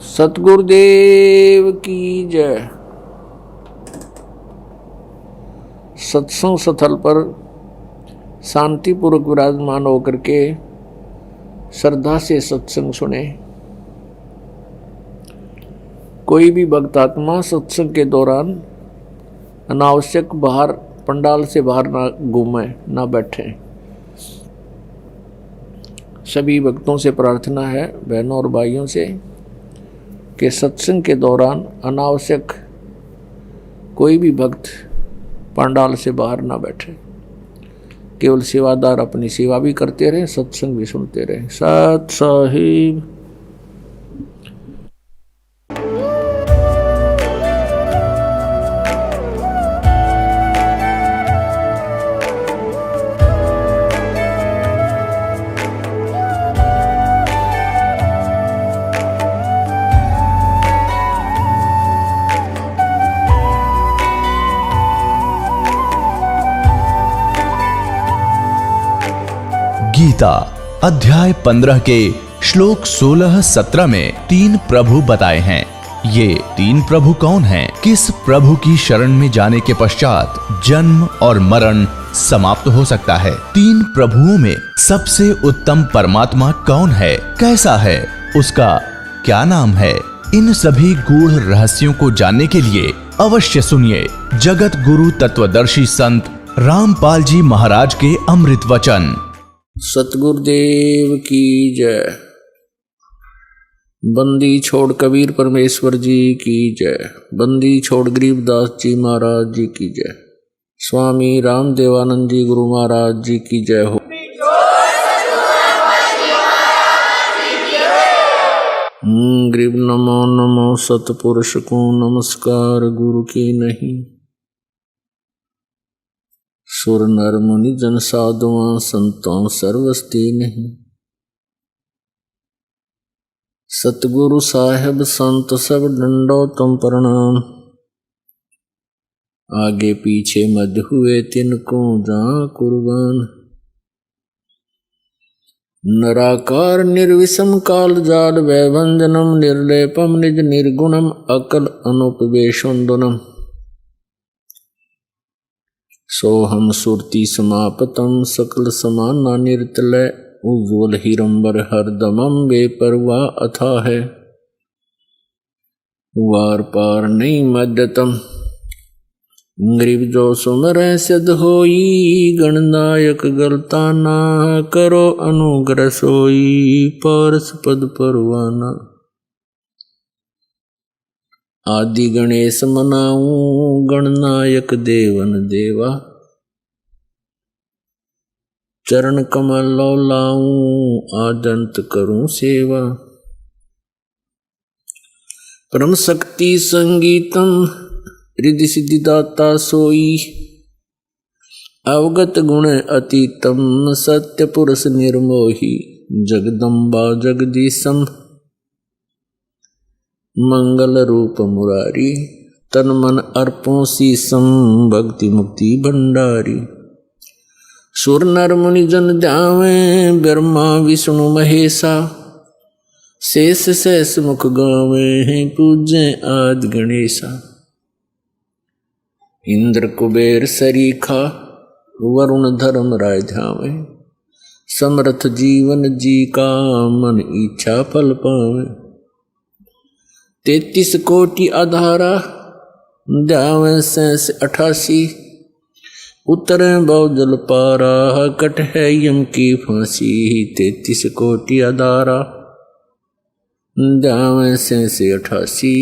सतगुरुदेव की जय। सत्संग स्थल पर शांतिपूर्वक विराजमान होकर के श्रद्धा से सत्संग सुने। कोई भी भक्तात्मा सत्संग के दौरान अनावश्यक बाहर पंडाल से बाहर ना घूमे, ना बैठे। सभी भक्तों से प्रार्थना है, बहनों और भाइयों से, कि सत्संग के दौरान अनावश्यक कोई भी भक्त पंडाल से बाहर ना बैठे। केवल सेवादार अपनी सेवा भी करते रहे, सत्संग भी सुनते रहे। सत साहिब। गीता अध्याय 15 के श्लोक 16-17 में 3 प्रभु बताए हैं। ये 3 प्रभु कौन हैं? किस प्रभु की शरण में जाने के पश्चात जन्म और मरण समाप्त हो सकता है? 3 प्रभुओं में सबसे उत्तम परमात्मा कौन है? कैसा है? उसका क्या नाम है? इन सभी गूढ़ रहस्यों को जानने के लिए अवश्य सुनिए जगत गुरु तत्वदर्शी संत रामपाल जी महाराज के अमृत वचन। सतगुरुदेव की जय। बंदी छोड़ कबीर परमेश्वर जी की जय। बंदी छोड़ गरीबदास जी महाराज जी की जय। स्वामी रामदेवानंद जी गुरु महाराज जी की जय हो। गरीब नमो नमो सतपुरुष को नमस्कार, गुरु की नहीं। सुर नर मुनि जन साधुआं संतों सर्वस्ती नहीं। सतगुरु साहेब संत सब डंडो तुम प्रणाम। आगे पीछे मध्य हुए तिनको जहाँ कुर्बान। नराकार निर्विषम काल जाल वैभंजनम निर्लेपम निज निर्गुणम अकल अनुपवेशुंदनम। सोहम सुरति समापतम सकल समाना निर्तलय उज्ज्वल हिरंबर हरदमम बेपरवाह अथा है। वार पार नहीं मध्यतम गरीब जो सुमर सिद्ध होई। गणनायक गलता ना करो अनुग्रह सोई। पारस पद परवाना आदि गणेश मनाऊं। गणनायक देवन देवा चरण कमल लो लाऊं। आदंत करूं सेवा। परम शक्ति संगीतम रिद्धि सिद्धि दाता सोई। अवगत गुण अतीतम सत्य पुरुष निर्मोही। जगदम्बा जगदीशम मंगल रूप मुरारी। तन मन अर्पों शीसम भक्ति मुक्ति भंडारी। सुर नर मुनि जन ध्यावे ब्रह्मा विष्णु महेशा। शेष शेष मुख गावे पूजे आदि गणेशा। इंद्र कुबेर सरीखा वरुण धर्म राय ध्यावे। समर्थ जीवन जी का मन इच्छा फल पावे। 33 कोटि आधारा ध्यावे 88। उतरे बहुजल पारा कट है यम की फांसी। 33 कोटि आधारा ध्यावे 88।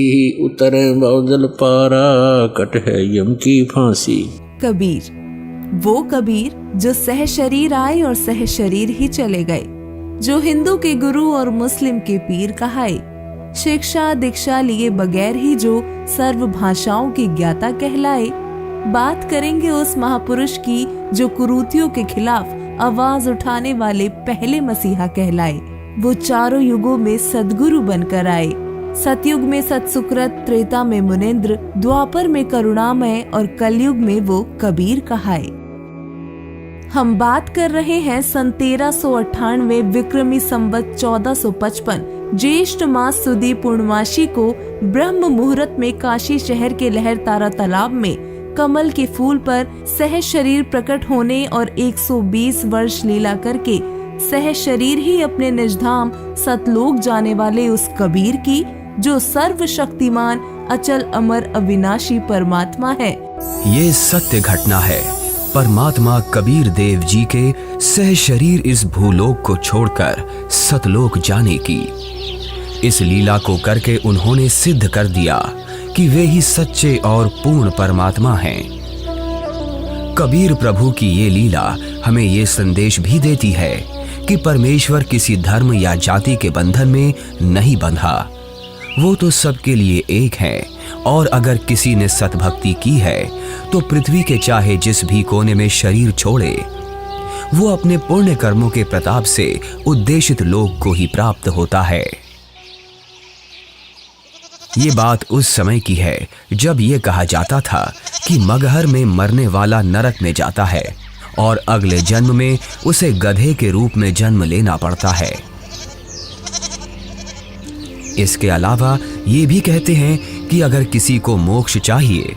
उतरे बहुजल पारा कट है यम की फांसी। कबीर, वो कबीर जो सह शरीर आए और सह शरीर ही चले गए, जो हिंदू के गुरु और मुस्लिम के पीर कहाए, शिक्षा दीक्षा लिए बगैर ही जो सर्व भाषाओं की ज्ञाता कहलाए। बात करेंगे उस महापुरुष की जो कुरीतियों के खिलाफ आवाज उठाने वाले पहले मसीहा कहलाए। वो चारों युगों में सद्गुरु बनकर आए। सतयुग में सतसुकृत, त्रेता में मुनिंद्र, द्वापर में करुणामय और कलयुग में वो कबीर कहाए। हम बात कर रहे हैं सन 1398 विक्रमी संवत 1455 ज्येष्ठ मास सुदी पूर्णमासी को ब्रह्म मुहूर्त में काशी शहर के लहरतारा तालाब में कमल के फूल पर सह शरीर प्रकट होने और 120 वर्ष लीला करके सह शरीर ही अपने निजधाम सतलोक जाने वाले उस कबीर की, जो सर्वशक्तिमान अचल अमर अविनाशी परमात्मा है। ये सत्य घटना है परमात्मा कबीर देव जी के सह शरीर इस भूलोक को छोड़कर सतलोक जाने की। इस लीला को करके उन्होंने सिद्ध कर दिया कि वे ही सच्चे और पूर्ण परमात्मा हैं। कबीर प्रभु की ये लीला हमें ये संदेश भी देती है कि परमेश्वर किसी धर्म या जाति के बंधन में नहीं बंधा, वो तो सबके लिए एक है। और अगर किसी ने सतभक्ति की है तो पृथ्वी के चाहे जिस भी कोने में शरीर छोड़े, वो अपने पुण्य कर्मों के प्रताप से उद्देशित लोक को ही प्राप्त होता है। ये बात उस समय की है जब ये कहा जाता था कि मगहर में मरने वाला नरक में जाता है और अगले जन्म में उसे गधे के रूप में जन्म लेना पड़ता है। इसके अलावा ये भी कहते हैं कि अगर किसी को मोक्ष चाहिए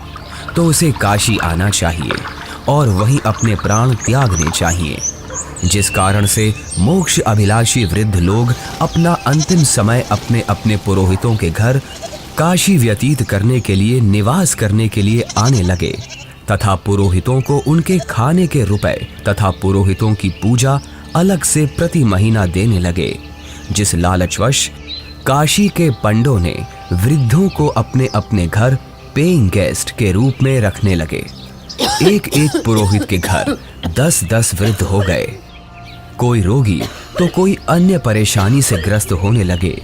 तो उसे काशी आना चाहिए और वहीं अपने प्राण त्यागने चाहिए, जिस कारण से मोक्ष अभिलाषी वृद्ध लोग अपना अंतिम समय अपने अपने पुरोहितों के घर काशी व्यतीत करने के लिए, निवास करने के लिए आने लगे तथा पुरोहितों को उनके खाने के रुपए तथा पुरोहितों की पूजा अलग से प्रति महीना देने लगे, जिस लालचवश काशी के पंडों ने वृद्धों को अपने अपने घर पेइंग गेस्ट के रूप में रखने लगे। एक एक पुरोहित के घर 10-10 वृद्ध हो गए। कोई रोगी तो कोई अन्य परेशानी से ग्रस्त होने लगे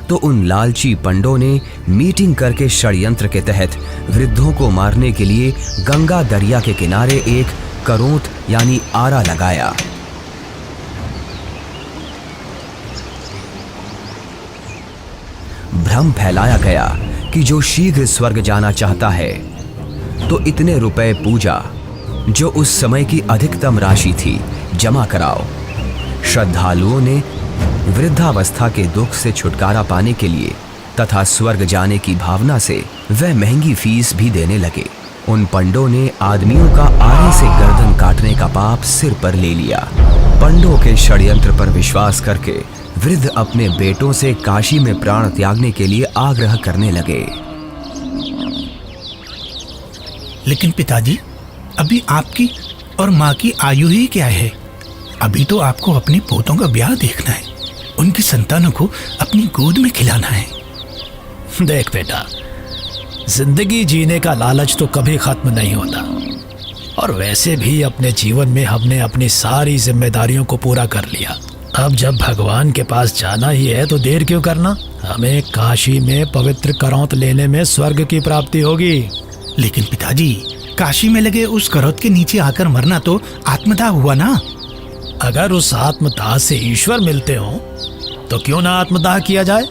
तो उन लालची पंडों ने मीटिंग करके षड्यंत्र के तहत वृद्धों को मारने के लिए गंगा दरिया के किनारे एक करोंत यानी आरा लगाया। भ्रम फैलाया गया कि जो शीघ्र स्वर्ग जाना चाहता है तो इतने रुपए पूजा, जो उस समय की अधिकतम राशि थी, जमा कराओ। श्रद्धालुओं ने वृद्धावस्था के दुख से छुटकारा पाने के लिए तथा स्वर्ग जाने की भावना से वह महंगी फीस भी देने लगे। उन पंडों ने आदमियों का आरे से गर्दन काटने का पाप सिर पर ले लिया। पंडों के षड्यंत्र पर विश्वास करके वृद्ध अपने बेटों से काशी में प्राण त्यागने के लिए आग्रह करने लगे। लेकिन पिताजी, अभी आपकी और माँ की आयु ही क्या है? अभी तो आपको अपने पोतों का ब्याह देखना है, उनकी संतानों को अपनी गोद में खिलाना है। देख बेटा, जिंदगी जीने का लालच तो कभी खत्म नहीं होता, और वैसे भी अपने जीवन में हमने अपनी सारी जिम्मेदारियों को पूरा कर लिया। अब जब भगवान के पास जाना ही है तो देर क्यों करना? हमें काशी में पवित्र करौंत लेने में स्वर्ग की प्राप्ति होगी। लेकिन पिताजी, काशी में लगे उस करौत के नीचे आकर मरना तो आत्मदाह हुआ ना। अगर उस आत्मदाह से ईश्वर मिलते हो तो क्यों ना आत्मदाह किया जाए?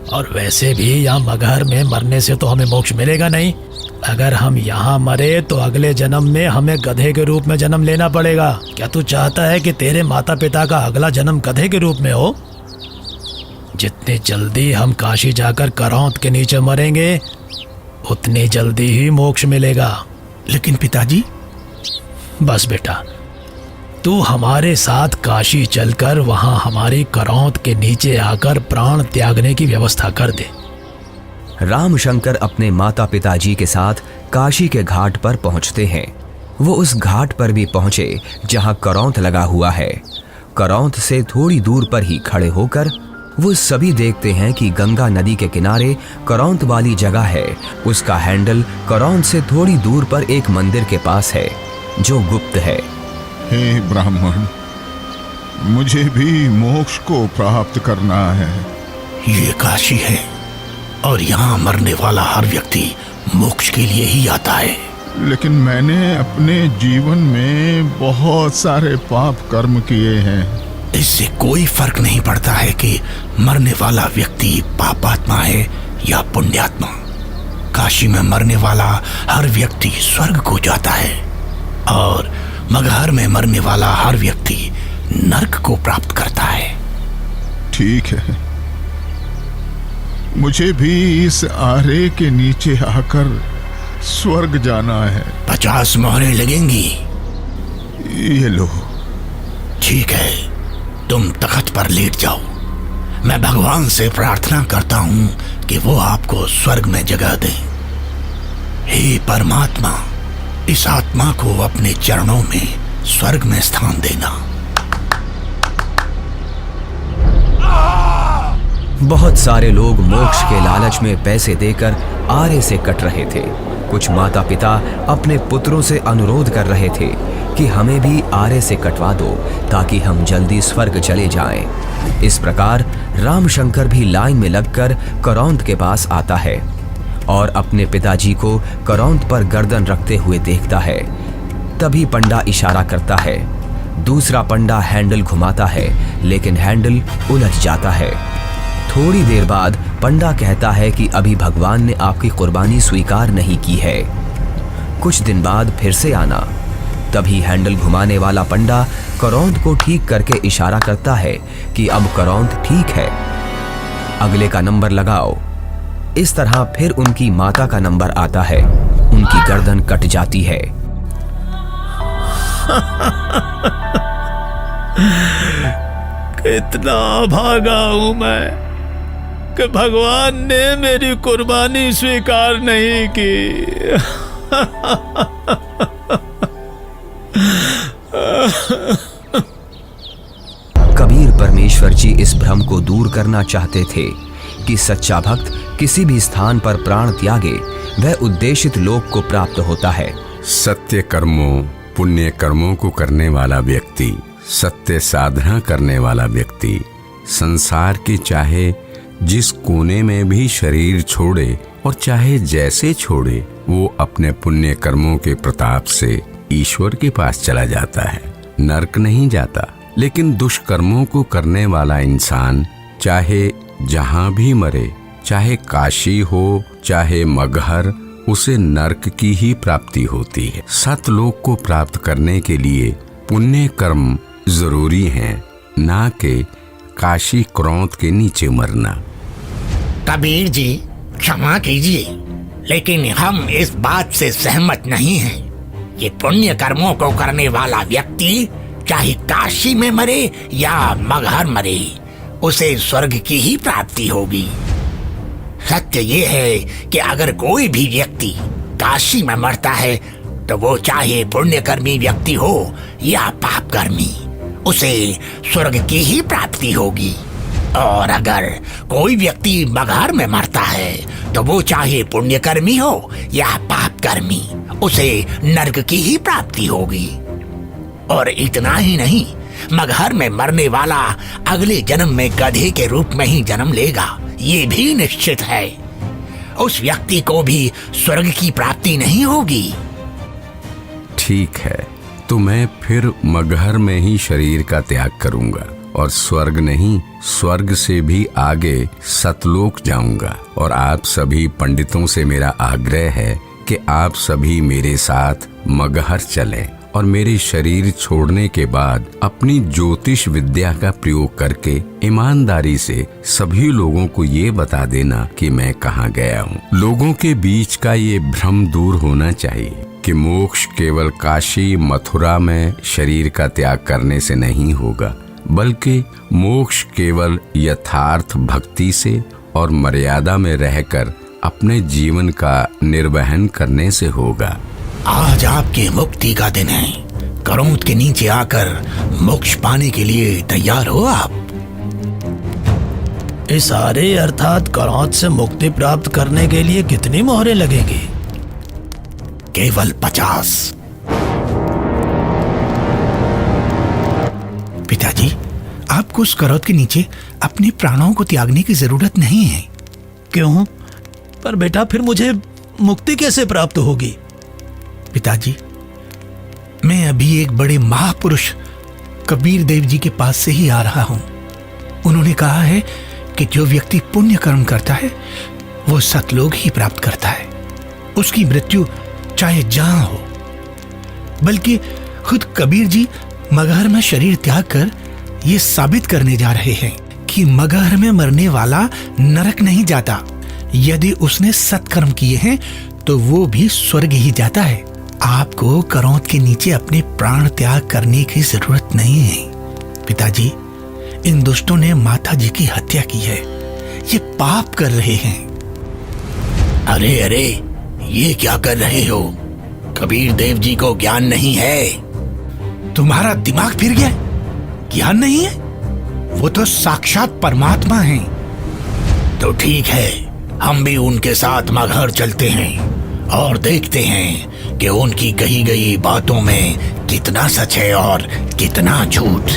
और वैसे भी यहाँ मगहर में मरने से तो हमें मोक्ष मिलेगा नहीं। अगर हम यहाँ मरे तो अगले जन्म में हमें गधे के रूप में जन्म लेना पड़ेगा। क्या तू चाहता है कि तेरे माता पिता का अगला जन्म गधे के रूप में हो? जितनी जल्दी हम काशी जाकर करौंत के नीचे मरेंगे उतनी जल्दी ही मोक्ष मिलेगा। लेकिन पिताजी, बस बेटा, तू हमारे साथ काशी चलकर वहां हमारी करौंत के नीचे आकर प्राण त्यागने की व्यवस्था कर दे। रामशंकर अपने माता पिताजी के साथ काशी के घाट पर पहुंचते हैं। वो उस घाट पर भी पहुंचे जहां करौंत लगा हुआ है। करौंत से थोड़ी दूर पर ही खड़े होकर वो सभी देखते हैं कि गंगा नदी के किनारे करौंत वाली जगह है, उसका हैंडल करौंत से थोड़ी दूर पर एक मंदिर के पास है जो गुप्त है। हे ब्राह्मण, मुझे भी मोक्ष को प्राप्त करना है। ये काशी है और यहाँ मरने वाला हर व्यक्ति मोक्ष के लिए ही आता है। लेकिन मैंने अपने जीवन में बहुत सारे पाप कर्म किए हैं। इससे कोई फर्क नहीं पड़ता है कि मरने वाला व्यक्ति पापात्मा है या पुण्यात्मा। काशी में मरने वाला हर व्यक्ति स्वर्ग को जाता है और मगहर में मरने वाला हर व्यक्ति नरक को प्राप्त करता है। ठीक है, मुझे भी इस आरे के नीचे आकर स्वर्ग जाना है। 50 मोहरें लगेंगी। ये लो। ठीक है, तुम तख्त पर लेट जाओ। मैं भगवान से प्रार्थना करता हूं कि वो आपको स्वर्ग में जगह दे। हे परमात्मा, इस आत्मा को अपने चरणों में स्वर्ग में स्थान देना। बहुत सारे लोग मोक्ष के लालच में पैसे देकर आरे से कट रहे थे। कुछ माता पिता अपने पुत्रों से अनुरोध कर रहे थे कि हमें भी आरे से कटवा दो ताकि हम जल्दी स्वर्ग चले जाएं। इस प्रकार रामशंकर भी लाइन में लगकर करौंद के पास आता है और अपने पिताजी को करौंद पर गर्दन रखते हुए देखता है। तभी पंडा इशारा करता है। दूसरा पंडा हैंडल घुमाता है, लेकिन हैंडल उलझ जाता है। थोड़ी देर बाद पंडा कहता है कि अभी भगवान ने आपकी कुर्बानी स्वीकार नहीं की है, कुछ दिन बाद फिर से आना। तभी हैंडल घुमाने वाला पंडा करौंद को ठीक करके इशारा करता है कि अब करौंद ठीक है, अगले का नंबर लगाओ। इस तरह फिर उनकी माता का नंबर आता है। उनकी गर्दन कट जाती है। कितना भागा हूं मैं कि भगवान ने मेरी कुर्बानी स्वीकार नहीं की। कबीर परमेश्वर जी इस भ्रम को दूर करना चाहते थे कि सच्चा भक्त किसी भी स्थान पर प्राण त्यागे वह उद्देशित लोक को प्राप्त होता है। सत्य कर्मों, पुण्य कर्मों को करने वाला व्यक्ति, सत्य साधना करने वाला व्यक्ति संसार के चाहे जिस कोने में भी शरीर छोड़े और चाहे जैसे छोड़े, वो अपने पुण्य कर्मों के प्रताप से ईश्वर के पास चला जाता है, नरक नहीं जाता। लेकिन दुष्कर्मों को करने वाला इंसान चाहे जहां भी मरे, चाहे काशी हो चाहे मगहर, उसे नरक की ही प्राप्ति होती है। सतलोक को प्राप्त करने के लिए पुण्य कर्म जरूरी हैं, ना कि काशी क्रोध के नीचे मरना। कबीर जी क्षमा कीजिए, लेकिन हम इस बात से सहमत नहीं हैं। ये पुण्य कर्मों को करने वाला व्यक्ति चाहे काशी में मरे या मगहर मरे, उसे स्वर्ग की ही प्राप्ति होगी। सत्य ये है कि अगर कोई भी व्यक्ति काशी में मरता है तो वो चाहे पुण्यकर्मी व्यक्ति हो या पापकर्मी, उसे स्वर्ग की ही प्राप्ति होगी। और अगर कोई व्यक्ति मगहर में मरता है तो वो चाहे पुण्यकर्मी हो या पापकर्मी, उसे नरक की ही प्राप्ति होगी। और इतना ही नहीं, मगहर में मरने वाला अगले जन्म में गधे के रूप में ही जन्म लेगा, ये भी निश्चित है। उस व्यक्ति को भी स्वर्ग की प्राप्ति नहीं होगी। ठीक है, तो मैं फिर मगहर में ही शरीर का त्याग करूंगा और स्वर्ग नहीं, स्वर्ग से भी आगे सतलोक जाऊंगा। और आप सभी पंडितों से मेरा आग्रह है कि आप सभी मेरे साथ मगहर चलें और मेरे शरीर छोड़ने के बाद अपनी ज्योतिष विद्या का प्रयोग करके ईमानदारी से सभी लोगों को ये बता देना कि मैं कहाँ गया हूँ। लोगों के बीच का ये भ्रम दूर होना चाहिए कि मोक्ष केवल काशी मथुरा में शरीर का त्याग करने से नहीं होगा, बल्कि मोक्ष केवल यथार्थ भक्ति से और मर्यादा में रहकर अपने जीवन का निर्वहन करने से होगा। आज आपके मुक्ति का दिन है। करौंद के नीचे आकर मोक्ष पाने के लिए तैयार हो आप? इस आरे अर्थात करौंद से मुक्ति प्राप्त करने के लिए कितनी मोहरें लगेंगी? केवल 50। पिताजी, आपको उस करौंद के नीचे अपने प्राणों को त्यागने की जरूरत नहीं है। क्यों? पर बेटा फिर मुझे मुक्ति कैसे प्राप्त होगी? पिताजी, मैं अभी एक बड़े महापुरुष कबीर देव जी के पास से ही आ रहा हूं। उन्होंने कहा है कि जो व्यक्ति पुण्य कर्म करता है वो सतलोक ही प्राप्त करता है। उसकी मृत्यु चाहे जहां हो। बल्कि खुद कबीर जी मगहर में शरीर त्याग कर ये साबित करने जा रहे हैं कि कि मगहर में मरने वाला नरक नहीं जाता। यदि उसने सत्कर्म किए हैं तो वो भी स्वर्ग ही जाता है। आपको करौंद के नीचे अपने प्राण त्याग करने की जरूरत नहीं है। पिताजी, इन दुष्टों ने माता जी की हत्या की है। ये पाप कर रहे हैं। अरे अरे, ये क्या कर रहे हो? कबीर देव जी को ज्ञान नहीं है। तुम्हारा दिमाग फिर गया? ज्ञान नहीं है? वो तो साक्षात परमात्मा हैं। तो ठीक है, हम भी उनके साथ मगहर चलते हैं और देखते हैं कि उनकी कही गई बातों में कितना सच है और कितना झूठ।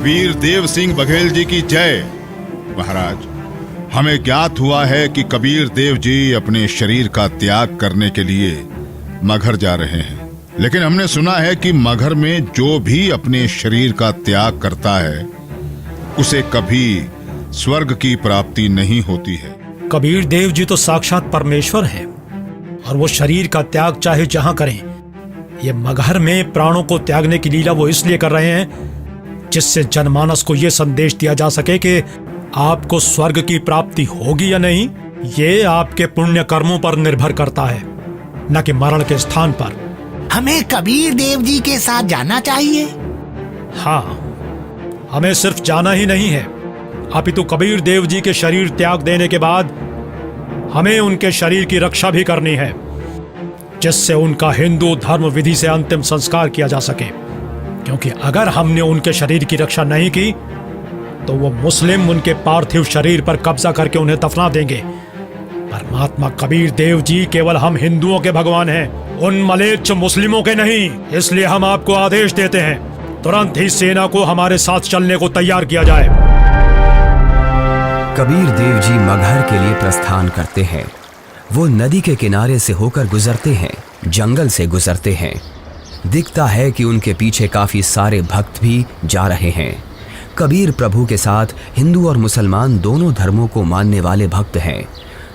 वीर देव सिंह बघेल जी की जय। महाराज, हमें ज्ञात हुआ है कि कबीर देव जी अपने शरीर का त्याग करने के लिए मगहर जा रहे हैं, लेकिन हमने सुना है कि मगहर में जो भी अपने शरीर का त्याग करता है उसे कभी स्वर्ग की प्राप्ति नहीं होती है। कबीर देव जी तो साक्षात परमेश्वर हैं और वो शरीर का त्याग चाहे जहां करें। ये मगहर में प्राणों को त्यागने की लीला वो इसलिए कर रहे हैं जिससे जनमानस को ये संदेश दिया जा सके कि आपको स्वर्ग की प्राप्ति होगी या नहीं, ये आपके पुण्य कर्मों पर निर्भर करता है, न कि मरण के स्थान पर। हमें कबीर देव जी के साथ जाना चाहिए। हाँ, हमें सिर्फ जाना ही नहीं है, अपितु कबीर देव जी के शरीर त्याग देने के बाद हमें उनके शरीर की रक्षा भी करनी है, जिससे उनका हिंदू धर्म विधि से अंतिम संस्कार किया जा सके। क्योंकि अगर हमने उनके शरीर की रक्षा नहीं की तो वो मुस्लिम उनके पार्थिव शरीर पर कब्जा करके उन्हें दफना देंगे। परमात्मा कबीर देव जी केवल हम हिंदुओं के भगवान हैं, उन मलेच्छ मुस्लिमों के नहीं। इसलिए हम आपको आदेश देते हैं, तुरंत ही सेना को हमारे साथ चलने को तैयार किया जाए। कबीर देव जी मगहर के लिए प्रस्थान करते हैं। वो नदी के किनारे से होकर गुजरते हैं, जंगल से गुजरते हैं। दिखता है कि उनके पीछे काफी सारे भक्त भी जा रहे हैं। कबीर प्रभु के साथ हिंदू और मुसलमान दोनों धर्मों को मानने वाले भक्त हैं।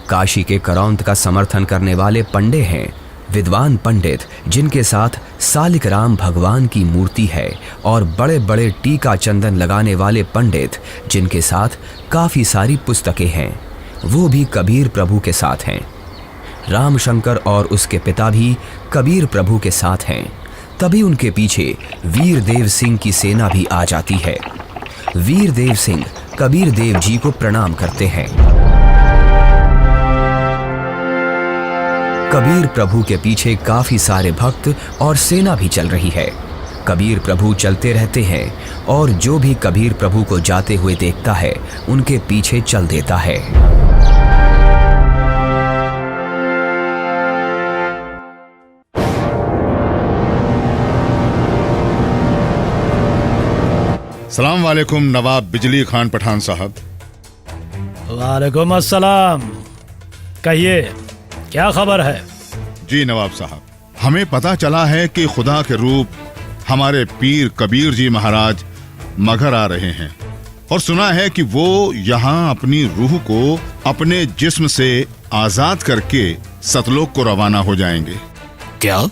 काशी के करौंद का समर्थन करने वाले पंडे हैं, विद्वान पंडित जिनके साथ सालिक राम भगवान की मूर्ति है, और बड़े बड़े टीका चंदन लगाने वाले पंडित जिनके साथ काफी सारी पुस्तकें हैं, वो भी कबीर प्रभु के साथ हैं। रामशंकर और उसके पिता भी कबीर प्रभु के साथ हैं। तभी उनके पीछे वीर देव सिंह की सेना भी आ जाती है। वीर देव सिंह कबीर देव जी को प्रणाम करते हैं। कबीर प्रभु के पीछे काफी सारे भक्त और सेना भी चल रही है। कबीर प्रभु चलते रहते हैं और जो भी कबीर प्रभु को जाते हुए देखता है उनके पीछे चल देता है। सलाम वालेकुम नवाब बिजली खान पठान साहब। वालेकुम अस्सलाम। कहिए, क्या खबर है? जी नवाब साहब, हमें पता चला है कि खुदा के रूप हमारे पीर कबीर जी महाराज मगहर आ रहे हैं, और सुना है कि वो यहाँ अपनी रूह को अपने जिस्म से आजाद करके सतलोक को रवाना हो जाएंगे। क्या?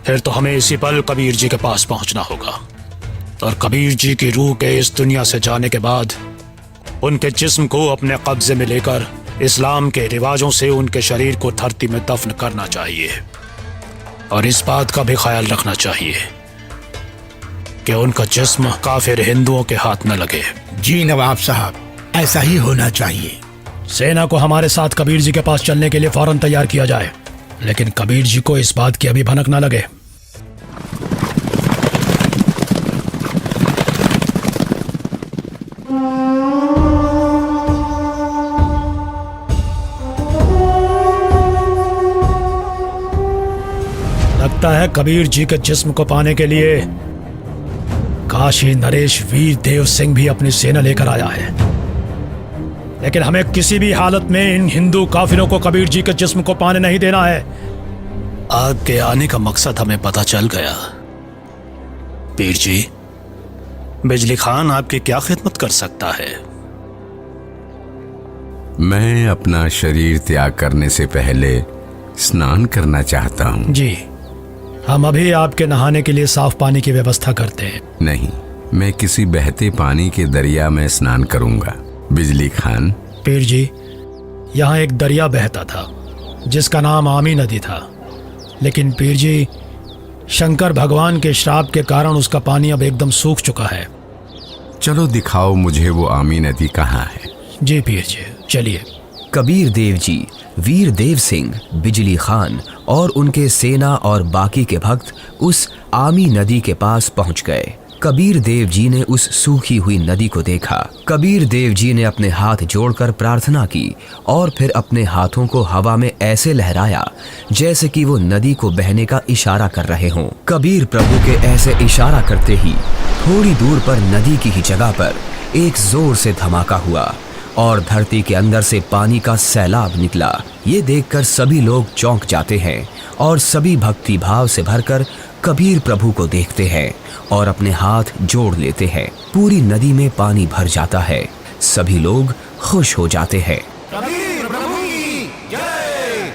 फिर तो हमें इसी पल कबीर जी के पास पहुंचना होगा, और कबीर जी की रूह के इस दुनिया से जाने के बाद उनके जिस्म को अपने कब्जे में लेकर इस्लाम के रिवाजों से उनके शरीर को धरती में दफन करना चाहिए, और इस बात का भी ख्याल रखना चाहिए कि उनका जिस्म काफिर हिंदुओं के हाथ न लगे। जी नवाब साहब, ऐसा ही होना चाहिए। सेना को हमारे साथ कबीर जी के पास चलने के लिए फौरन तैयार किया जाए, लेकिन कबीर जी को इस बात की अभी भनक न लगे। लगता है कबीर जी के जिस्म को पाने के लिए काशी नरेश वीर देव सिंह भी अपनी सेना लेकर आया है, लेकिन हमें किसी भी हालत में इन हिंदू काफिरों को कबीर जी के जिस्म को पाने नहीं देना है। आपके आने का मकसद हमें पता चल गया। पीर जी, बिजली खान आपकी क्या खिदमत कर सकता है? मैं अपना शरीर त्याग करने से पहले स्नान करना चाहता हूँ। जी, हम अभी आपके नहाने के लिए साफ पानी की व्यवस्था करते हैं। नहीं, मैं किसी बहते पानी के दरिया में स्नान करूंगा। बिजली खान। पीर जी, यहाँ एक दरिया बहता था जिसका नाम आमी नदी था, लेकिन पीर जी शंकर भगवान के श्राप के कारण उसका पानी अब एकदम सूख चुका है। चलो दिखाओ मुझे वो आमी नदी कहाँ है। जी पीर जी, चलिए। कबीर देव जी, वीर देव सिंह, बिजली खान और उनके सेना और बाकी के भक्त उस आमी नदी के पास पहुंच गए। कबीर देव जी ने उस सूखी हुई नदी को देखा। कबीर देव जी ने अपने हाथ जोड़कर प्रार्थना की और फिर अपने हाथों को हवा में ऐसे लहराया जैसे कि वो नदी को बहने का इशारा कर रहे हों। कबीर प्रभु के ऐसे इशारा करते ही थोड़ी दूर पर नदी की ही जगह पर एक जोर से धमाका हुआ और धरती के अंदर से पानी का सैलाब निकला। ये देखकर सभी लोग चौंक जाते हैं और सभी भक्ति भाव से भरकर कबीर प्रभु को देखते हैं और अपने हाथ जोड़ लेते हैं। पूरी नदी में पानी भर जाता है। सभी लोग खुश हो जाते हैं। कबीर प्रभु की जय,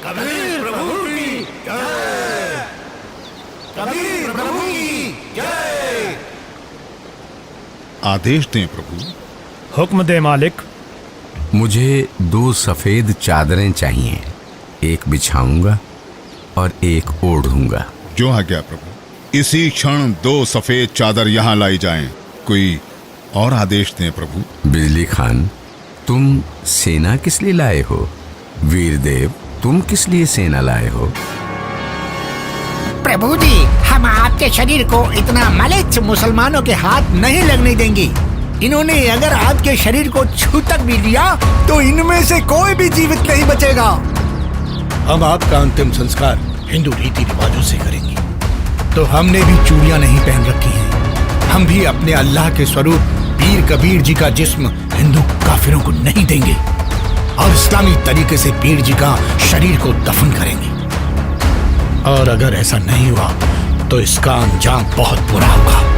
कबीर प्रभु की जय, कबीर प्रभु की जय। आदेश दें प्रभु। हुक्म दे मालिक। मुझे 2 सफेद चादरें चाहिए, एक बिछाऊंगा और एक ओढ़ूंगा। जो आज्ञा प्रभु। इसी क्षण 2 सफेद चादर यहाँ लाई जाएं। कोई और आदेश दें प्रभु। बिजली खान, तुम सेना किस लिए लाए हो? वीर देव, तुम किस लिए सेना लाए हो? प्रभु जी, हम आपके शरीर को इतना मलिच्छ मुसलमानों के हाथ नहीं लगने देंगे। इन्होंने अगर आपके शरीर को छू तक भी लिया तो इनमें से कोई भी जीवित नहीं बचेगा। हम आपका अंतिम संस्कार हिंदू रीति रिवाजों से करेंगे। तो हमने भी चूड़ियां नहीं पहन रखी हैं। हम भी अपने अल्लाह के स्वरूप पीर कबीर जी का जिस्म हिंदू काफिरों को नहीं देंगे और इस्लामी तरीके से पीर जी का शरीर को दफन करेंगे। और अगर ऐसा नहीं हुआ तो इसका अंजाम बहुत बुरा होगा।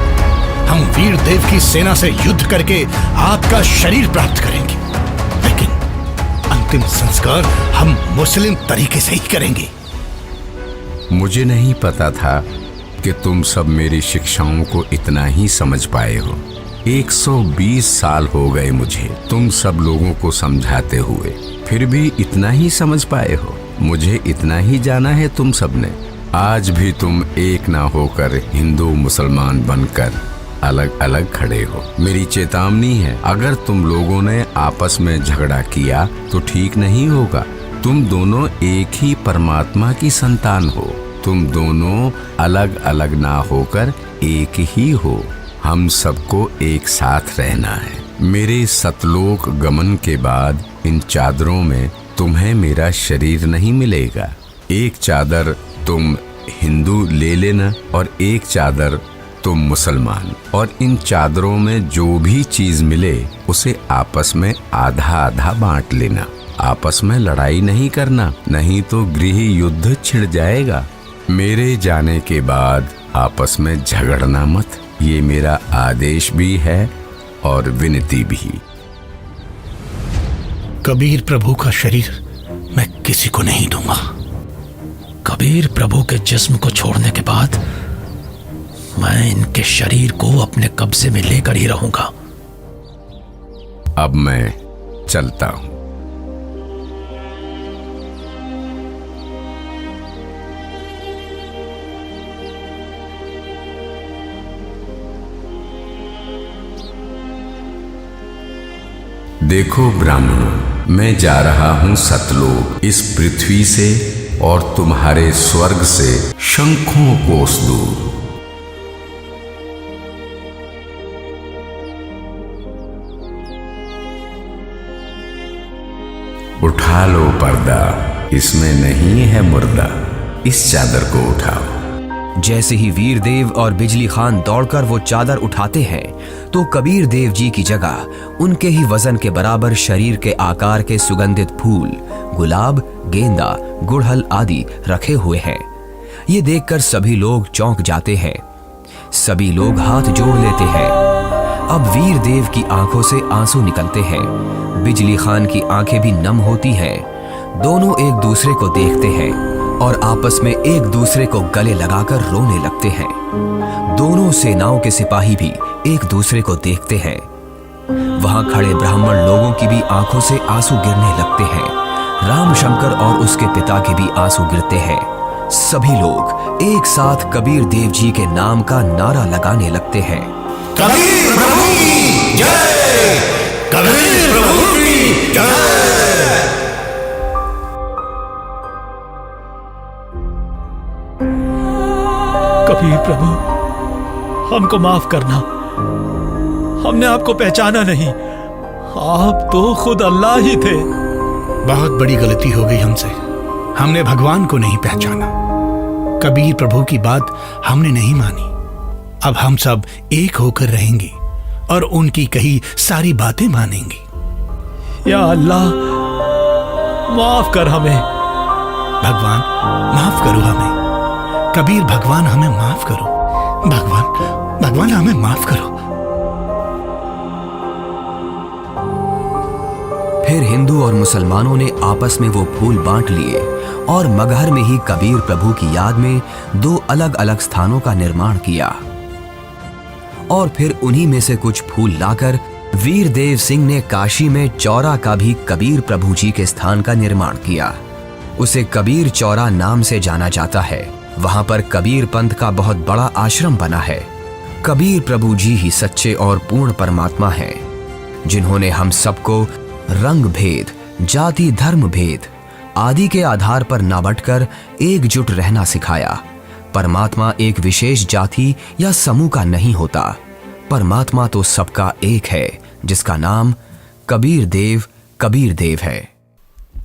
हम वीर देव की सेना से युद्ध करके आपका शरीर प्राप्त करेंगे, लेकिन अंतिम संस्कार हम मुस्लिम तरीके से ही करेंगे। मुझे नहीं पता था कि तुम सब मेरी शिक्षाओं को इतना ही समझ पाए हो। 120 साल हो गए मुझे तुम सब लोगों को समझाते हुए, फिर भी इतना ही समझ पाए हो। मुझे इतना ही जाना है तुम सब ने। आज भी तुम एक ना होकर हिंदू मुसलमान बनकर अलग अलग खड़े हो। मेरी चेतावनी है, अगर तुम लोगों ने आपस में झगड़ा किया तो ठीक नहीं होगा। तुम दोनों एक ही परमात्मा की संतान हो। तुम दोनों अलग अलग ना होकर एक ही हो। हम सबको एक साथ रहना है। मेरे सतलोक गमन के बाद इन चादरों में तुम्हें मेरा शरीर नहीं मिलेगा। एक चादर तुम हिंदू ले लेना और एक चादर तुम मुसलमान, और इन चादरों में जो भी चीज मिले उसे आपस में आधा आधा बांट लेना। आपस में लड़ाई नहीं करना, नहीं तो गृह युद्ध छिड़ जाएगा। मेरे जाने के बाद आपस में झगड़ना मत, ये मेरा आदेश भी है और विनती भी। कबीर प्रभु का शरीर मैं किसी को नहीं दूंगा। कबीर प्रभु के जिस्म को छोड़ने के बाद मैं इनके शरीर को अपने कब्जे में लेकर ही रहूंगा। अब मैं चलता हूं। देखो ब्राह्मणों, मैं जा रहा हूं सतलोक, इस पृथ्वी से और तुम्हारे स्वर्ग से शंखों कोस दूर। उठा लो पर्दा, इसमें नहीं है मुर्दा, इस चादर को उठाओ। जैसे ही वीर देव और बिजली खान दौड़कर वो चादर उठाते हैं तो कबीर देव जी की जगह उनके ही वजन के बराबर शरीर के आकार के सुगंधित फूल, गुलाब, गेंदा, गुड़हल आदि रखे हुए हैं। ये देखकर सभी लोग चौंक जाते हैं। सभी लोग हाथ जोड़ लेते हैं। अब वीर देव की आंखों से आंसू निकलते हैं। बिजली खान की आंखें भी नम होती हैं। दोनों एक दूसरे को देखते हैं और आपस में एक दूसरे को गले लगाकर रोने लगते हैं। दोनों सेनाओं के सिपाही भी एक दूसरे को देखते हैं। वहां खड़े ब्राह्मण लोगों की भी आंखों से आंसू गिरने लगते हैं। रामशंकर और उसके पिता के भी आंसू गिरते हैं। सभी लोग एक साथ कबीर देव जी के नाम का नारा लगाने लगते हैं। कबीर प्रभु की जय, कबीर प्रभु की जय। कबीर प्रभु, हमको माफ करना, हमने आपको पहचाना नहीं। आप तो खुद अल्लाह ही थे। बहुत बड़ी गलती हो गई हमसे, हमने भगवान को नहीं पहचाना। कबीर प्रभु की बात हमने नहीं मानी। अब हम सब एक होकर रहेंगे और उनकी कही सारी बातें मानेंगे। या अल्लाह, माफ कर हमें। भगवान माफ करो हमें। कबीर भगवान हमें माफ करो। भगवान हमें माफ करो। फिर हिंदू और मुसलमानों ने आपस में वो फूल बांट लिए और मगहर में ही कबीर प्रभु की याद में 2 अलग अलग स्थानों का निर्माण किया। और फिर उन्हीं में से कुछ फूल लाकर वीर देव सिंह ने काशी में चौरा का भी कबीर प्रभु जी के स्थान का निर्माण किया। उसे कबीर चौरा नाम से जाना जाता है। वहां पर कबीर पंथ का बहुत बड़ा आश्रम बना है। कबीर प्रभु जी ही सच्चे और पूर्ण परमात्मा हैं, जिन्होंने हम सबको रंग भेद, जाति धर्म भेद आदि के आधार पर ना बंटकर एकजुट रहना सिखाया। परमात्मा एक विशेष जाति या समूह का नहीं होता। परमात्मा तो सबका एक है, जिसका नाम कबीर देव है।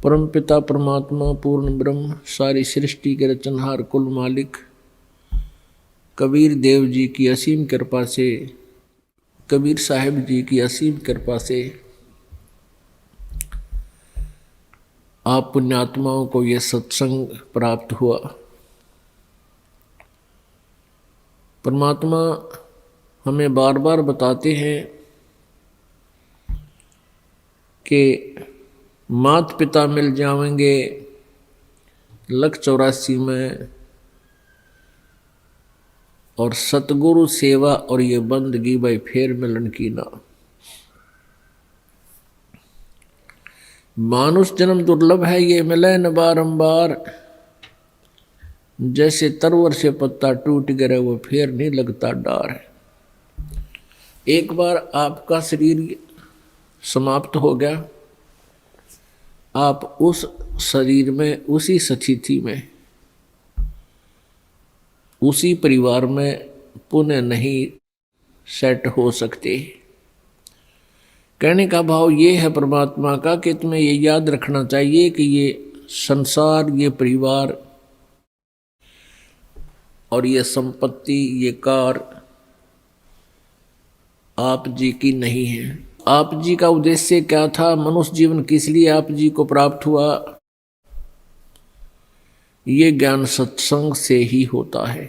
परम पिता परमात्मा पूर्ण ब्रह्म सारी सृष्टि के रचनहार कुल मालिक कबीर देव जी की असीम कृपा से, कबीर साहिब जी की असीम कृपा से आप पुण्यात्माओं को यह सत्संग प्राप्त हुआ। परमात्मा हमें बार बार बताते हैं कि मात पिता मिल जाएंगे 184 में, और सतगुरु सेवा और ये बंदगी भाई फेर मिलन की ना। मानुष जन्म दुर्लभ है, ये मिले न बारंबार। जैसे तरवर से पत्ता टूट गिरे वो फेर नहीं लगता डार है। एक बार आपका शरीर समाप्त हो गया, आप उस शरीर में, उसी स्थिति में, उसी परिवार में पुनः नहीं सेट हो सकते। कहने का भाव ये है परमात्मा का कि तुम्हें ये याद रखना चाहिए कि ये संसार, ये परिवार और ये संपत्ति, ये कार आप जी की नहीं है। आप जी का उद्देश्य क्या था? मनुष्य जीवन किस लिए आप जी को प्राप्त हुआ? ये ज्ञान सत्संग से ही होता है।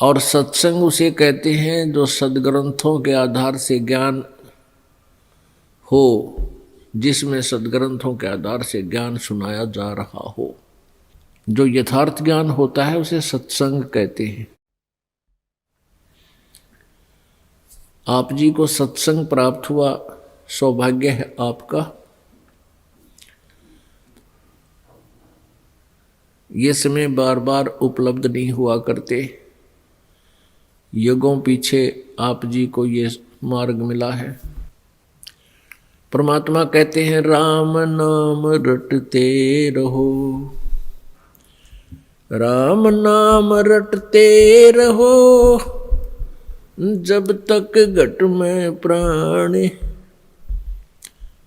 और सत्संग उसे कहते हैं जो सदग्रंथों के आधार से ज्ञान हो, जिसमें सदग्रंथों के आधार से ज्ञान सुनाया जा रहा हो। जो यथार्थ ज्ञान होता है उसे सत्संग कहते हैं। आप जी को सत्संग प्राप्त हुआ, सौभाग्य है आपका। ये समय बार बार उपलब्ध नहीं हुआ करते। युगों पीछे आप जी को ये मार्ग मिला है। परमात्मा कहते हैं राम नाम रटते रहो, राम नाम रटते रहो, जब तक घट में प्राण,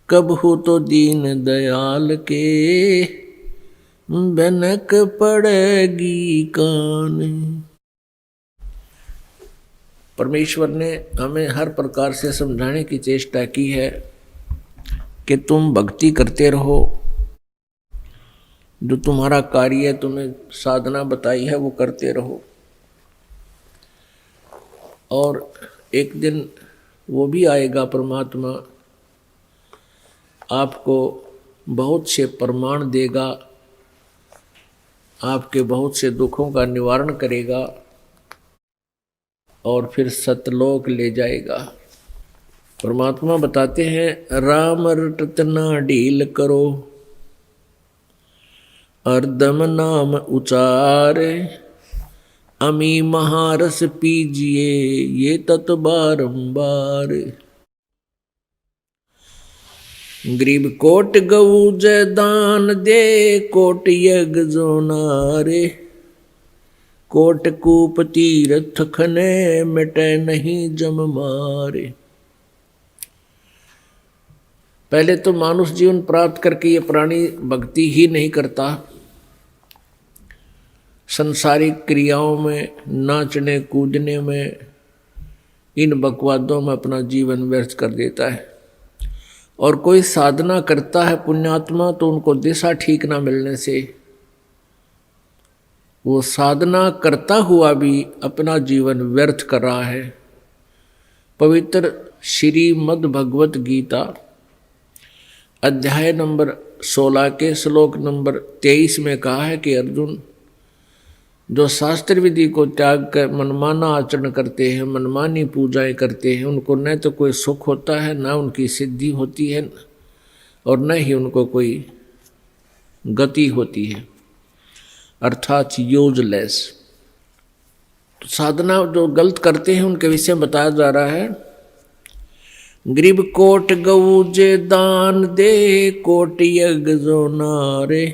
कब हो तो दीन दयाल के बनक पड़ेगी कान। परमेश्वर ने हमें हर प्रकार से समझाने की चेष्टा की है कि तुम भक्ति करते रहो, जो तुम्हारा कार्य है, तुम्हें साधना बताई है वो करते रहो। और एक दिन वो भी आएगा, परमात्मा आपको बहुत से प्रमाण देगा आपके बहुत से दुखों का निवारण करेगा और फिर सतलोक ले जाएगा। परमात्मा बताते हैं, राम रटत ना ढील करो, अर्दम नाम उचारे, अमी महारस पीजिए ये तत् बारंबार। गरीब कोट गऊ जय दान दे, कोट यज्ञ जो नारे, कोट कूप तीर्थ खने, मिटे नहीं जम मारे। पहले तो मानुष जीवन प्राप्त करके ये प्राणी भक्ति ही नहीं करता, संसारिक क्रियाओं में, नाचने कूदने में, इन बकवादों में अपना जीवन व्यर्थ कर देता है। और कोई साधना करता है पुण्यात्मा, तो उनको दिशा ठीक ना मिलने से वो साधना करता हुआ भी अपना जीवन व्यर्थ कर रहा है। पवित्र श्रीमद् भगवत गीता अध्याय नंबर 16 के श्लोक नंबर 23 में कहा है कि अर्जुन, जो शास्त्र विधि को त्याग कर मनमाना आचरण करते हैं, मनमानी पूजाएं करते हैं, उनको न तो कोई सुख होता है, न उनकी सिद्धि होती है, और न ही उनको कोई गति होती है, अर्थात यूजलेस। तो साधना जो गलत करते हैं उनके विषय में बताया जा रहा है, गरीब कोट गऊ जे दान दे, कोट यज्ञ जो नारे,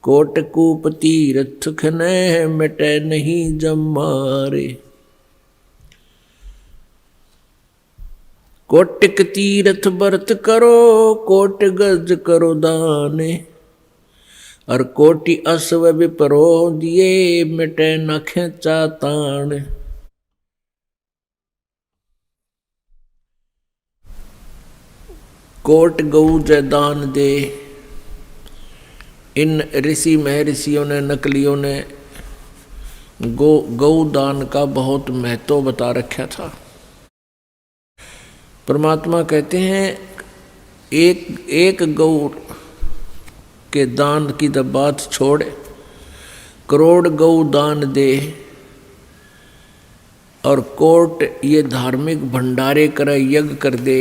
कोट कूप तीर्थ खने, मिटे नहीं जम मारे। कोटिक तीर्थ व्रत करो, कोट गज करो दाने, और कोटि अश्व विपरो दिए, मिटे न खेचा ताण। कोट गऊ जय दान दे, इन ऋषि महर्षियों ने, नकलियों ने गौ दान का बहुत महत्व बता रखा था। परमात्मा कहते हैं, एक गौ के दान की तो बात छोड़, करोड़ गौ दान दे, और कोट ये धार्मिक भंडारे करे, यज्ञ कर दे,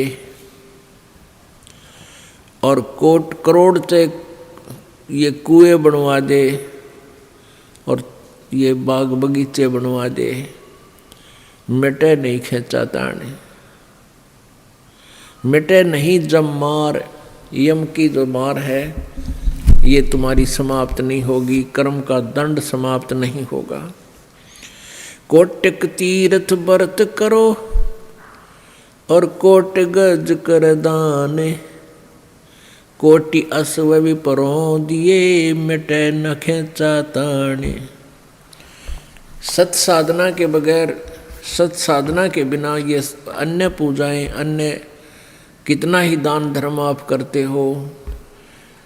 और कोट करोड़ से ये कुएं बनवा दे, और ये बाग बगीचे बनवा दे, मिटे नहीं खेचा ताने, मिटे नहीं जम मार। यम की जो मार है ये तुम्हारी समाप्त नहीं होगी, कर्म का दंड समाप्त नहीं होगा। कोटिक तीर्थ व्रत करो, और कोट गज कर दाने, कोटि अश्व विपरो दिए, मिटे न खेचा ताने। सत साधना के बगैर, सत साधना के बिना ये अन्य पूजाएं, अन्य कितना ही दान धर्म आप करते हो,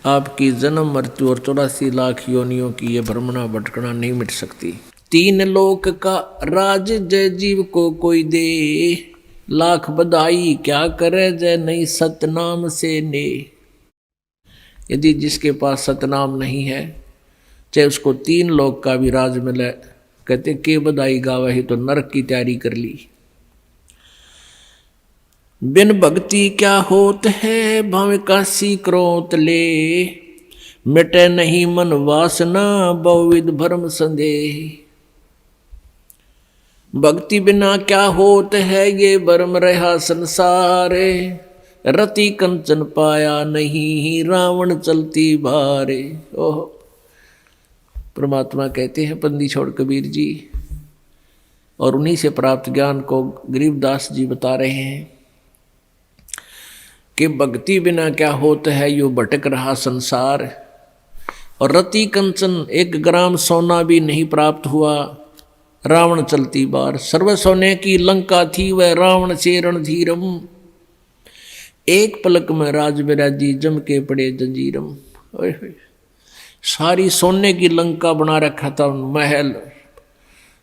आपकी जन्म मृत्यु और 84 लाख योनियों की ये भ्रमणा भटकना नहीं मिट सकती। 3 लोक का राज जय जीव को कोई दे, लाख बधाई क्या करे जय नहीं सतनाम से ने। यदि जिसके पास सतनाम नहीं है, चाहे उसको 3 लोक का भी राज मिले, कहते के बधाई गावा ही तो नरक की तैयारी कर ली। बिन भक्ति क्या होत है, भावे काशी क्रोत ले, मिटे नहीं मन वासना, बहुविध भ्रम संदेह। भक्ति बिना क्या होत है, ये भ्रम रहा संसारे, रति कंचन पाया नहीं, रावण चलती भारे। ओह, परमात्मा कहते हैं बंदी छोड़ कबीर जी, और उन्हीं से प्राप्त ज्ञान को गरीबदास जी बता रहे हैं कि भक्ति बिना क्या होता है, यो भटक रहा संसार, और रति कंचन 1 ग्राम सोना भी नहीं प्राप्त हुआ, रावण चलती बार। सर्व सोने की लंका थी वह रावण से रणधीरम, एक पलक में राज बिराजी जम के पड़े जंजीरम। सारी सोने की लंका बना रखा था, महल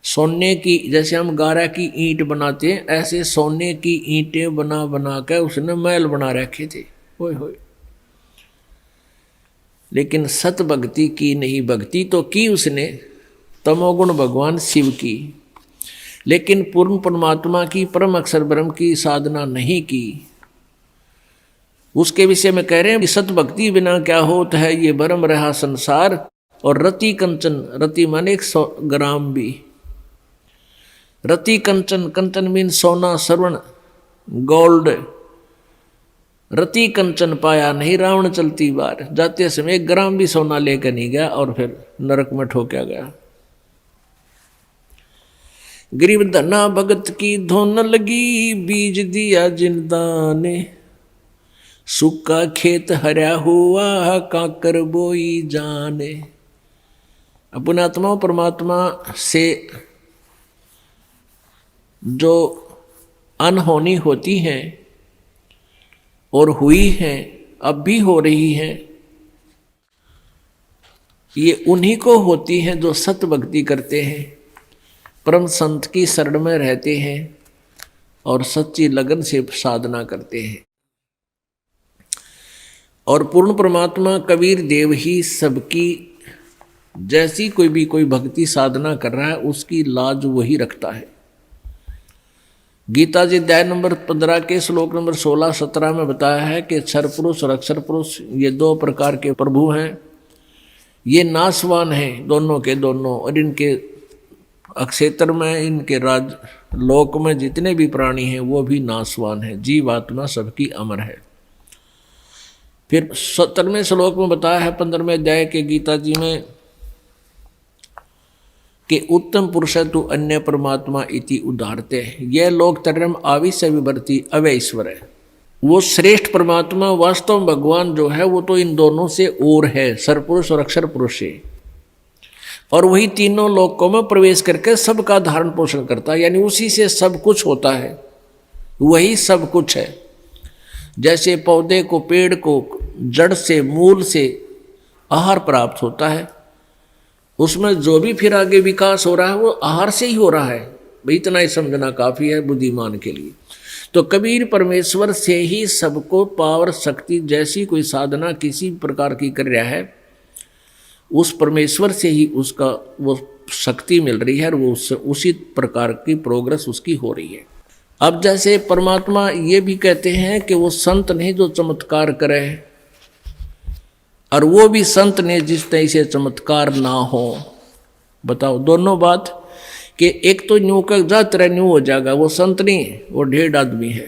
सोने की, जैसे हम गारा की ईंट बनाते हैं ऐसे सोने की ईंटें बना बना कर उसने महल बना रखे थे। ओए होए, लेकिन सत भक्ति की नहीं। भक्ति तो की उसने तमोगुण भगवान शिव की, लेकिन पूर्ण परमात्मा की परम अक्षर ब्रह्म की साधना नहीं की। उसके विषय में कह रहे हैं कि सत भक्ति बिना क्या होता है, ये भरम रहा संसार। और रति कंचन, रति माने 100 ग्राम भी, रति कंचन, कंचन मीन सोना, स्वर्ण, गोल्ड। रति कंचन पाया नहीं रावण चलती बार। जाते समय 1 ग्राम भी सोना लेकर नहीं गया और फिर नरक में ठोका गया। गरीब धना भगत की धोन लगी, बीज दिया जिनदाने, सूखा खेत हरा हुआ काकर बोई जाने। अपने आत्मा परमात्मा से जो अनहोनी होती है और हुई है, अब भी हो रही है, ये उन्हीं को होती है जो सत भक्ति करते हैं, परम संत की शरण में रहते हैं और सच्ची लगन से साधना करते हैं। और पूर्ण परमात्मा कबीर देव ही सबकी, जैसी कोई भक्ति साधना कर रहा है उसकी लाज वही रखता है। गीता जी अध्याय नंबर 15 के श्लोक नंबर 16-17 में बताया है कि क्षर पुरुष और अक्षर पुरुष ये 2 प्रकार के प्रभु हैं। ये नाशवान हैं दोनों के दोनों, और इनके अक्षेत्र में, इनके राज लोक में जितने भी प्राणी हैं वो भी नाशवान हैं। जीव आत्मा सबकी अमर है। फिर 17वें श्लोक में बताया है 15वें अध्याय के गीता जी में कि उत्तम पुरुष तु अन्य परमात्मा इति उदाहरते। यह लोक तरम आविश्य विवर्ती अवैश्वर है। वो श्रेष्ठ परमात्मा वास्तव में भगवान जो है वो तो इन दोनों से और है, सरपुरुष और अक्षर पुरुष से, और वही तीनों लोकों में प्रवेश करके सबका धारण पोषण करता है। यानी उसी से सब कुछ होता है, वही सब कुछ है। जैसे पौधे को, पेड़ को जड़ से, मूल से आहार प्राप्त होता है, उसमें जो भी फिर आगे विकास हो रहा है वो आहार से ही हो रहा है। भाई इतना ही समझना काफी है बुद्धिमान के लिए। तो कबीर परमेश्वर से ही सबको पावर शक्ति, जैसी कोई साधना किसी प्रकार की कर रहा है, उस परमेश्वर से ही उसका वो शक्ति मिल रही है और वो उससे उसी प्रकार की प्रोग्रेस उसकी हो रही है। अब जैसे परमात्मा ये भी कहते हैं कि वो संत नहीं जो चमत्कार करे, और वो भी संत ने जिस तरह से चमत्कार ना हो। बताओ दोनों बात, कि एक तो न्यू का जात रह न्यू हो जाएगा, वो संत नहीं, वो ढेर आदमी है।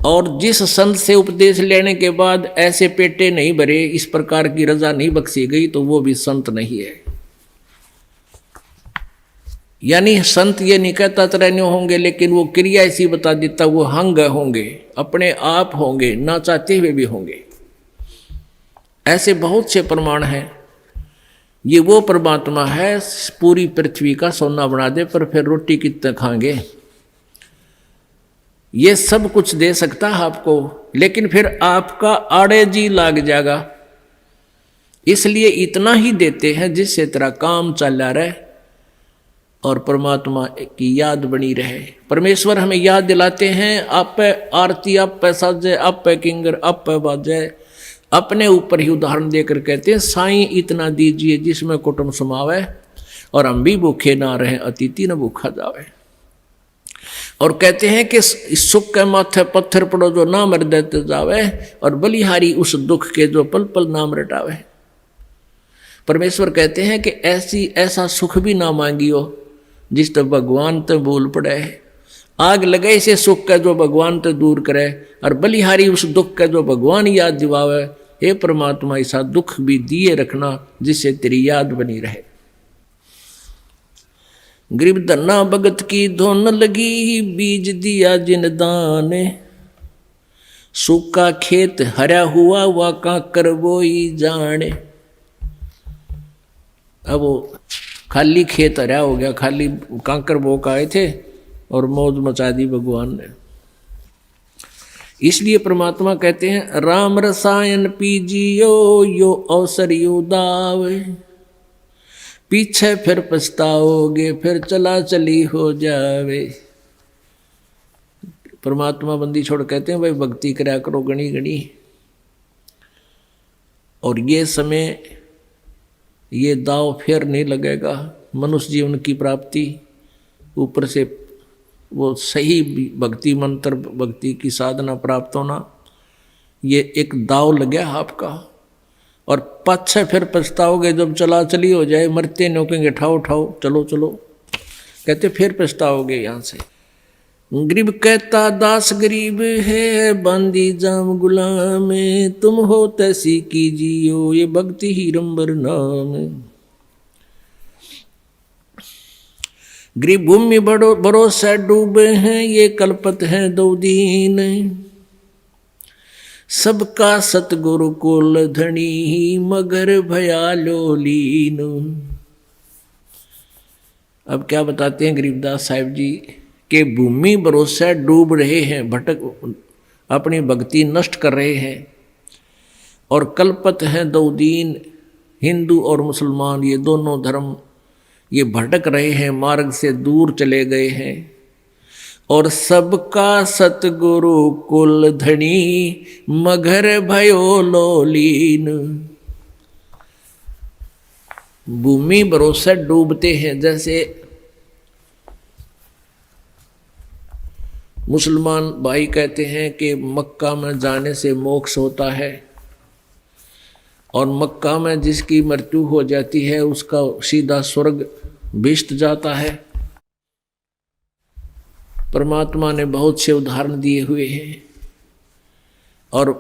और जिस संत से उपदेश लेने के बाद ऐसे पेटे नहीं भरे, इस प्रकार की रजा नहीं बख्शी गई, तो वो भी संत नहीं है। यानी संत ये नहीं कहता तरह होंगे, लेकिन वो क्रिया ऐसी बता देता, वो हंग होंगे, अपने आप होंगे, ना चाहते हुए भी होंगे। ऐसे बहुत से प्रमाण हैं। ये वो परमात्मा है पूरी पृथ्वी का सोना बना दे, पर फिर रोटी कितने खाएंगे। ये सब कुछ दे सकता है आपको, लेकिन फिर आपका आड़े जी लाग जाएगा। इसलिए इतना ही देते हैं जिससे तेरा काम चला रहे और परमात्मा की याद बनी रहे। परमेश्वर हमें याद दिलाते हैं, आप पे आरती, आप पे साजे, आप पे किंगर, आप पे बाजे। अपने ऊपर ही उदाहरण देकर कहते हैं, साईं इतना दीजिए जिसमें कुटुंब समावे, और हम भी भूखे ना रहे, अतिथि न भूखा जावे। और कहते हैं कि सुख के माथे पत्थर पड़ो जो नाम हृदय जावे, और बलिहारी उस दुख के जो पल पल नाम रटावे। परमेश्वर कहते हैं कि ऐसा सुख भी ना मांगियो जिस तो भगवान तो भूल पड़े। आग लगे इसे सुख का जो भगवान तो दूर करे, और बलिहारी उस दुख का जो भगवान याद दिवावे। हे परमात्मा ऐसा दुख भी दिए रखना जिससे तेरी याद बनी रहे। गरीब धन्ना भगत की धोन लगी, बीज दिया जिन दाने, सूखा खेत हरा हुआ वा काकर बोई जाने। अब वो खाली खेत हरा हो गया, खाली कांकर बो का आए थे और मौज मचा दी भगवान ने। इसलिए परमात्मा कहते हैं, राम रसायन पीजियो यो अवसर यो दावे, पीछे फिर पछताओगे फिर चला चली हो जावे। परमात्मा बंदी छोड़ कहते हैं भाई भक्ति करा करो गणी गणी, और ये समय, ये दाव फिर नहीं लगेगा। मनुष्य जीवन की प्राप्ति, ऊपर से वो सही भक्ति मंत्र, भक्ति की साधना प्राप्त होना, ये एक दाव लगे आपका। और पाछे फिर पछताओगे जब चला चली हो जाए, मरते नहीं कहेंगे ठाओ ठाओ चलो चलो, कहते फिर पछताओगे यहाँ से। गरीब कहता दास गरीब है, बांदी जाम गुलाम, तुम हो तैसी कीजियो ये भक्ति ही रंबर नाम। गरीब भूमि बड़ो भरोसे डूबे हैं, ये कल्पत है दो दीन, सबका सतगुरु कुल धनी, मगर भयालो लीन। अब क्या बताते हैं गरीबदास साहिब जी के भूमि भरोसे डूब रहे हैं, भटक अपनी भक्ति नष्ट कर रहे हैं, और कल्पत हैं दो दीन, हिंदू और मुसलमान ये दोनों धर्म ये भटक रहे हैं, मार्ग से दूर चले गए हैं। और सबका सतगुरु कुल धनी, मगर भयो लोलीन। भूमि भरोसे डूबते हैं, जैसे मुसलमान भाई कहते हैं कि मक्का में जाने से मोक्ष होता है, और मक्का में जिसकी मृत्यु हो जाती है उसका सीधा स्वर्ग भिष्ट जाता है। परमात्मा ने बहुत से उदाहरण दिए हुए हैं। और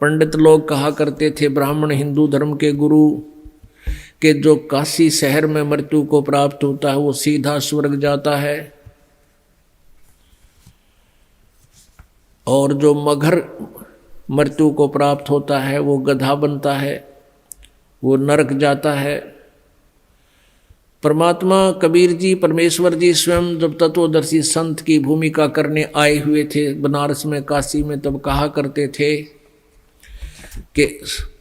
पंडित लोग कहा करते थे, ब्राह्मण हिंदू धर्म के गुरु, कि जो काशी शहर में मृत्यु को प्राप्त होता है वो सीधा स्वर्ग जाता है, और जो मगर मृत्यु को प्राप्त होता है वो गधा बनता है, वो नरक जाता है। परमात्मा कबीर जी, परमेश्वर जी स्वयं जब तत्वदर्शी संत की भूमिका करने आए हुए थे बनारस में, काशी में, तब कहा करते थे कि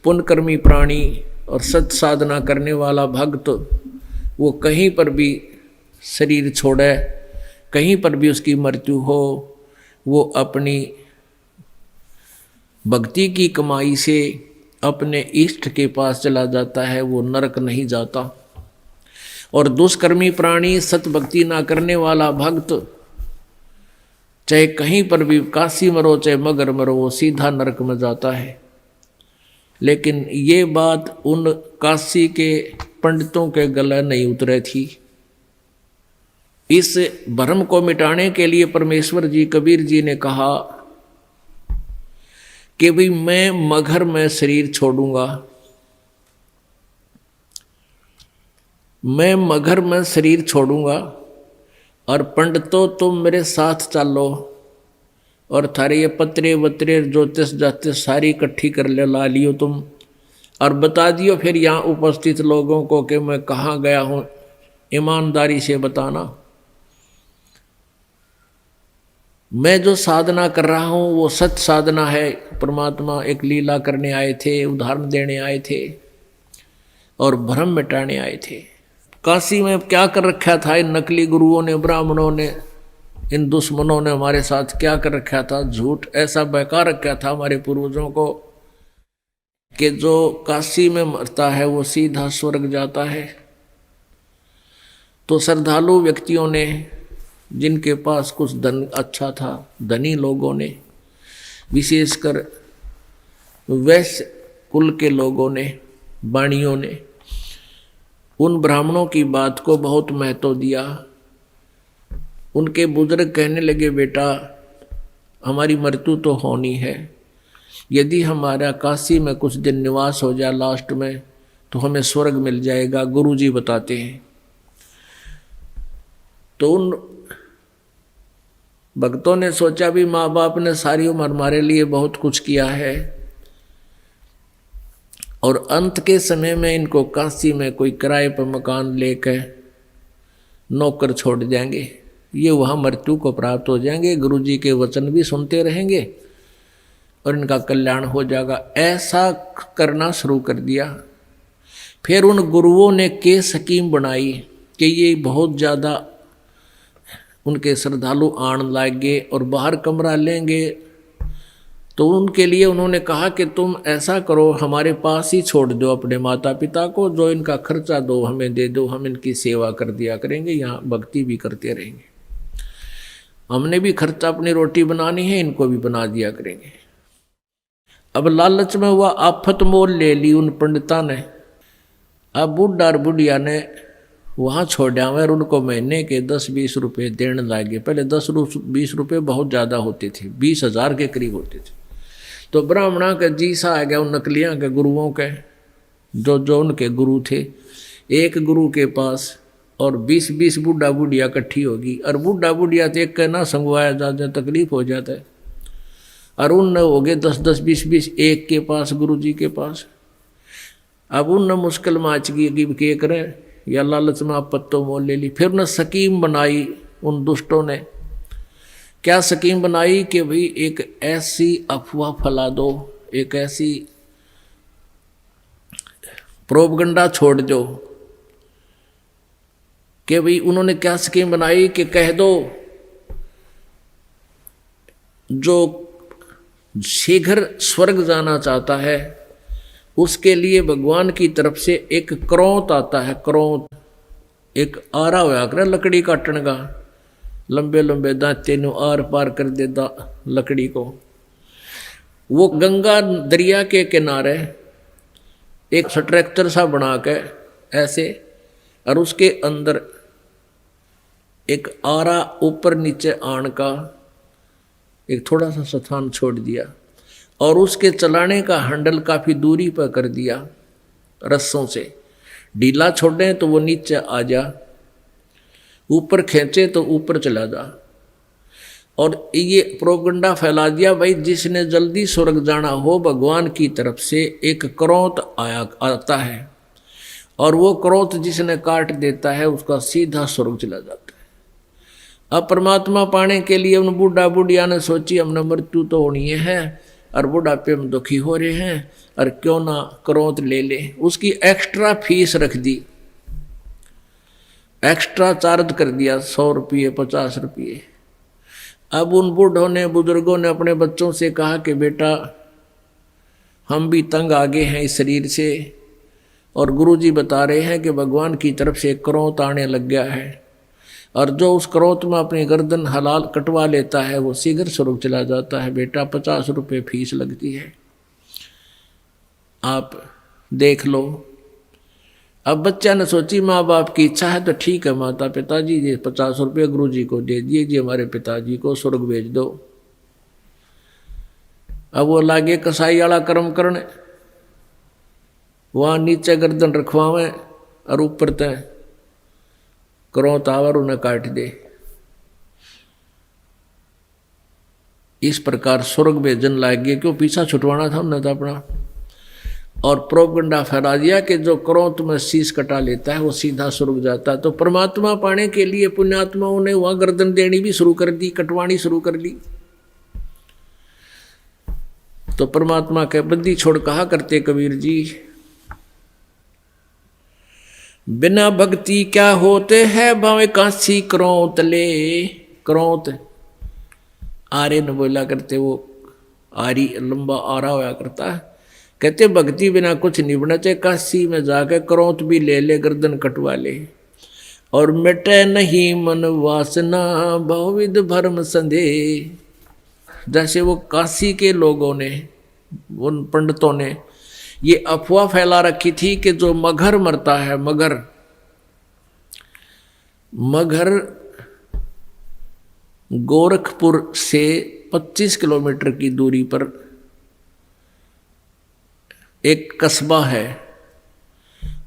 पुण्यकर्मी प्राणी और सत साधना करने वाला भक्त वो कहीं पर भी शरीर छोड़े, कहीं पर भी उसकी मृत्यु हो, वो अपनी भक्ति की कमाई से अपने इष्ट के पास चला जाता है, वो नरक नहीं जाता। और दुष्कर्मी प्राणी, सत भक्ति ना करने वाला भक्त, चाहे कहीं पर भी काशी मरो चाहे मगर मरो, वो सीधा नरक में जाता है। लेकिन ये बात उन काशी के पंडितों के गले नहीं उतरे थी। इस भ्रम को मिटाने के लिए परमेश्वर जी, कबीर जी ने कहा कि भाई मैं मगर में शरीर छोड़ूंगा, मैं मगर में शरीर छोड़ूंगा, और पंडितों तुम मेरे साथ चलो, और थारे ये पत्रे वत्रे ज्योतिष जातिष सारी इकट्ठी कर ला लियो तुम, और बता दियो फिर यहाँ उपस्थित लोगों को कि मैं कहाँ गया हूँ, ईमानदारी से बताना। मैं जो साधना कर रहा हूँ वो सत साधना है। परमात्मा एक लीला करने आए थे, उदाहरण देने आए थे, और भ्रम मिटाने आए थे। काशी में क्या कर रखा था इन नकली गुरुओं ने, ब्राह्मणों ने, इन दुश्मनों ने हमारे साथ क्या कर रखा था? झूठ ऐसा बहका रखा था हमारे पूर्वजों को कि जो काशी में मरता है वो सीधा स्वर्ग जाता है। तो श्रद्धालु व्यक्तियों ने, जिनके पास कुछ धन अच्छा था, धनी लोगों ने, विशेषकर वैश्य कुल के लोगों ने, वाणियों ने, उन ब्राह्मणों की बात को बहुत महत्व दिया। उनके बुजुर्ग कहने लगे, बेटा हमारी मृत्यु तो होनी है, यदि हमारा काशी में कुछ दिन निवास हो जाए लास्ट में तो हमें स्वर्ग मिल जाएगा, गुरुजी बताते हैं। तो उन भक्तों ने सोचा भी माँ बाप ने सारी उम्र हमारे लिए बहुत कुछ किया है, और अंत के समय में इनको काशी में कोई किराए पर मकान लेकर नौकर छोड़ जाएंगे, ये वहाँ मृत्यु को प्राप्त हो जाएंगे, गुरुजी के वचन भी सुनते रहेंगे और इनका कल्याण हो जाएगा। ऐसा करना शुरू कर दिया। फिर उन गुरुओं ने के स्कीम बनाई कि ये बहुत ज़्यादा उनके श्रद्धालु आण लागे और बाहर कमरा लेंगे तो उनके लिए उन्होंने कहा कि तुम ऐसा करो, हमारे पास ही छोड़ दो अपने माता पिता को, जो इनका खर्चा दो हमें दे दो, हम इनकी सेवा कर दिया करेंगे, यहाँ भक्ति भी करते रहेंगे, हमने भी खर्चा अपनी रोटी बनानी है, इनको भी बना दिया करेंगे। अब लालच में हुआ आफत मोल ले ली उन पंडिता ने। अब बुढ़ा और बुढ़िया ने वहाँ छोड़ा और उनको महीने के 10-20 रुपये देने लगे। पहले 10-20 रुपये बहुत ज़्यादा होते थे, 20,000 के करीब होते थे। तो ब्राह्मणा के जीसा आ गया उन नकलियाँ के गुरुओं के, जो उनके गुरु थे, एक गुरु के पास और 20-20 बूढ़ा बुढ़िया इकट्ठी होगी। और बूढ़ा बुढ़िया तो एक ना संगवाया ज़्यादा तकलीफ हो जाता है, और उन हो गए 10-10, 20-20 एक के पास, गुरु जी के पास। अब उन मुश्किल में आच गई कि क्या करें, या लालच में आप पत्तों मोल ले ली। फिर न स्कीम बनाई उन दुष्टों ने। क्या स्कीम बनाई कि भाई एक ऐसी अफवाह फैला दो, एक ऐसी प्रोपगंडा छोड़ दो कि भाई, उन्होंने क्या स्कीम बनाई कि कह दो जो शीघ्र स्वर्ग जाना चाहता है उसके लिए भगवान की तरफ से एक क्रोंत आता है। क्रोंत एक आरा होया करे लकड़ी काटने का, लंबे लंबे दांते नु आर पार कर देता लकड़ी को। वो गंगा दरिया के किनारे एक स्ट्रक्चर सा बना के ऐसे, और उसके अंदर एक आरा ऊपर नीचे आन का एक थोड़ा सा स्थान छोड़ दिया, और उसके चलाने का हैंडल काफ़ी दूरी पर कर दिया रस्सों से। ढीला छोड़े तो वो नीचे आ जा, ऊपर खींचे तो ऊपर चला जा। और ये प्रोपगंडा फैला दिया, भाई जिसने जल्दी स्वर्ग जाना हो भगवान की तरफ से एक क्रोंत आता है, और वो क्रोंत जिसने काट देता है उसका सीधा स्वर्ग चला जाता है। अब परमात्मा पाने के लिए उन बूढ़ा बुढ़िया ने सोची हमने मृत्यु तो होनी है और बुढ़ापे में दुखी हो रहे हैं, और क्यों ना क्रोंत ले ले। उसकी एक्स्ट्रा फीस रख दी, एक्स्ट्रा चार्ज कर दिया 100 रुपये 50 रुपये। अब उन बूढ़ों ने बुजुर्गों ने अपने बच्चों से कहा कि बेटा हम भी तंग आगे हैं इस शरीर से, और गुरुजी बता रहे हैं कि भगवान की तरफ से एक क्रोंत आने लग गया है, और जो उस क्रोंत में अपनी गर्दन हलाल कटवा लेता है वो शीघ्र स्वर्ग चला जाता है। बेटा 50 रुपये फीस लगती है, आप देख लो। अब बच्चा ने सोची माँ बाप की इच्छा है तो ठीक है, माता पिताजी ये 50 रुपये गुरु जी को दे दिए जी, हमारे पिताजी को स्वर्ग भेज दो। अब वो लागे कसाई वाला कर्म करने, वहाँ नीचे गर्दन रखवावे और ऊपर तय क्रोंत आवर उन्हें काट दे। इस प्रकार स्वर्ग भेजन लाग गए, क्यों पीछा छुटवाना था उन्हें तो अपना। और प्रोपगंडा फैला दिया कि जो क्रोंत में शीश कटा लेता है वो सीधा स्वर्ग जाता है। तो परमात्मा पाने के लिए पुण्यात्माओं ने वहां गर्दन देनी भी शुरू कर दी, कटवानी शुरू कर दी। तो परमात्मा के बद्दी छोड़ कहा करते कबीर जी, बिना भक्ति क्या होते हैं भावे कांसी क्रोंत ले। क्रोंत आरे न बोला करते, वो आरी लंबा आरा होया करता है। कहते भक्ति बिना कुछ नहीं बना, चाहे काशी में जाकर क्रोंत भी ले ले, गर्दन कटवा ले, और मिटे नहीं मन वासना बहुविध भरम संदेह। जैसे वो काशी के लोगों ने, उन पंडितों ने ये अफवाह फैला रखी थी कि जो मगर मरता है, मगर गोरखपुर से 25 किलोमीटर की दूरी पर एक कस्बा है,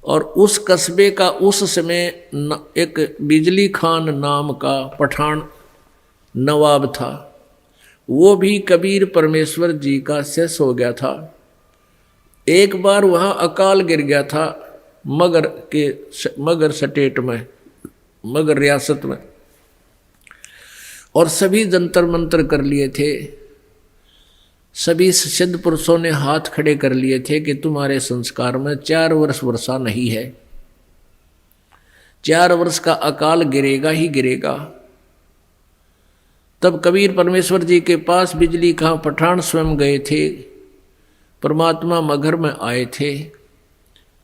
और उस कस्बे का उस समय एक बिजली खान नाम का पठान नवाब था। वो भी कबीर परमेश्वर जी का शिष्य हो गया था। एक बार वहाँ अकाल गिर गया था मगर स्टेट में, मगर रियासत में, और सभी जंतर मंतर कर लिए थे। सभी सिद्ध पुरुषों ने हाथ खड़े कर लिए थे कि तुम्हारे संस्कार में 4 वर्ष वर्षा नहीं है, 4 वर्ष का अकाल गिरेगा ही गिरेगा। तब कबीर परमेश्वर जी के पास बिजली खां पठान स्वयं गए थे। परमात्मा मगर में आए थे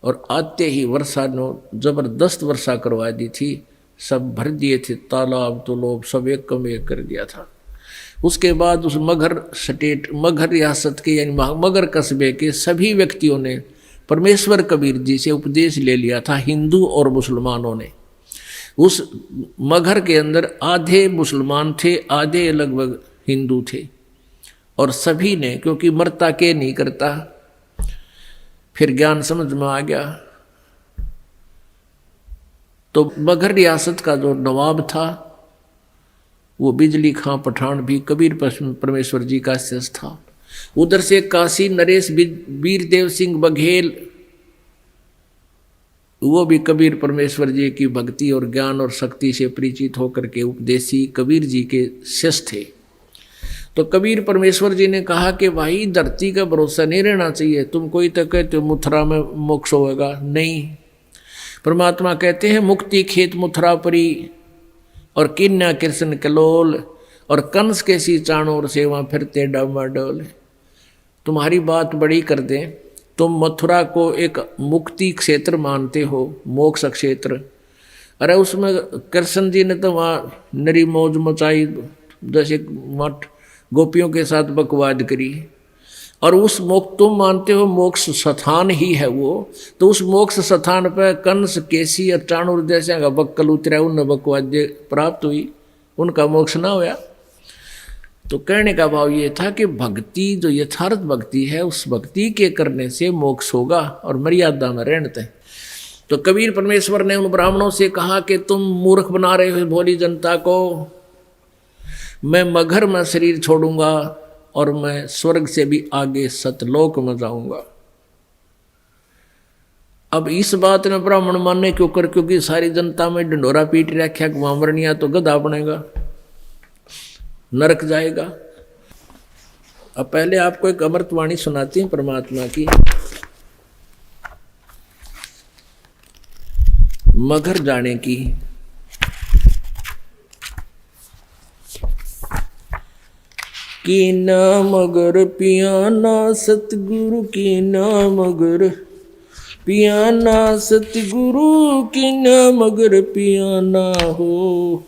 और आते ही वर्षा ने जबरदस्त वर्षा करवा दी थी। सब भर दिए थे, तालाब तालाब सब एक कम एक कर दिया था। उसके बाद उस मगर स्टेट, मगर रियासत के यानी मगर कस्बे के सभी व्यक्तियों ने परमेश्वर कबीर जी से उपदेश ले लिया था। हिंदू और मुसलमानों ने, उस मगर के अंदर आधे मुसलमान थे, आधे लगभग हिंदू थे, और सभी ने, क्योंकि मरता के नहीं करता, फिर ज्ञान समझ में आ गया। तो मगर रियासत का जो नवाब था वो बिजली खां पठान भी कबीर परमेश्वर जी का शिष्य था। उधर से काशी नरेश वीरदेव सिंह बघेल, वो भी कबीर परमेश्वर जी की भक्ति और ज्ञान और शक्ति से परिचित होकर के उपदेशी कबीर जी के शिष्य थे। तो कबीर परमेश्वर जी ने कहा कि भाई धरती का भरोसा नहीं रहना चाहिए, तुम कोई तो कहते हो मथुरा में मोक्ष होगा, नहीं। परमात्मा कहते हैं मुक्ति खेत मथुरा परी और किन्या कृष्ण कलोल और कंस के सी चाणोर सेवा फिरते डामाडोल। तुम्हारी बात बड़ी कर दें, तुम मथुरा को एक मुक्ति क्षेत्र मानते हो, मोक्ष क्षेत्र। अरे उसमें कृष्ण जी ने तो वहाँ नरी मौज मचाई, जैसे मठ गोपियों के साथ बकवाद करी, और उस मोक्ष तुम मानते हो मोक्ष स्थान ही है वो, तो उस मोक्ष स्थान पर कंस केसी और चाणूर जैसे का बक्कल उतरा, उन बकवाद प्राप्त हुई, उनका मोक्ष ना हुआ। तो कहने का भाव ये था कि भक्ति जो यथार्थ भक्ति है, उस भक्ति के करने से मोक्ष होगा और मर्यादा में रहते हैं। तो कबीर परमेश्वर ने उन ब्राह्मणों से कहा कि तुम मूर्ख बना रहे हो भोली जनता को, मैं मगर में शरीर छोड़ूंगा और मैं स्वर्ग से भी आगे सतलोक में जाऊंगा। अब इस बात ने ब्राह्मण मानने क्यों कर, क्योंकि सारी जनता में ढंडोरा पीट रखा कि वहां मरनिया तो गधा बनेगा, नरक जाएगा। अब पहले आपको एक अमृतवाणी सुनाती हैं परमात्मा की। मगर जाने की। की ना मगर पियाना सतगुरु की ना मगर पियाना सतगुरु की ना मगर पियाना हो।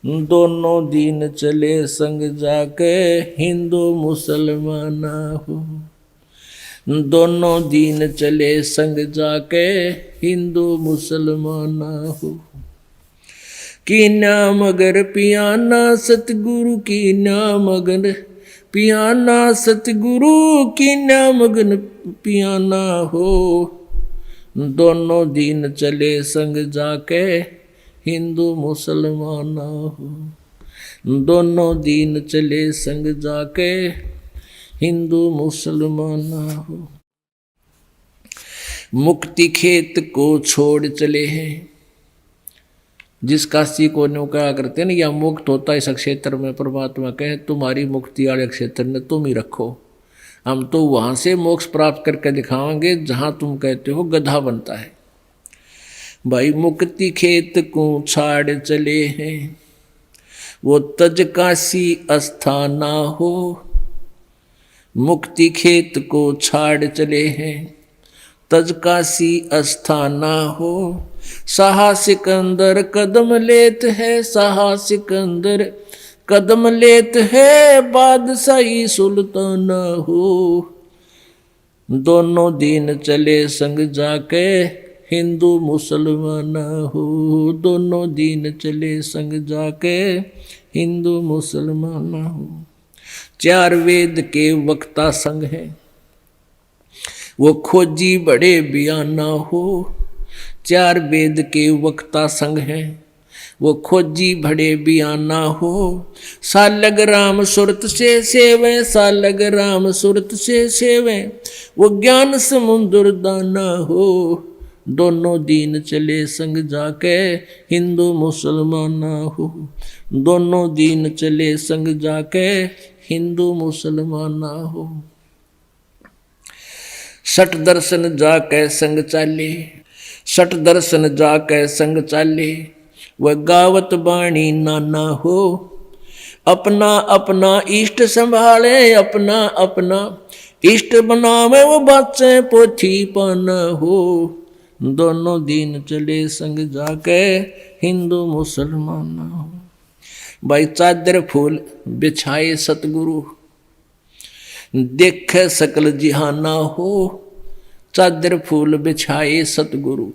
दोनों दिन चले संग जाके हिंदू मुसलमाना हो। दोनों दिन चले संग जाके हिंदू मुसलमाना हो। की ना मगर पियाना सतगुरु की ना मगर पियाना सतगुरु की ना मगन पियाना हो। दोनों दिन चले संग जाके हिंदू मुसलमान हो। दोनों दिन चले संग जाके हिंदू मुसलमान हो। मुक्ति खेत को छोड़ चले हैं। जिस काशी को क्या करते हैं ना, या मुक्त होता है इस क्षेत्र में, परमात्मा कहे तुम्हारी मुक्ति वाले क्षेत्र में तुम ही रखो, हम तो वहां से मोक्ष प्राप्त करके दिखाएंगे जहां तुम कहते हो गधा बनता है। भाई मुक्ति खेत को छाड़ चले हैं, वो तज काशी अस्थाना हो। मुक्ति खेत को छाड़ चले हैं, तज काशी अस्थाना हो। साहा सिकंदर कदम लेत है, साहा सिकंदर कदम लेत है, बादशाही सुल्ताना हो। दोनों दिन चले संग जाके हिंदू मुसलमान हो। दोनों दिन चले संग जाके हिंदू मुसलमान हो। चार वेद के वक्ता संग है, वो खोजी बड़े बयाना हो। चार वेद के वक्ता संग है, वो खोजी बड़े बयाना हो। सालग राम सुरत से सेवे, सालग राम सुरत से सेवे, वो ज्ञान समुद्र दाना हो। दोनों दिन चले संग जाके हिंदू मुसलमान हो। दोनों दिन चले संग जाके हिंदू मुसलमान हो। सठ दर्शन जाके संग चाले, सठ दर्शन जाके संग चाले, वह गावत बाणी नाना हो। अपना अपना इष्ट संभाले, अपना अपना इष्ट बनावे, वो बच्चे पोथी पन हो। दोनों दिन चले संग जाके हिंदू मुसलमान हो। भाई चादर फूल बिछाए सतगुरु, देखे सकल जिहाना हो। चादर फूल बिछाए सतगुरु,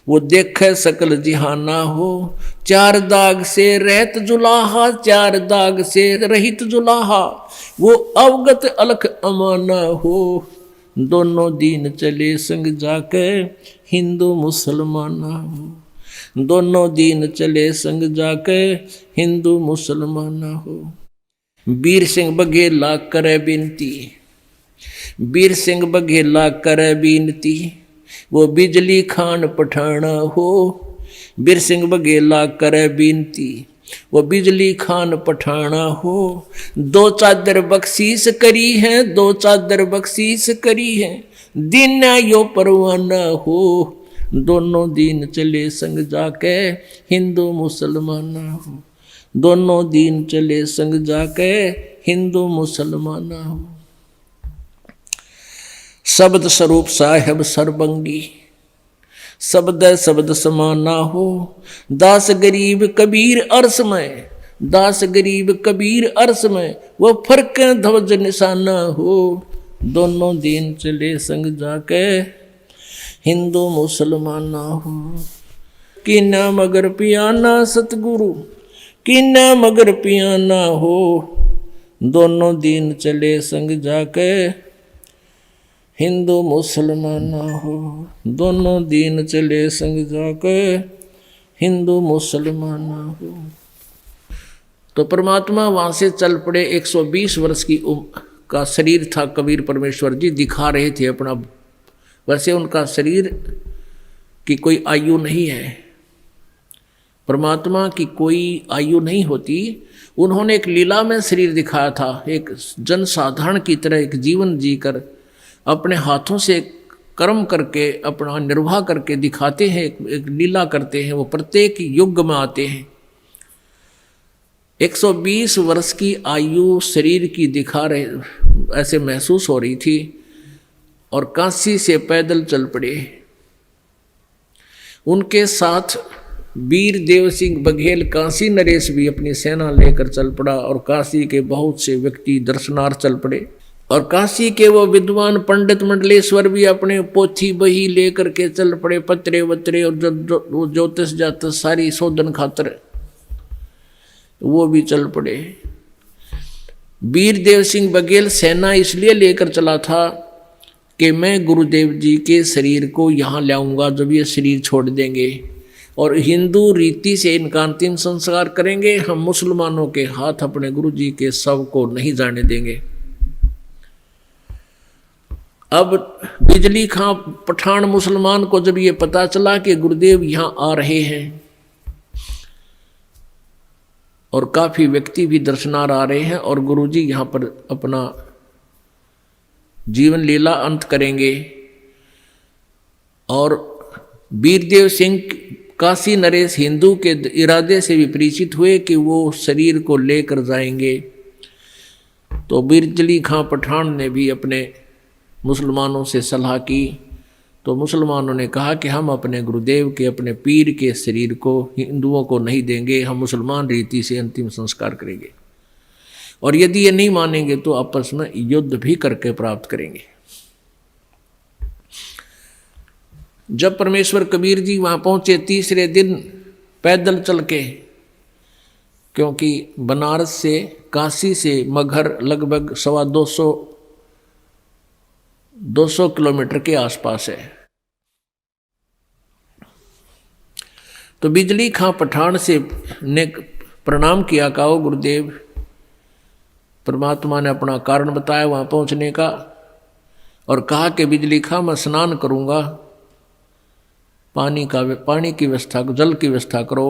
वो देखे सकल जिहाना हो। चार दाग से रहत जुलाहा, चार दाग से रहित जुलाहा, वो अवगत अलख अमाना हो। दोनों दिन चले संग जाके हिंदू मुसलमान हो। दोनों दिन चले संग जाके हिंदू मुसलमान हो। वीर सिंह बघेला करे बिनती, वीर सिंह बघेला करे बिनती, वो बिजली खान पठाना हो। वीर सिंह बघेला करे बिनती, वो बिजली खान पठाना हो। दो चादर बख्शीश करी है, दो चादर बख्शीश करी है, दिन यो परवाना हो। दोनों दिन चले संग जाके हिंदू मुसलमान हो। दोनों दिन चले संग जाके हिंदू मुसलमान हो। शब्द स्वरूप साहेब सरबंगी, शब्द शब्द समाना हो। दास गरीब कबीर अरस में, दास गरीब कबीर अरस में, वो फर्क ध्वज निशाना हो। दोनों दिन चले संग जाके हिंदू मुसलमान हो। किन्ना मगर पियाना सतगुरु, किन्ना मगर पियाना हो। दोनों दिन चले संग जाके हिंदू मुसलमान हो। दोनों दिन चले संग जाके हिंदू मुसलमान हो। तो परमात्मा वहां से चल पड़े। 120 वर्ष की उम्र का शरीर था कबीर परमेश्वर जी, दिखा रहे थे अपना। वैसे उनका शरीर की कोई आयु नहीं है, परमात्मा की कोई आयु नहीं होती। उन्होंने एक लीला में शरीर दिखाया था, एक जनसाधारण की तरह एक जीवन जीकर अपने हाथों से कर्म करके अपना निर्वाह करके दिखाते हैं, एक लीला करते हैं। वो प्रत्येक युग में आते हैं। 120 वर्ष की आयु शरीर की दिखा रहे, ऐसे महसूस हो रही थी। और काशी से पैदल चल पड़े। उनके साथ वीर देव सिंह बघेल काशी नरेश भी अपनी सेना लेकर चल पड़ा। और काशी के बहुत से व्यक्ति दर्शनार्थ चल पड़े। और काशी के वो विद्वान पंडित मंडलेश्वर भी अपने पोथी बही लेकर के चल पड़े। पत्रे वत्रे और जो ज्योतिष जातस सारी शोधन खातर वो भी चल पड़े। वीर देव सिंह बघेल सेना इसलिए लेकर चला था कि मैं गुरुदेव जी के शरीर को यहाँ लाऊंगा जब ये शरीर छोड़ देंगे, और हिंदू रीति से इनका अंतिम संस्कार करेंगे। हम मुसलमानों के हाथ अपने गुरु जी के शव को नहीं जाने देंगे। अब बिजली खां पठान मुसलमान को जब ये पता चला कि गुरुदेव यहाँ आ रहे हैं और काफी व्यक्ति भी दर्शनार आ रहे हैं और गुरुजी यहाँ पर अपना जीवन लीला अंत करेंगे, और वीरदेव सिंह काशी नरेश हिंदू के इरादे से भी परिचित हुए कि वो शरीर को लेकर जाएंगे। तो बिजली खां पठान ने भी अपने मुसलमानों से सलाह की। तो मुसलमानों ने कहा कि हम अपने गुरुदेव के, अपने पीर के शरीर को हिंदुओं को नहीं देंगे, हम मुसलमान रीति से अंतिम संस्कार करेंगे, और यदि ये नहीं मानेंगे तो आपस में युद्ध भी करके प्राप्त करेंगे। जब परमेश्वर कबीर जी वहां पहुंचे तीसरे दिन पैदल चल के, क्योंकि बनारस से काशी से मगहर लगभग 200 किलोमीटर के आसपास है। तो बिजली खां पठान से ने प्रणाम किया, कहो गुरुदेव। परमात्मा ने अपना कारण बताया वहां पहुंचने का और कहा कि बिजली खां मैं स्नान करूंगा, पानी की व्यवस्था, जल की व्यवस्था करो।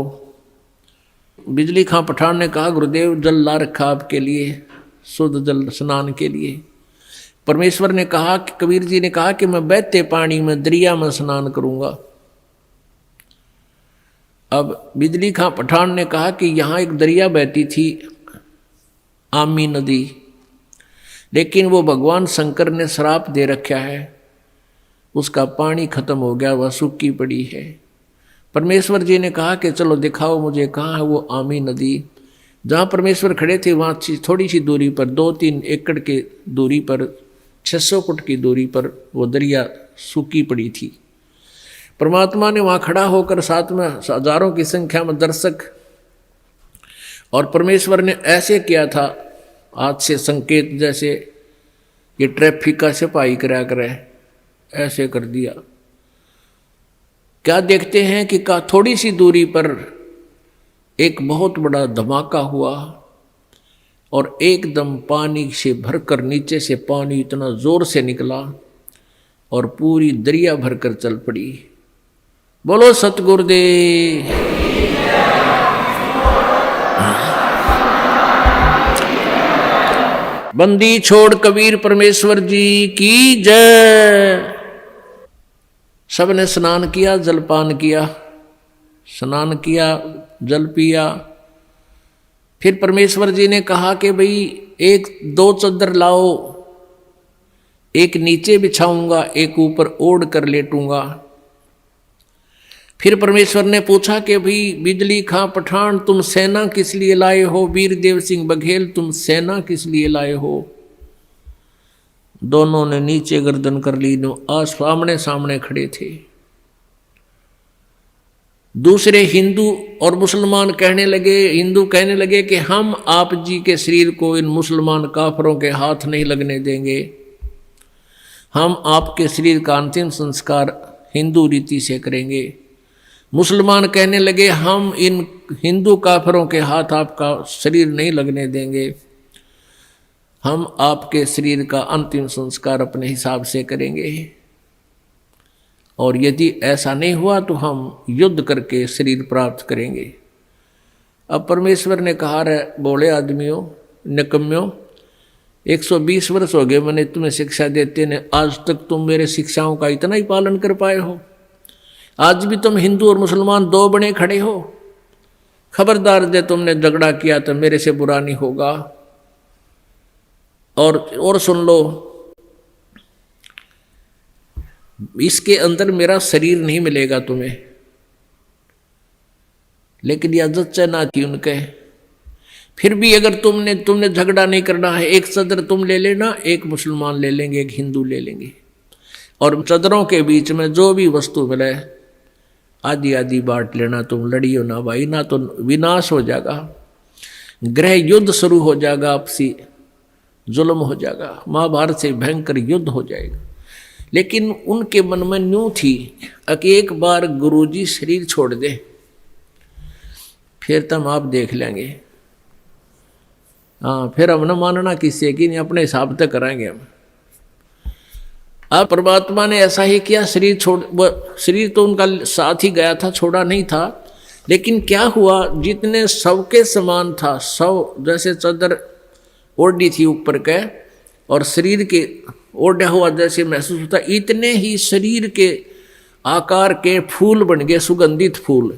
बिजली खां पठान ने कहा गुरुदेव जल ला रखा आपके लिए, शुद्ध जल स्नान के लिए। परमेश्वर ने कहा कि कबीर जी ने कहा कि मैं बहते पानी में दरिया में स्नान करूंगा। अब बिजली खां पठान ने कहा कि यहाँ एक दरिया बहती थी आमी नदी, लेकिन वो भगवान शंकर ने श्राप दे रखा है, उसका पानी खत्म हो गया, वह सूखी पड़ी है। परमेश्वर जी ने कहा कि चलो दिखाओ मुझे कहाँ है वो आमी नदी। जहाँ परमेश्वर खड़े थे वहाँ थोड़ी सी दूरी पर, 2-3 एकड़ की दूरी पर, 600 फुट की दूरी पर वो दरिया सूखी पड़ी थी। परमात्मा ने वहाँ खड़ा होकर साथ में हजारों की संख्या में दर्शक, और परमेश्वर ने ऐसे किया था हाथ से संकेत, जैसे ये ट्रैफिक का सिपाही करा करे, ऐसे कर दिया। क्या देखते हैं कि थोड़ी सी दूरी पर एक बहुत बड़ा धमाका हुआ और एकदम पानी से भरकर नीचे से पानी इतना जोर से निकला और पूरी दरिया भरकर चल पड़ी। बोलो सतगुरुदेव। बंदी छोड़ कबीर परमेश्वर जी की जय। सबने स्नान किया, जलपान किया, स्नान किया, जल पिया। फिर परमेश्वर जी ने कहा कि भाई 1-2 चद्दर लाओ, एक नीचे बिछाऊंगा, एक ऊपर ओढ़ कर लेटूंगा। फिर परमेश्वर ने पूछा कि भाई बिजली खां पठान तुम सेना किस लिए लाए हो, वीर देव सिंह बघेल तुम सेना किस लिए लाए हो। दोनों ने नीचे गर्दन कर ली, आमने सामने खड़े थे। दूसरे हिंदू और मुसलमान कहने लगे, हिंदू कहने लगे कि हम आप जी के शरीर को इन मुसलमान काफरों के हाथ नहीं लगने देंगे, हम आपके शरीर का अंतिम संस्कार हिंदू रीति से करेंगे। मुसलमान कहने लगे हम इन हिंदू काफरों के हाथ आपका शरीर नहीं लगने देंगे, हम आपके शरीर का अंतिम संस्कार अपने हिसाब से करेंगे, और यदि ऐसा नहीं हुआ तो हम युद्ध करके शरीर प्राप्त करेंगे। अब परमेश्वर ने कहा रे बोले आदमियों, निकम्यों, 120 वर्ष हो गए मैंने तुम्हें शिक्षा देते ने, आज तक तुम मेरे शिक्षाओं का इतना ही पालन कर पाए हो। आज भी तुम हिंदू और मुसलमान 2 बने खड़े हो। खबरदार जे तुमने झगड़ा किया तो मेरे से बुरा नहीं होगा। और सुन लो, इसके अंदर मेरा शरीर नहीं मिलेगा तुम्हें। लेकिन यह जच्चा थी उनके। फिर भी अगर तुमने झगड़ा नहीं करना है, एक चदर तुम ले लेना, एक मुसलमान ले लेंगे, एक हिंदू ले लेंगे, और चदरों के बीच में जो भी वस्तु मिले आधी आधी बांट लेना। तुम लड़ियो ना भाई, ना तो विनाश हो जाएगा, गृह युद्ध शुरू हो जाएगा, आपसी जुल्म हो जाएगा, महाभारत से भयंकर युद्ध हो जाएगा। लेकिन उनके मन में न्यू थी कि एक बार गुरुजी शरीर छोड़ दे फिर तुम आप देख लेंगे। हाँ, फिर हम न मानना किसी की नहीं, अपने हिसाब तक कराएंगे हम। अब परमात्मा ने ऐसा ही किया, शरीर तो उनका साथ ही गया था, छोड़ा नहीं था। लेकिन क्या हुआ, जितने सबके समान था, सब जैसे चादर ओढ़ी थी ऊपर के और शरीर के ओढ़ा हुआ जैसे महसूस होता, इतने ही शरीर के आकार के फूल बन गए, सुगंधित फूल।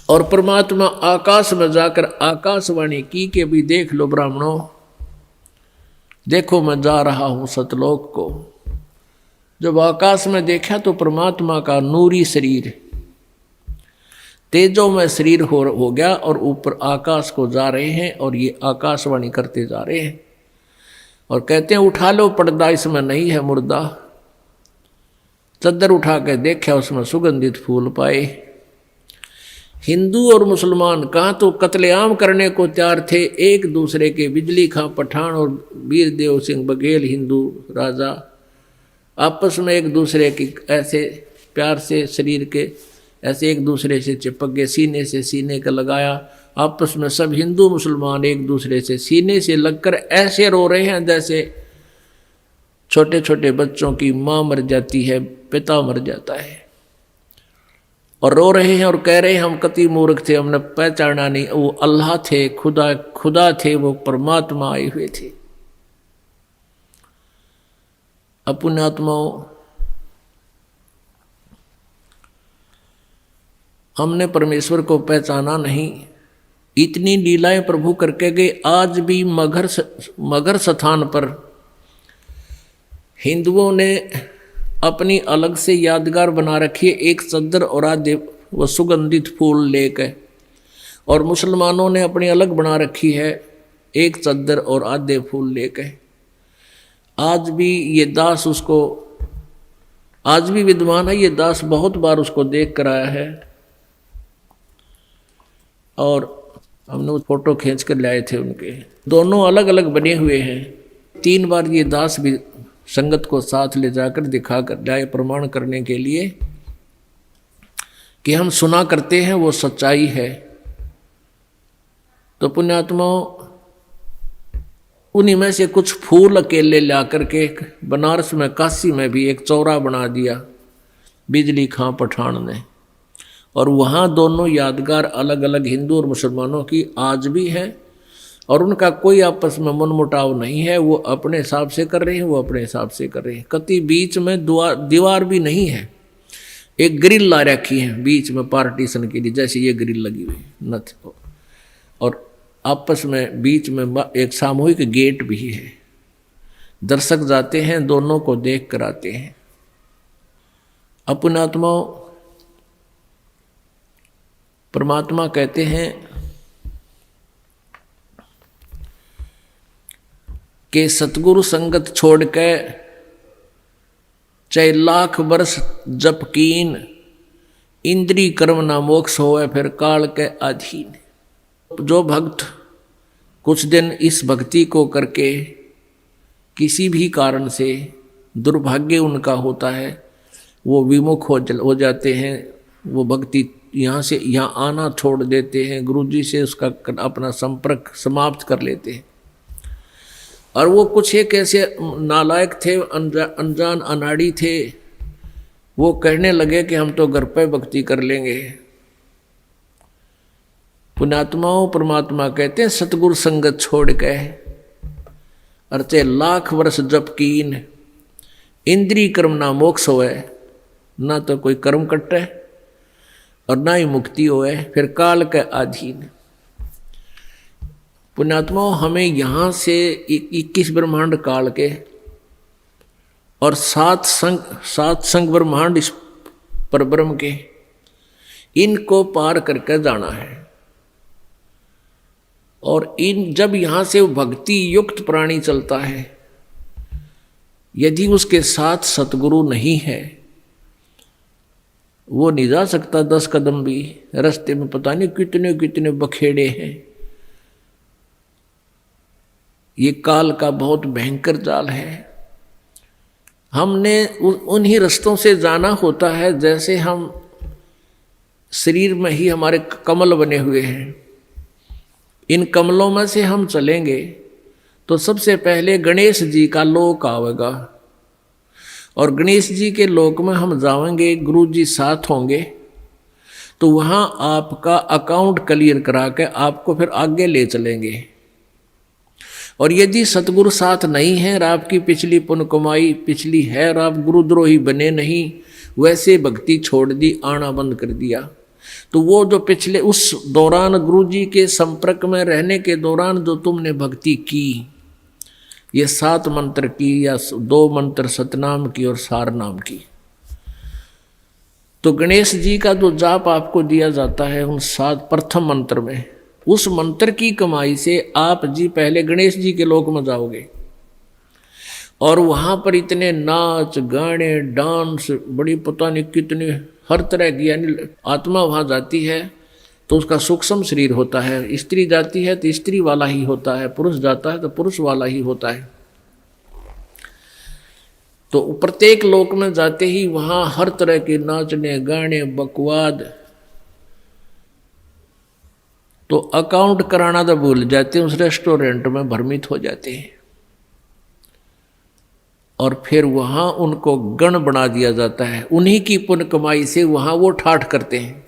और परमात्मा आकाश में जाकर आकाशवाणी की कि भी देख लो ब्राह्मणों, देखो मैं जा रहा हूं सतलोक को। जब आकाश में देखा तो परमात्मा का नूरी शरीर तेजों में शरीर हो गया और ऊपर आकाश को जा रहे हैं, और ये आकाशवाणी करते जा रहे हैं और कहते हैं उठा लो पर्दा, इसमें नहीं है मुर्दा। चद्दर उठा के देखा, उसमें सुगंधित फूल पाए। हिंदू और मुसलमान कहाँ तो कत्लेआम करने को तैयार थे एक दूसरे के। बिजली खां पठान और वीर देव सिंह बघेल हिंदू राजा आपस में एक दूसरे की ऐसे प्यार से शरीर के ऐसे एक दूसरे से चिपक गए, सीने से सीने का लगाया। आपस में सब हिंदू मुसलमान एक दूसरे से सीने से लगकर ऐसे रो रहे हैं जैसे छोटे छोटे बच्चों की माँ मर जाती है, पिता मर जाता है, और रो रहे हैं और कह रहे हैं हम कति मूर्ख थे, हमने पहचाना नहीं, वो अल्लाह थे, खुदा थे, वो परमात्मा आए हुए थे। अपने आत्माओं, हमने परमेश्वर को पहचाना नहीं, इतनी लीलाएं प्रभु करके गए। आज भी मगर स्थान पर हिंदुओं ने अपनी अलग से यादगार बना रखी है, एक चद्दर और आधे वो सुगंधित फूल लेकर, और मुसलमानों ने अपनी अलग बना रखी है, एक चद्दर और आधे फूल लेकर। आज भी ये दास उसको, आज भी विद्वान है ये दास, बहुत बार उसको देख कर आया है, और हमने वो फोटो खींच कर लाए थे उनके। दोनों अलग अलग बने हुए हैं। 3 बार ये दास भी संगत को साथ ले जाकर दिखा कर लाए, प्रमाण करने के लिए कि हम सुना करते हैं वो सच्चाई है। तो पुण्यात्माओं, उन्हीं में से कुछ फूल अकेले ला करके बनारस में, काशी में भी एक चौरा बना दिया बिजली खां पठान ने, और वहाँ दोनों यादगार अलग अलग हिंदू और मुसलमानों की आज भी है, और उनका कोई आपस में मनमुटाव नहीं है। वो अपने हिसाब से कर रहे हैं, वो अपने हिसाब से कर रहे हैं। कति बीच में दीवार भी नहीं है, एक ग्रिल ला रखी है बीच में पार्टीशन के लिए, जैसे ये ग्रिल लगी हुई नथ, और आपस में बीच में एक सामूहिक गेट भी है। दर्शक जाते हैं, दोनों को देख कर आते हैं। अपनात्माओं, परमात्मा कहते हैं कि सतगुरु संगत छोड़ के चाहे लाख वर्ष जप कीन, इंद्री कर्म ना मोक्ष होए फिर काल के अधीन। जो भक्त कुछ दिन इस भक्ति को करके किसी भी कारण से दुर्भाग्य उनका होता है, वो विमुख हो जाते हैं, वो भक्ति यहाँ से यहाँ आना छोड़ देते हैं, गुरुजी से उसका अपना संपर्क समाप्त कर लेते हैं। और वो कुछ एक ऐसे नालायक थे, अनजान अनाड़ी थे, वो कहने लगे कि हम तो घर पे भक्ति कर लेंगे। पुण्यात्माओं, परमात्मा कहते हैं सतगुरु संगत छोड़ के अर्चे लाख वर्ष जप कीन, इंद्री कर्म ना मोक्ष होए, ना तो कोई कर्म कटे और ना ही मुक्ति होए, फिर काल के अधीन। पुण्यात्माओं, हमें यहाँ से 21 ब्रह्मांड काल के और 7 संग ब्रह्मांड इस परब्रह्म के, इनको पार करके जाना है। और जब यहाँ से भक्ति युक्त प्राणी चलता है, यदि उसके साथ सतगुरु नहीं है, वो नहीं जा सकता 10 कदम भी। रास्ते में पता नहीं कितने कितने बखेड़े हैं। ये काल का बहुत भयंकर जाल है। हमने उन्हीं रास्तों से जाना होता है, जैसे हम शरीर में ही हमारे कमल बने हुए हैं। इन कमलों में से हम चलेंगे तो सबसे पहले गणेश जी का लोक आवेगा, और गणेश जी के लोक में हम जाएंगे, गुरु जी साथ होंगे, तो वहाँ आपका अकाउंट क्लियर करा के आपको फिर आगे ले चलेंगे। और यदि सतगुरु साथ नहीं है और आपकी पिछली पुण्य कमाई पिछली है और आप गुरुद्रोही बने नहीं, वैसे भक्ति छोड़ दी, आना बंद कर दिया, तो वो जो पिछले उस दौरान गुरु जी के संपर्क में रहने के दौरान जो तुमने भक्ति की, ये 7 मंत्र की या 2 मंत्र सतनाम की और सार नाम की, तो गणेश जी का जो जाप आपको दिया जाता है उन 7 प्रथम मंत्र में, उस मंत्र की कमाई से आप जी पहले गणेश जी के लोक में जाओगे। और वहाँ पर इतने नाच गाने डांस, बड़ी पता नहीं कितने हर तरह की, यानी आत्मा वहाँ जाती है तो उसका सूक्ष्म शरीर होता है, स्त्री जाती है तो स्त्री वाला ही होता है, पुरुष जाता है तो पुरुष वाला ही होता है। तो प्रत्येक लोक में जाते ही वहाँ हर तरह के नाचने गाने बकवाद, तो अकाउंट कराना तो भूल जाते हैं, उस रेस्टोरेंट में भ्रमित हो जाते हैं। और फिर वहाँ उनको गण बना दिया जाता है, उन्हीं की पुण्य कमाई से वहाँ वो ठाठ करते हैं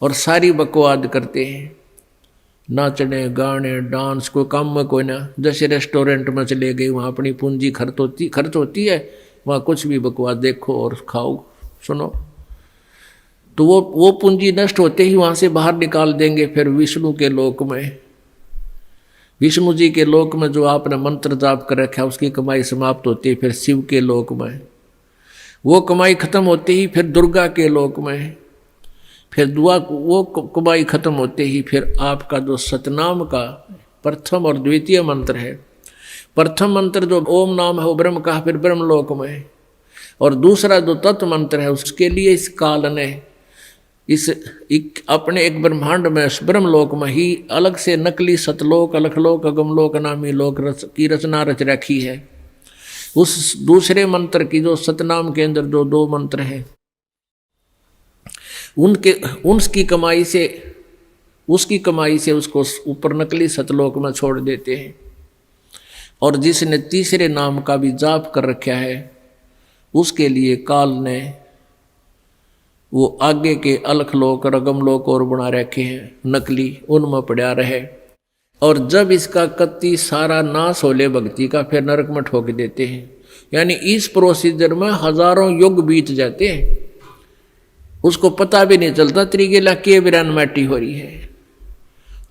और सारी बकवाद करते हैं, नाचने गाने डांस, कोई काम में कोई ना, जैसे रेस्टोरेंट में चले गए, वहाँ अपनी पूंजी खर्च होती है, वहाँ कुछ भी बकवाद देखो और खाओ सुनो। तो वो पूंजी नष्ट होते ही वहां से बाहर निकाल देंगे। फिर विष्णु के लोक में, विष्णु जी के लोक में जो आपने मंत्र जाप कर रखा है उसकी कमाई समाप्त होती है। फिर शिव के लोक में वो कमाई खत्म होते ही फिर दुर्गा के लोक में, फिर वो कमाई खत्म होते ही फिर आपका जो सतनाम का प्रथम और द्वितीय मंत्र है, प्रथम मंत्र जो ओम नाम है वो ब्रह्म का, फिर ब्रह्मलोक में, और दूसरा जो तत्व मंत्र है उसके लिए इस काल ने अपने एक ब्रह्मांड में ब्रह्मलोक में ही अलग से नकली सतलोक, अलखलोक, अगमलोक नामी लोक की रचना रच रखी है। उस दूसरे मंत्र की जो सतनाम के अंदर जो 2 मंत्र हैं उसकी कमाई से उसको ऊपर नकली सतलोक में छोड़ देते हैं। और जिसने तीसरे नाम का भी जाप कर रखा है उसके लिए काल ने वो आगे के अलखलोक और अगमलोक और बना रखे हैं नकली, उनमें पड़ा रहे। और जब इसका कत्ती सारा नाश हो ले भक्ति का, फिर नरक में ठोक देते हैं। यानी इस प्रोसीजर में हजारों युग बीत जाते हैं, उसको पता भी नहीं चलता त्रिगेला के बिरान माटी हो रही है।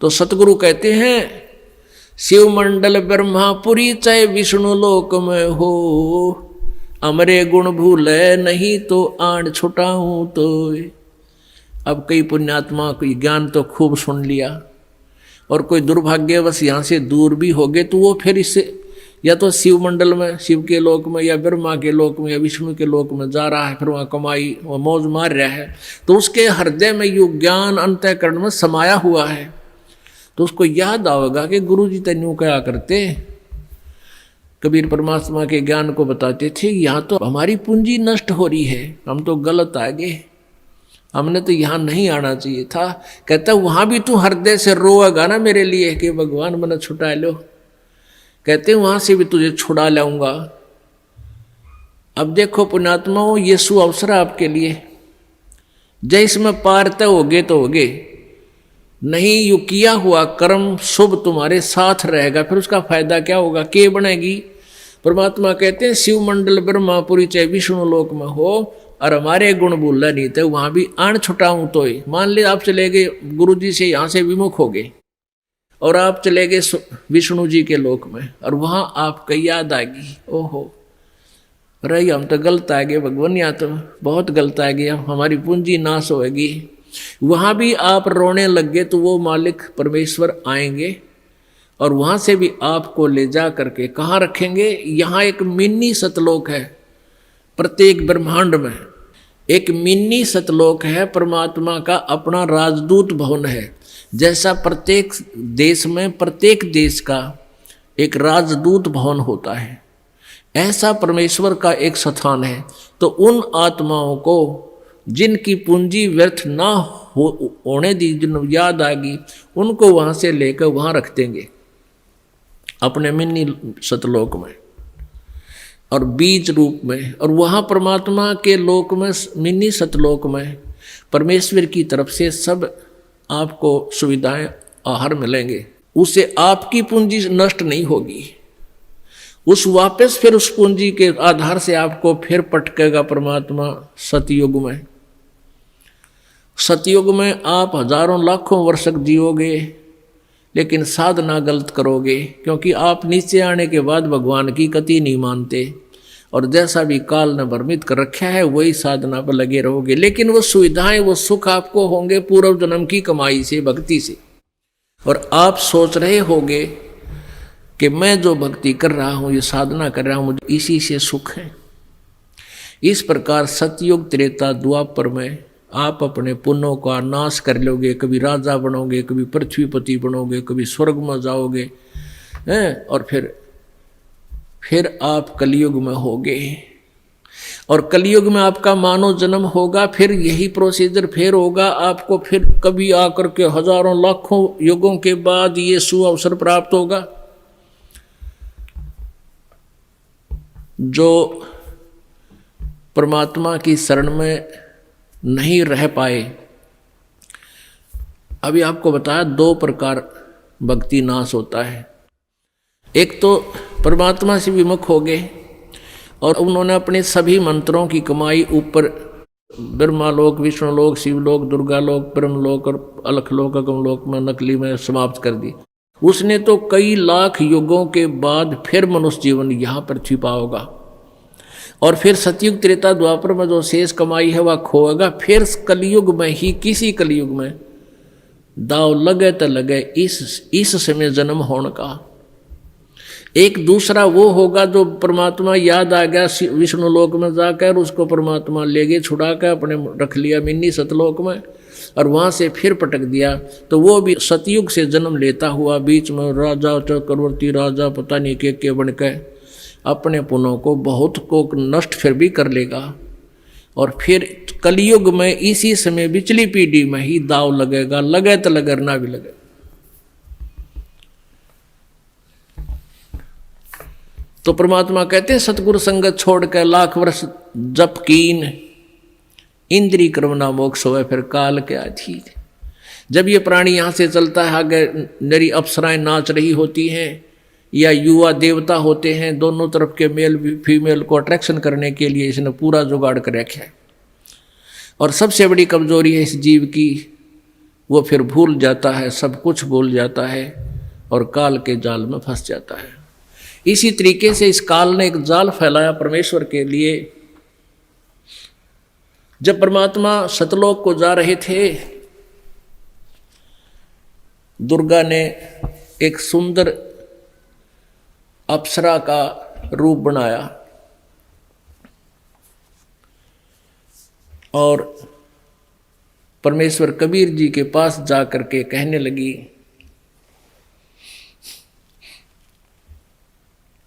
तो सतगुरु कहते हैं शिव मंडल ब्रह्मापुरी चाहे विष्णु लोक में हो, अमरे गुण भूले नहीं तो आड़ छुटाऊं तो। अब कई पुण्यात्मा कोई ज्ञान तो खूब सुन लिया और कोई दुर्भाग्यवश यहाँ से दूर भी हो गए, तो वो फिर इससे या तो शिव मंडल में, शिव के लोक में, या ब्रह्मा के लोक में, या विष्णु के लोक में जा रहा है, फिर वहाँ कमाई वह मौज मार रहा है। तो उसके हृदय में यो ज्ञान अंतःकरण में समाया हुआ है, तो उसको याद आएगा कि गुरु जी तेन्यू क्या करते। कबीर परमात्मा के ज्ञान को बताते थे, यहाँ तो हमारी पूंजी नष्ट हो रही है, हम तो गलत आ गए, हमने तो यहाँ नहीं आना चाहिए था। कहता वहाँ भी तू हृदय से रोएगा ना मेरे लिए कि भगवान मैंने छुटा लो, कहते वहाँ से भी तुझे छुड़ा लाऊंगा। अब देखो पुण्यात्माओं, ये सु अवसर आपके लिए, जैसे में पार तय होगे तो होगे, नहीं यू किया हुआ कर्म शुभ तुम्हारे साथ रहेगा, फिर उसका फायदा क्या होगा, के बनेगी। परमात्मा कहते हैं शिव मंडल ब्रह्मापुरी चाहे विष्णु लोक में हो और हमारे गुण भूलना नहीं थे, वहां भी आण छुटाऊं तो ही। मान ले आप चले गए गुरु जी से, यहाँ से विमुख हो गए और आप चले गए विष्णु जी के लोक में, और वहां आपको याद आ गई, ओहो रही हम तो गलत आ गए भगवान, यहाँ तो बहुत गलत आ गया, हमारी पूंजी नाश होगी। वहां भी आप रोने लग गए तो वो मालिक परमेश्वर आएंगे और वहां से भी आपको ले जा करके कहाँ रखेंगे। यहाँ एक मिनी सतलोक है, प्रत्येक ब्रह्मांड में एक मिनी सतलोक है, परमात्मा का अपना राजदूत भवन है। जैसा प्रत्येक देश में प्रत्येक देश का एक राजदूत भवन होता है, ऐसा परमेश्वर का एक स्थान है। तो उन आत्माओं को जिनकी पूंजी व्यर्थ ना होने दी, जिन याद आ गई, उनको वहां से लेकर वहां रख देंगे अपने मिनी सतलोक में और बीज रूप में। और वहां परमात्मा के लोक में, मिनी सतलोक में परमेश्वर की तरफ से सब आपको सुविधाएं आहार मिलेंगे, उससे आपकी पूंजी नष्ट नहीं होगी। उस वापस फिर उस पूंजी के आधार से आपको फिर पटकेगा परमात्मा सतयुग में। सतयुग में आप हजारों लाखों वर्ष जियोगे, लेकिन साधना गलत करोगे, क्योंकि आप नीचे आने के बाद भगवान की कति नहीं मानते और जैसा भी काल ने भ्रमित कर रखा है वही साधना पर लगे रहोगे। लेकिन वो सुविधाएं, वो सुख आपको होंगे पूर्व जन्म की कमाई से, भक्ति से। और आप सोच रहे होगे कि मैं जो भक्ति कर रहा हूँ, ये साधना कर रहा हूँ, मुझे इसी से सुख है। इस प्रकार सतयुग त्रेता द्वापर में आप अपने पुण्यों का नाश कर लोगे, कभी राजा बनोगे, कभी पृथ्वीपति बनोगे, कभी स्वर्ग में जाओगे हैं, और फिर आप कलयुग में होगे। और कलयुग में आपका मानव जन्म होगा, फिर यही प्रोसीजर फिर होगा आपको, फिर कभी आकर के हजारों लाखों युगों के बाद ये सुअवसर प्राप्त होगा। जो परमात्मा की शरण में नहीं रह पाए, अभी आपको बताया 2 प्रकार भक्ति नाश होता है। एक तो परमात्मा से विमुख हो गए और उन्होंने अपने सभी मंत्रों की कमाई ऊपर ब्रह्मालोक, विष्णुलोक, शिवलोक, दुर्गालोक, ब्रह्मलोक और अलखलोक, अगमलोक में नकली में समाप्त कर दी। उसने तो कई लाख युगों के बाद फिर मनुष्य जीवन यहाँ पर छिपा होगा, और फिर सतयुग त्रेता द्वापर में जो शेष कमाई है वह खोएगा। फिर कलयुग में ही, किसी कलयुग में दाव लगे तो लगे इस समय जन्म होने का। एक दूसरा वो होगा जो परमात्मा याद आ गया विष्णु लोक में जाकर, उसको परमात्मा ले गए छुड़ा कर, अपने रख लिया मिन्नी सतलोक में, और वहाँ से फिर पटक दिया। तो वो भी सतयुग से जन्म लेता हुआ बीच में राजा चक्रवर्ती राजा पता नहीं के बन के अपने पुनों को बहुत को नष्ट फिर भी कर लेगा। और फिर कलयुग में इसी समय बिचली पीढ़ी में ही दाव लगेगा, लगे तो लगे ना भी लगे। तो परमात्मा कहते हैं सतगुरु संगत छोड़ कर लाख वर्ष जप कीन, इंद्री क्रमना मोक्ष होवे फिर काल के अधीन। जब ये प्राणी यहाँ से चलता है, आगे नरी अप्सराएं नाच रही होती हैं या युवा देवता होते हैं, दोनों तरफ के मेल फीमेल को अट्रैक्शन करने के लिए इसने पूरा जुगाड़ कर रखा है। और सबसे बड़ी कमजोरी है इस जीव की, वो फिर भूल जाता है, सब कुछ भूल जाता है और काल के जाल में फंस जाता है। इसी तरीके से इस काल ने एक जाल फैलाया परमेश्वर के लिए। जब परमात्मा सतलोक को जा रहे थे, दुर्गा ने एक सुंदर अप्सरा का रूप बनाया और परमेश्वर कबीर जी के पास जाकर के कहने लगी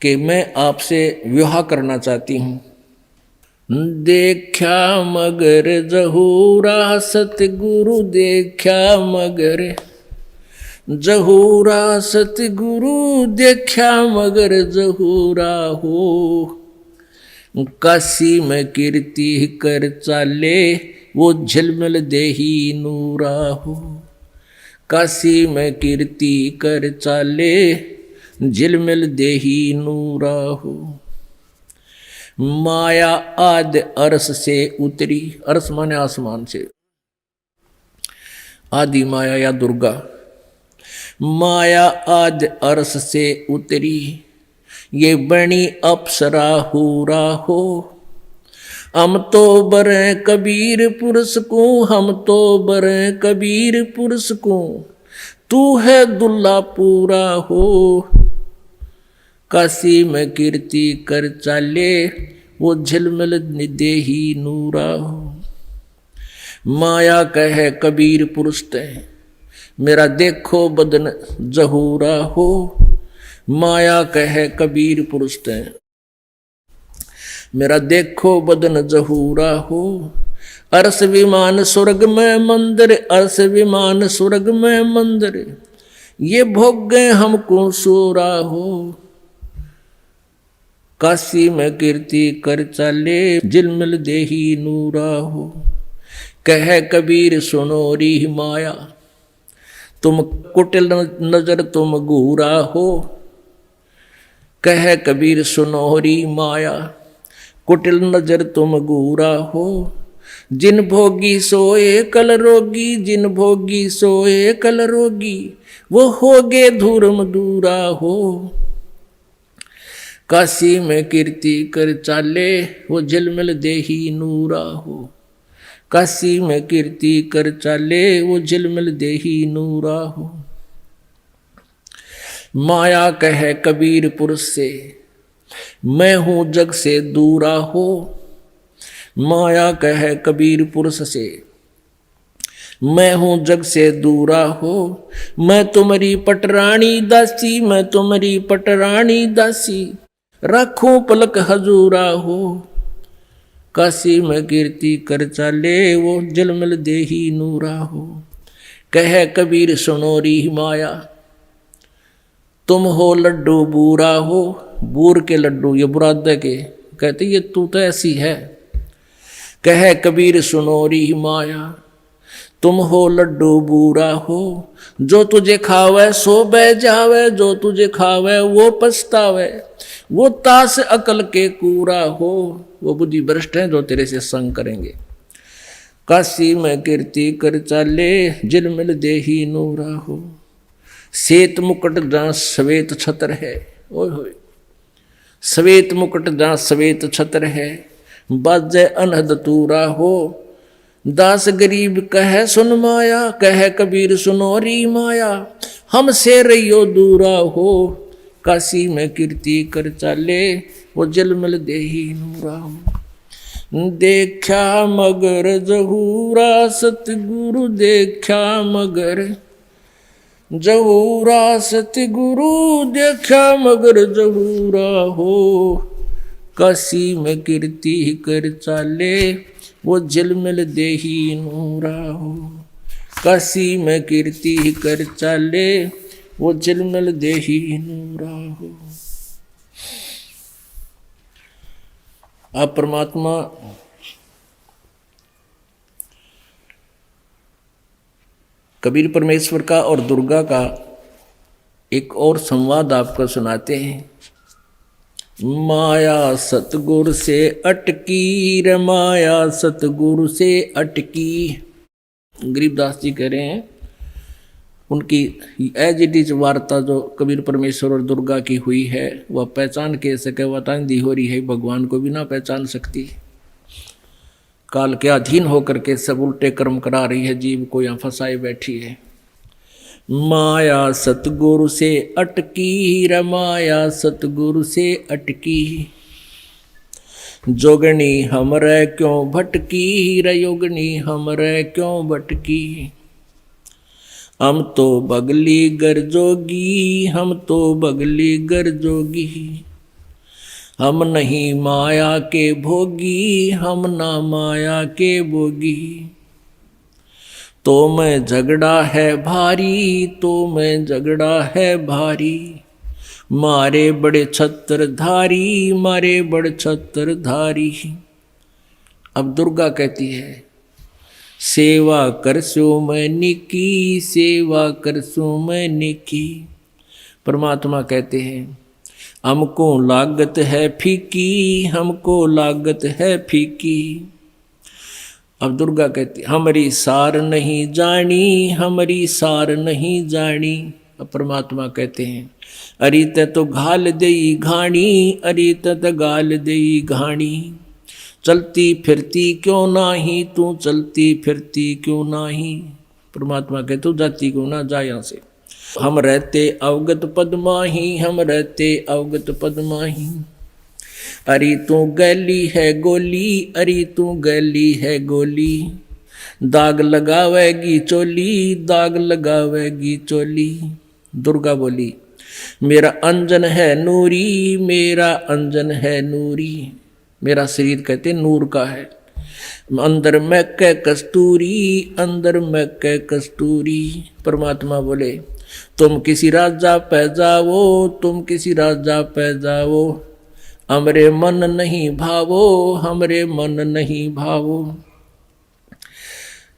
कि मैं आपसे विवाह करना चाहती हूँ। देखा मगर जहूरा सतगुरु, देखा मगर जहूरा सतगुरु, देखा मगर जहूरा हो। काशी में कीर्ति कर चाले, वो झिलमिल देही नूरा हो। काशी में कीर्ति कर चाले, झिलमिल देही नूरा हो। माया आदि अरस से उतरी, अरस माने आसमान से, आदि माया या दुर्गा। माया आदि अरस से उतरी, ये बनी अप्सरा हूरा हो। हम तो बरे कबीर पुरुष को, हम तो बरे कबीर पुरुष को, तू है दुल्ला पूरा हो। काशी में कीर्ति कर चाले, वो झिलमिल देही नूरा हो। माया कहे कबीर पुरुष ते, मेरा देखो बदन जहूरा हो। माया कहे कबीर पुरुष ते, मेरा देखो बदन जहूरा हो। अरस विमान स्वर्ग में मंदिर, अरस विमान स्वर्ग में मंदिर, ये भोग गए हमको सोरा हो। काशी में कीर्ति कर चाले, झिलमिल देही नूरा हो। कह कबीर सुनो री माया, तुम कुटिल नजर तुम घूरा हो। कह कबीर सुनो री माया, कुटिल नजर तुम घूरा हो। जिन भोगी सोए कल रोगी, जिन भोगी सोए कल रोगी, वो होगे धूर्म दूरा हो। काशी में कीर्ति कर चाले, वो झिलमिल देही नूरा हो। काशी में कीर्ति कर चाले, वो झिलमिल देही नूरा हो। माया कहे कबीर पुरुष से, मैं हूं जग से दूरा हो। माया कहे कबीर पुरुष से, मैं हूं जग से दूरा हो। मैं तुम्हारी पटरानी दासी, मैं तुम्हारी पटरानी दासी, रखूं पलक हजूरा हो। काशी में कीर्ति कर चाले, वो झिलमिल देही नूरा हो। कह कबीर सुनो री माया, तुम हो लड्डू बूरा हो। बूर के लड्डू, ये बुरादे के कहते, ये तू तो ऐसी है। कह कबीर सुनो री माया, तुम हो लड्डू बूरा हो। जो तुझे खावे सो बह जावे, जो तुझे खावे वो पछतावे। वो तास अकल के कूरा हो। वो बुद्धि भ्रष्ट हैं जो तेरे से संग करेंगे। काशी में कीर्ति कर चाले जिलमिल देही नूरा हो। श्वेत मुकुट जहाँ श्वेत छत्र है, ओए होए, श्वेत मुकुट जहाँ श्वेत छत्र है, बाजे अनहद तूरा हो। दास गरीब कहे सुन माया, कहे कबीर सुनो री माया, हमसे रहियो दूरा हो। काशी में कीर्ति कर चाले वो जलमल देही नूरा हो। देखा मगर जहूरा सतगुरु, देखा मगर जहूरा सतगुरु, देखा मगर जहूरा हो। काशी में कीर्ति कर चाले वो जलमल देही नूरा हो। काशी में कीर्ति कर चाले वो जलमल देही नूरा हो। अब परमात्मा कबीर परमेश्वर का और दुर्गा का एक और संवाद आपको सुनाते हैं। माया सतगुरु से अटकी रे, माया सतगुरु से अटकी। गरीबदास जी कह रहे हैं उनकी एज इट इज वार्ता जो कबीर परमेश्वर और दुर्गा की हुई है वह पहचान के सके वतांदी हो रही है, भगवान को भी ना पहचान सकती। काल के अधीन होकर के सब उल्टे कर्म करा रही है, जीव को यहाँ फंसाए बैठी है। माया सतगुरु से अटकी रे, माया सतगुरु से अटकी। जोगनी हमरे क्यों भटकी रे, योगनी हमरे क्यों भटकी। हम तो बगली गर जोगी, हम तो बगली गर जोगी। हम नहीं माया के भोगी, हम ना माया के भोगी। तो मैं झगड़ा है भारी, तो मैं झगड़ा है भारी। मारे बड़े छत्रधारी, मारे बड़े छत्रधारी। अब दुर्गा कहती है सेवा करसो मैं निकी, सेवा करसो मैं निकी। परमात्मा कहते हैं हमको लागत है फीकी, हमको लागत है फीकी। अब दुर्गा कहती हमारी सार नहीं जानी, हमारी सार नहीं जानी। अब परमात्मा कहते हैं अरे तो घाल देई घाणी, अरे तो गाल देई घाणी। चलती फिरती क्यों नाही तू, चलती फिरती क्यों नाही। परमात्मा कहते तू जाती क्यों ना, जा यहाँ से। हम रहते अवगत पद माही, हम रहते अवगत पद माही। अरे तू गली है गोली, अरे तू गली है गोली। दाग लगावेगी चोली, दाग लगावेगी चोली। दुर्गा बोली मेरा अंजन है नूरी, मेरा अंजन है नूरी। मेरा शरीर कहते नूर का है। अंदर में कै कस्तूरी, अंदर में कै कस्तूरी। परमात्मा बोले तुम किसी राजा पे जाओ, तुम किसी राजा पे जाओ। हमरे मन नहीं भावो, हमरे मन नहीं भावो।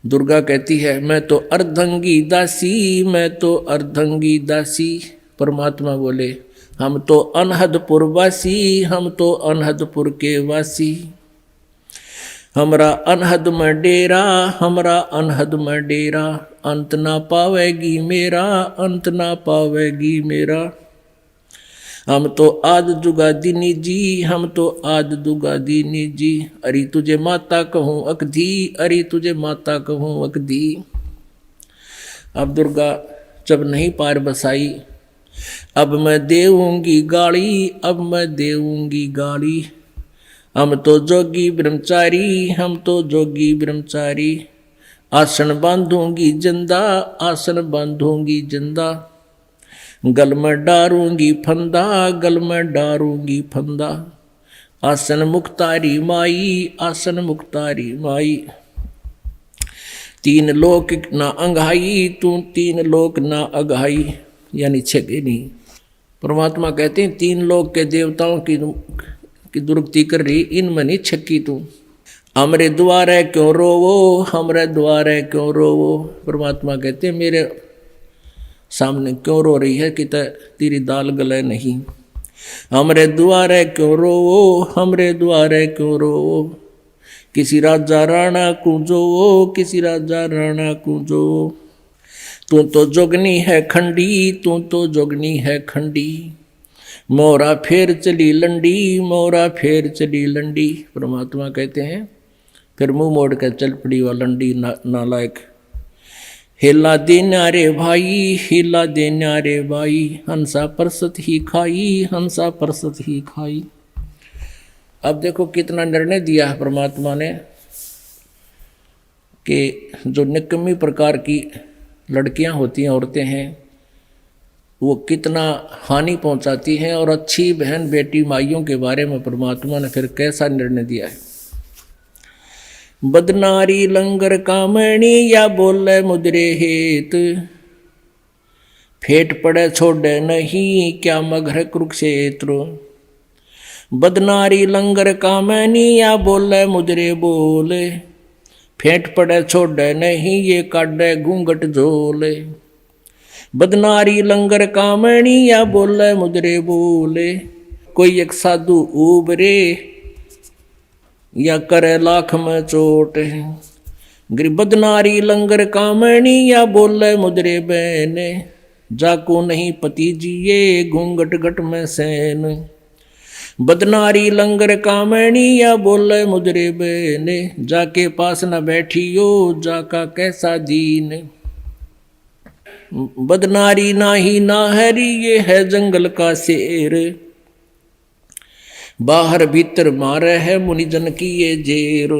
दुर्गा कहती है मैं तो अर्धंगी दासी, मैं तो अर्धंगी दासी। परमात्मा बोले हम तो अनहदपुर वासी, हम तो अनहदपुर के वासी। हमरा अनहद में डेरा, हमरा अनहद में डेरा। अंत ना पावेगी मेरा, अंत ना पावेगी मेरा। हम तो आद जुगा दीनी जी, हम तो आद दुगा दीनी जी। अरे तुझे माता कहूँ अकधी, अरे तुझे माता कहूँ अकधी। अब दुर्गा जब नहीं पार बसाई, अब मैं देऊंगी गाड़ी, अब मैं देऊंगी गाड़ी। हम तो जोगी ब्रह्मचारी, हम तो जोगी ब्रह्मचारी। आसन बांधूंगी जिंदा, आसन बांधूंगी जिंदा। गल में डारूंगी फंदा, गल में डारूंगी फंदा। आसन मुक्तारी माई, आसन मुक्तारी माई। तीन लोक ना अंगाई, तू तीन लोक ना अघाई। यानी छेगे नहीं। परमात्मा कहते हैं तीन लोक के देवताओं की दुर्गति कर रही, इनमें नहीं छक्की तू। हमरे द्वारे क्यों रोवो, हमरे द्वारे क्यों रोवो। परमात्मा कहते हैं मेरे सामने क्यों रो रही है कि तेरी दाल गले नहीं। हमरे द्वारे क्यों रोवो, हमरे द्वारे क्यों रोवो। किसी राजा राणा कुंजो, किसी राजा राणा कुंजो। तू तो जोगनी है खंडी, तू तो जोगनी है खंडी, मोरा फेर चली लंडी, मोरा फेर चली लंडी। परमात्मा कहते हैं फिर मुंह मोड़ कर चल पड़ी वह लंडी नालायक। हिला देना रे भाई, हिला देना रे भाई, हंसा परसत ही खाई, हंसा परसत ही खाई। अब देखो कितना निर्णय दिया है परमात्मा ने कि जो निकम्मी प्रकार की लड़कियां होती हैं, औरतें हैं, वो कितना हानि पहुंचाती हैं, और अच्छी बहन बेटी माइयों के बारे में परमात्मा ने फिर कैसा निर्णय दिया है। बदनारी लंगर कामणी या बोले मुद्रे हेत, फेट पड़े छोड़े नहीं क्या मगर कुरुक्षेत्र। बदनारी लंगर कामनी या बोले मुद्रे बोले, फेंट पड़े छोड़े नहीं ये काटे घूंघट झोले। बदनारी लंगर कामणी या बोले मुद्रे बोले, कोई एक साधु उबरे या करे लाख में चोट। बदनारी लंगर कामणी या बोले मुद्रे बहने, जाको नहीं पति जिए घूंघट घट में सैन। बदनारी लंगर कामणी या बोले मुद्रे बहने, जाके पास न बैठियो जाका कैसा दीन। बदनारी नाही नाहरी ये है जंगल का शेर, बाहर भीतर मारे है मुनिजन की ये जेर।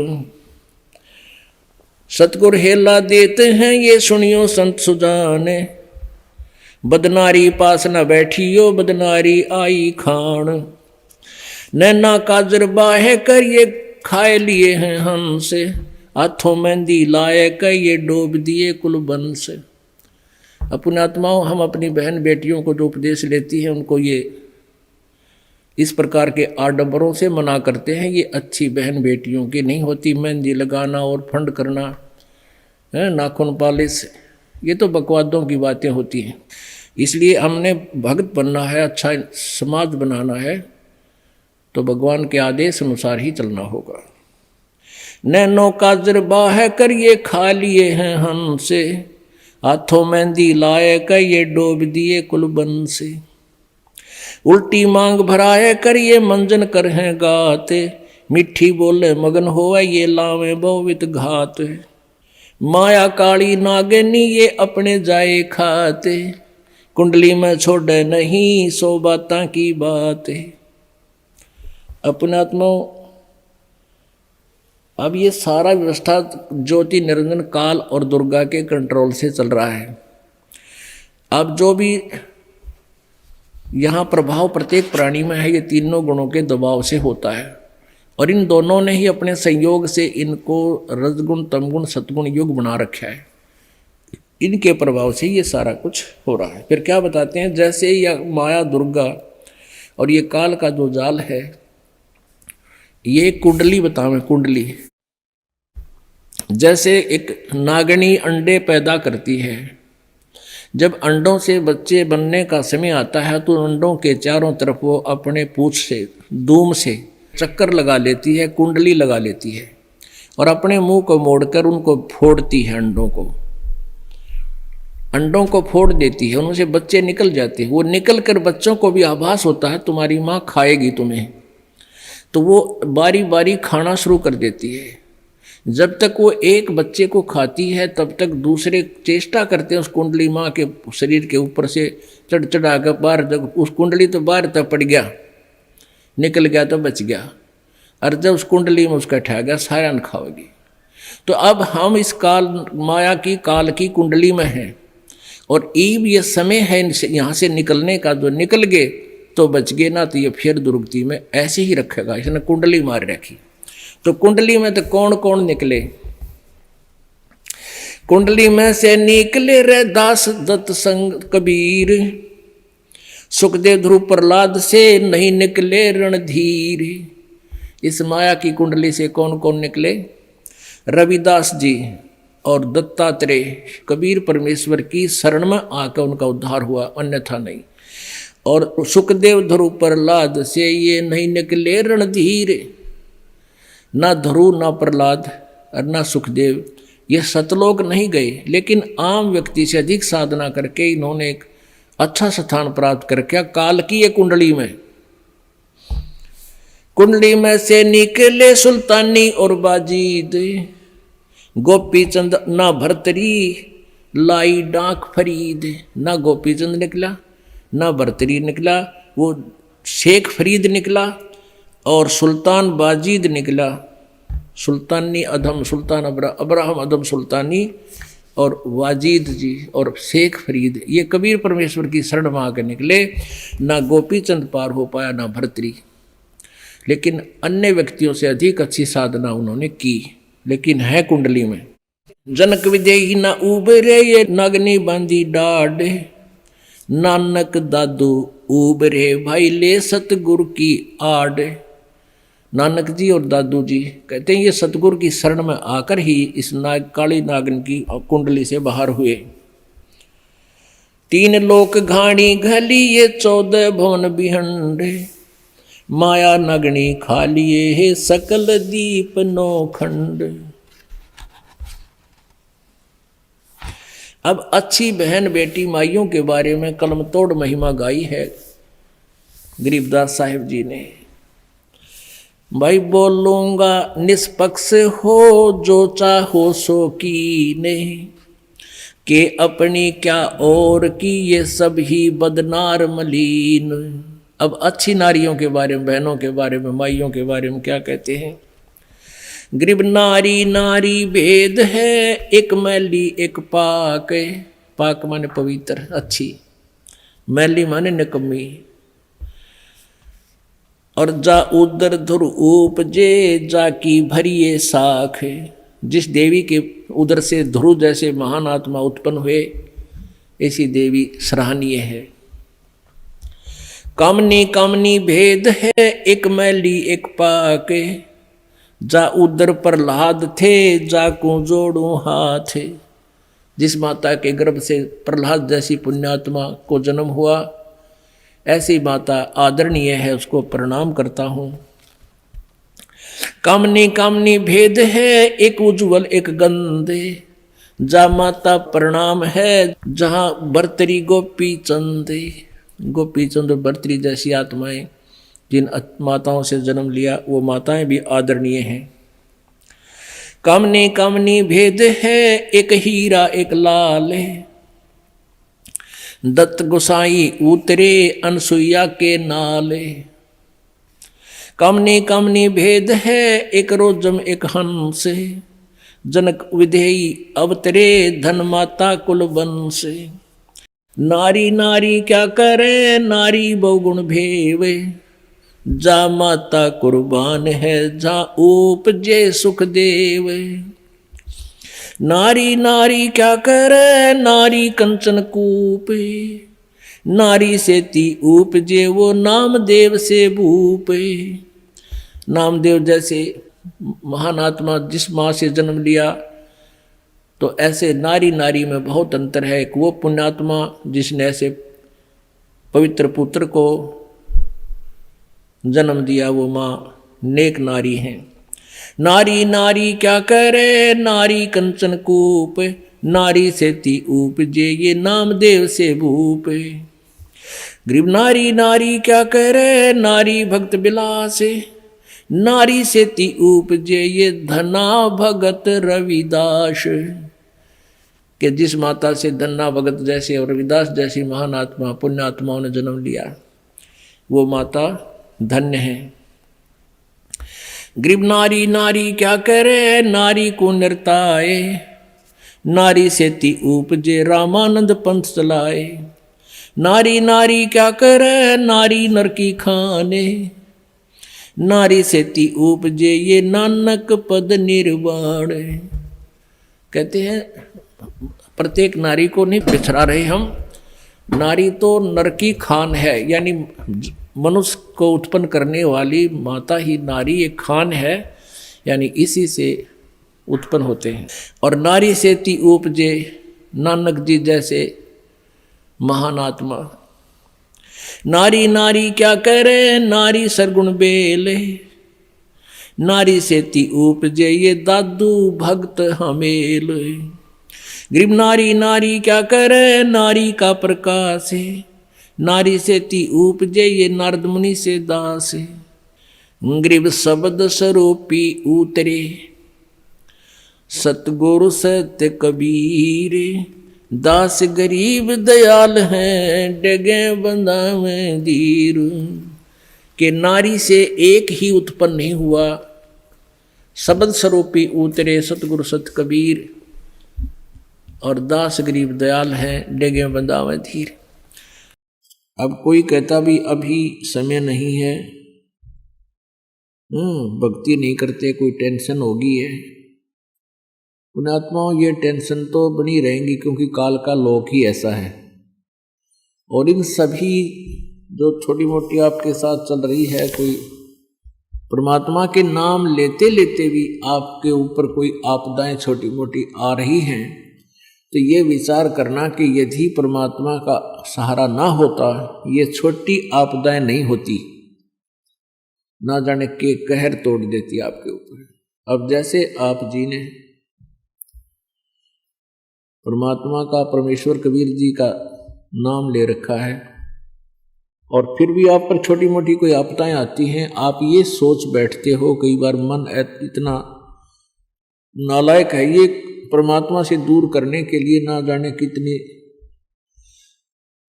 सतगुर हेला देते हैं ये सुनियो संत सुजाने, बदनारी पास न बैठियो बदनारी आई खान। नैना काजर बाहे कर ये खाए लिए हैं हमसे, हाथों मेहंदी लाए कर ये डोब दिए कुलबन से। अपनी आत्माओं, हम अपनी बहन बेटियों को जो उपदेश लेती हैं उनको ये इस प्रकार के आडंबरों से मना करते हैं। ये अच्छी बहन बेटियों की नहीं होती। मेहंदी लगाना और फंड करना, नाखून पालिश, ये तो बकवादों की बातें होती हैं। इसलिए हमने भक्त बनना है, अच्छा समाज बनाना है, तो भगवान के आदेश अनुसार ही चलना होगा। नैनो काजर बाह कर ये खा लिए हैं हमसे, हाथों मेहंदी लाए कर ये डोब दिए कुलबन से। उल्टी मांग भराए कर ये मंजन कर हैं गाते, मिठी बोले मगन होए ये लावे बहुवित घात। माया काली नागिनी ये अपने जाए खाते, कुंडली में छोड़े नहीं सो बातां की बात। अपने आत्माओं, अब ये सारा व्यवस्था ज्योति निरंजन काल और दुर्गा के कंट्रोल से चल रहा है। अब जो भी यहाँ प्रभाव प्रत्येक प्राणी में है, ये तीनों गुणों के दबाव से होता है, और इन दोनों ने ही अपने संयोग से इनको रजगुण तमगुण सतगुण युग बना रखा है। इनके प्रभाव से ये सारा कुछ हो रहा है। फिर क्या बताते हैं, जैसे यह माया दुर्गा और ये काल का जो जाल है, ये कुंडली बतावे। कुंडली जैसे एक नागनी अंडे पैदा करती है, जब अंडों से बच्चे बनने का समय आता है तो अंडों के चारों तरफ वो अपने पूंछ से, दूम से चक्कर लगा लेती है, कुंडली लगा लेती है, और अपने मुंह को मोड़कर उनको फोड़ती है। अंडों को फोड़ देती है, उनसे बच्चे निकल जाते हैं। वो निकल कर बच्चों को भी आभास होता है तुम्हारी माँ खाएगी तुम्हें, तो वो बारी बारी खाना शुरू कर देती है। जब तक वो एक बच्चे को खाती है तब तक दूसरे चेष्टा करते हैं उस कुंडली माँ के शरीर के ऊपर से चढ़ चढ़ा कर बाहर, जब उस कुंडली तो बाहर तक पड़ गया, निकल गया तो बच गया, और जब उस कुंडली में उसका ठह गया सारा न खाओगी। तो अब हम इस काल माया की काल की कुंडली में हैं, और ईब ये समय है यहाँ से निकलने का। जो निकल गए तो बच गए, ना तो ये फिर दुर्गति में ऐसे ही रखेगा। इसने कुंडली मार रखी। तो कुंडली में तो कौन कौन निकले? कुंडली में से निकले रे दास दत्त संग कबीर, सुखदेव ध्रुव प्रहलाद से नहीं निकले रणधीर। इस माया की कुंडली से कौन कौन निकले? रविदास जी और दत्तात्रेय, कबीर परमेश्वर की शरण में आकर उनका उद्धार हुआ, अन्यथा नहीं। और सुखदेव ध्रुव प्रहलाद से ये नहीं निकले रणधीर। ना ध्रुव, ना प्रहलाद और ना सुखदेव, ये सतलोक नहीं गए, लेकिन आम व्यक्ति से अधिक साधना करके इन्होंने एक अच्छा स्थान प्राप्त करके काल की एक कुंडली में से निकले सुल्तानी और बाजीद, गोपी चंद ना भरतरी लाई डाक फरीद। ना गोपी चंद निकला, ना भरतरी निकला, वो शेख फरीद निकला और सुल्तान बाजीद निकला। सुल्तानी अधम, सुल्तान अब्राहम अधम सुल्तानी और वाजीद जी और शेख फरीद, ये कबीर परमेश्वर की शरण में आकर निकले। ना गोपी चंद पार हो पाया, ना भरतरी, लेकिन अन्य व्यक्तियों से अधिक अच्छी साधना उन्होंने की, लेकिन है कुंडली में। जनक विदेही ना उबरे ये नगनी बांधी डाढ़, नानक दादू उबरे भाई ले सतगुरु की आड़। नानक जी और दादू जी कहते हैं ये सतगुरु की शरण में आकर ही इस काली नागन की कुंडली से बाहर हुए। 3 लोक घाणी घली ये 14 भवन बिहंडे, माया नगनी खा लिए है सकल दीप नौखंड। अब अच्छी बहन बेटी माइयों के बारे में कलम तोड़ महिमा गाई है गरीबदास साहिब जी ने। भाई बोलूंगा निष्पक्ष हो जो चाहो सो कीने, के अपनी क्या और की ये सब ही बदनार मलीन। अब अच्छी नारियों के बारे में, बहनों के बारे में, माइयों के बारे में क्या कहते हैं? गरीब नारी नारी भेद है, एक मैली एक पाक। पाक माने पवित्र अच्छी, मैली माने निकम्मी। और जा उदर धुर उपजे जाकी भरिए साख। जिस देवी के उदर से ध्रुव जैसे महान आत्मा उत्पन्न हुए, ऐसी देवी सराहनीय है। कामनी कामनी भेद है, एक मैली एक पाक। जा उदर प्रहलाद थे, जाकू जोड़ू हाथ। जिस माता के गर्भ से प्रहलाद जैसी पुण्यात्मा को जन्म हुआ, ऐसी माता आदरणीय है, उसको प्रणाम करता हूँ। कामनी कामनी भेद है, एक उज्जवल एक गंदे। जा माता प्रणाम है, जहाँ भरतरी गोपी चंदे। गोपी चंद भरतरी जैसी आत्माएं जिन माताओं से जन्म लिया, वो माताएं भी आदरणीय हैं। कामनी कामनी भेद है, एक हीरा एक लाल। दत्त गोसाई उतरे अनसुईया के नाले। कामनी कामनी भेद है, एक रोजम एक हंस। जनक विधेयी अवतरे, धन माता कुल वंश। नारी नारी क्या करे, नारी बहुगुण भेवे। जा माता कुर्बान है, जा उपजे सुख देव। नारी नारी क्या करे, नारी कंचन कूपे। नारी से ती उपजे, वो नामदेव से भूपे। नामदेव जैसे महान आत्मा जिस माँ से जन्म लिया, तो ऐसे नारी नारी में बहुत अंतर है। एक वो पुण्यात्मा जिसने ऐसे पवित्र पुत्र को जन्म दिया, वो माँ नेक नारी हैं। नारी नारी क्या करे, नारी कंचन कूप। नारी से ती उपजे, ये नामदेव से भूप। गरीब नारी नारी क्या करे, नारी भक्त बिलास। नारी से ती उपजे, ये धना भगत रविदास। कि जिस माता से धन्ना भगत जैसे और रविदास जैसी महान आत्मा पुण्यात्माओं ने जन्म लिया, वो माता धन्य है। गरीब नारी नारी क्या करे, नारी को नृताए। नारी से ती उपजे, रामानंद पंथ चलाए। नारी नारी क्या करे, नारी नर की खाने। नारी से ती उपजे, ये नानक पद निर्वाण। कहते हैं प्रत्येक नारी को नहीं पिछड़ा रहे हम। नारी तो नर की खान है, यानी मनुष्य को उत्पन्न करने वाली माता ही नारी एक खान है, यानी इसी से उत्पन्न होते हैं। और नारी से ती उपजे, नानक जी जैसे महान आत्मा। नारी नारी क्या करे, नारी सरगुण बेले। नारी से ती उपजे ये दादू भक्त हमेल। गरीब नारी नारी क्या करे, नारी का प्रकाश है। नारी से ती उपजे ये नारद मुनि से दास है। गरीब शब्द स्वरूपी उतरे, सतगुरु सत्य कबीर। दास गरीब दयाल हैं, डगे बंदावे धीर। के नारी से एक ही उत्पन्न नहीं हुआ, शब्द स्वरूपी उतरे सतगुरु सत्य कबीर। और दास गरीब दयाल हैं, डगे बंदावे धीर। अब कोई कहता भी अभी समय नहीं है, भक्ति नहीं करते, कोई टेंशन होगी है। पुण्यात्माओं, ये टेंशन तो बनी रहेंगी, क्योंकि काल का लोक ही ऐसा है। और इन सभी जो छोटी मोटी आपके साथ चल रही है, कोई परमात्मा के नाम लेते लेते भी आपके ऊपर कोई आपदाएं छोटी मोटी आ रही हैं, तो ये विचार करना कि यदि परमात्मा का सहारा ना होता, ये छोटी आपदाएं नहीं होती, ना जाने के कहर तोड़ देती आपके ऊपर। अब जैसे आप जी ने परमात्मा का, परमेश्वर कबीर जी का नाम ले रखा है, और फिर भी आप पर छोटी मोटी कोई आपदाएं आती हैं, आप ये सोच बैठते हो, कई बार मन इतना नालायक है, ये परमात्मा से दूर करने के लिए ना जाने कितनी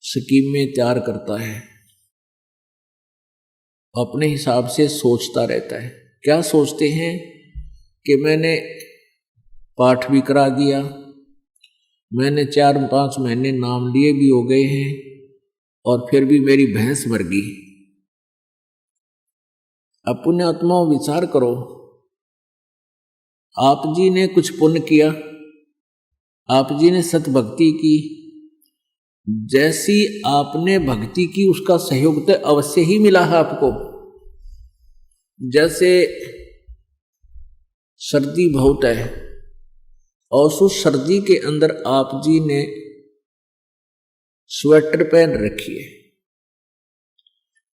स्कीमें तैयार करता है, अपने हिसाब से सोचता रहता है। क्या सोचते हैं कि मैंने पाठ भी करा दिया, मैंने 4-5 महीने नाम लिए भी हो गए हैं, और फिर भी मेरी भैंस मर गई। अब पुण्यात्माओं विचार करो, आप जी ने कुछ पुण्य किया, आप जी ने सत भक्ति की, जैसी आपने भक्ति की उसका सहयोग तो अवश्य ही मिला है आपको। जैसे सर्दी बहुत है, और उस सर्दी के अंदर आप जी ने स्वेटर पहन रखी है,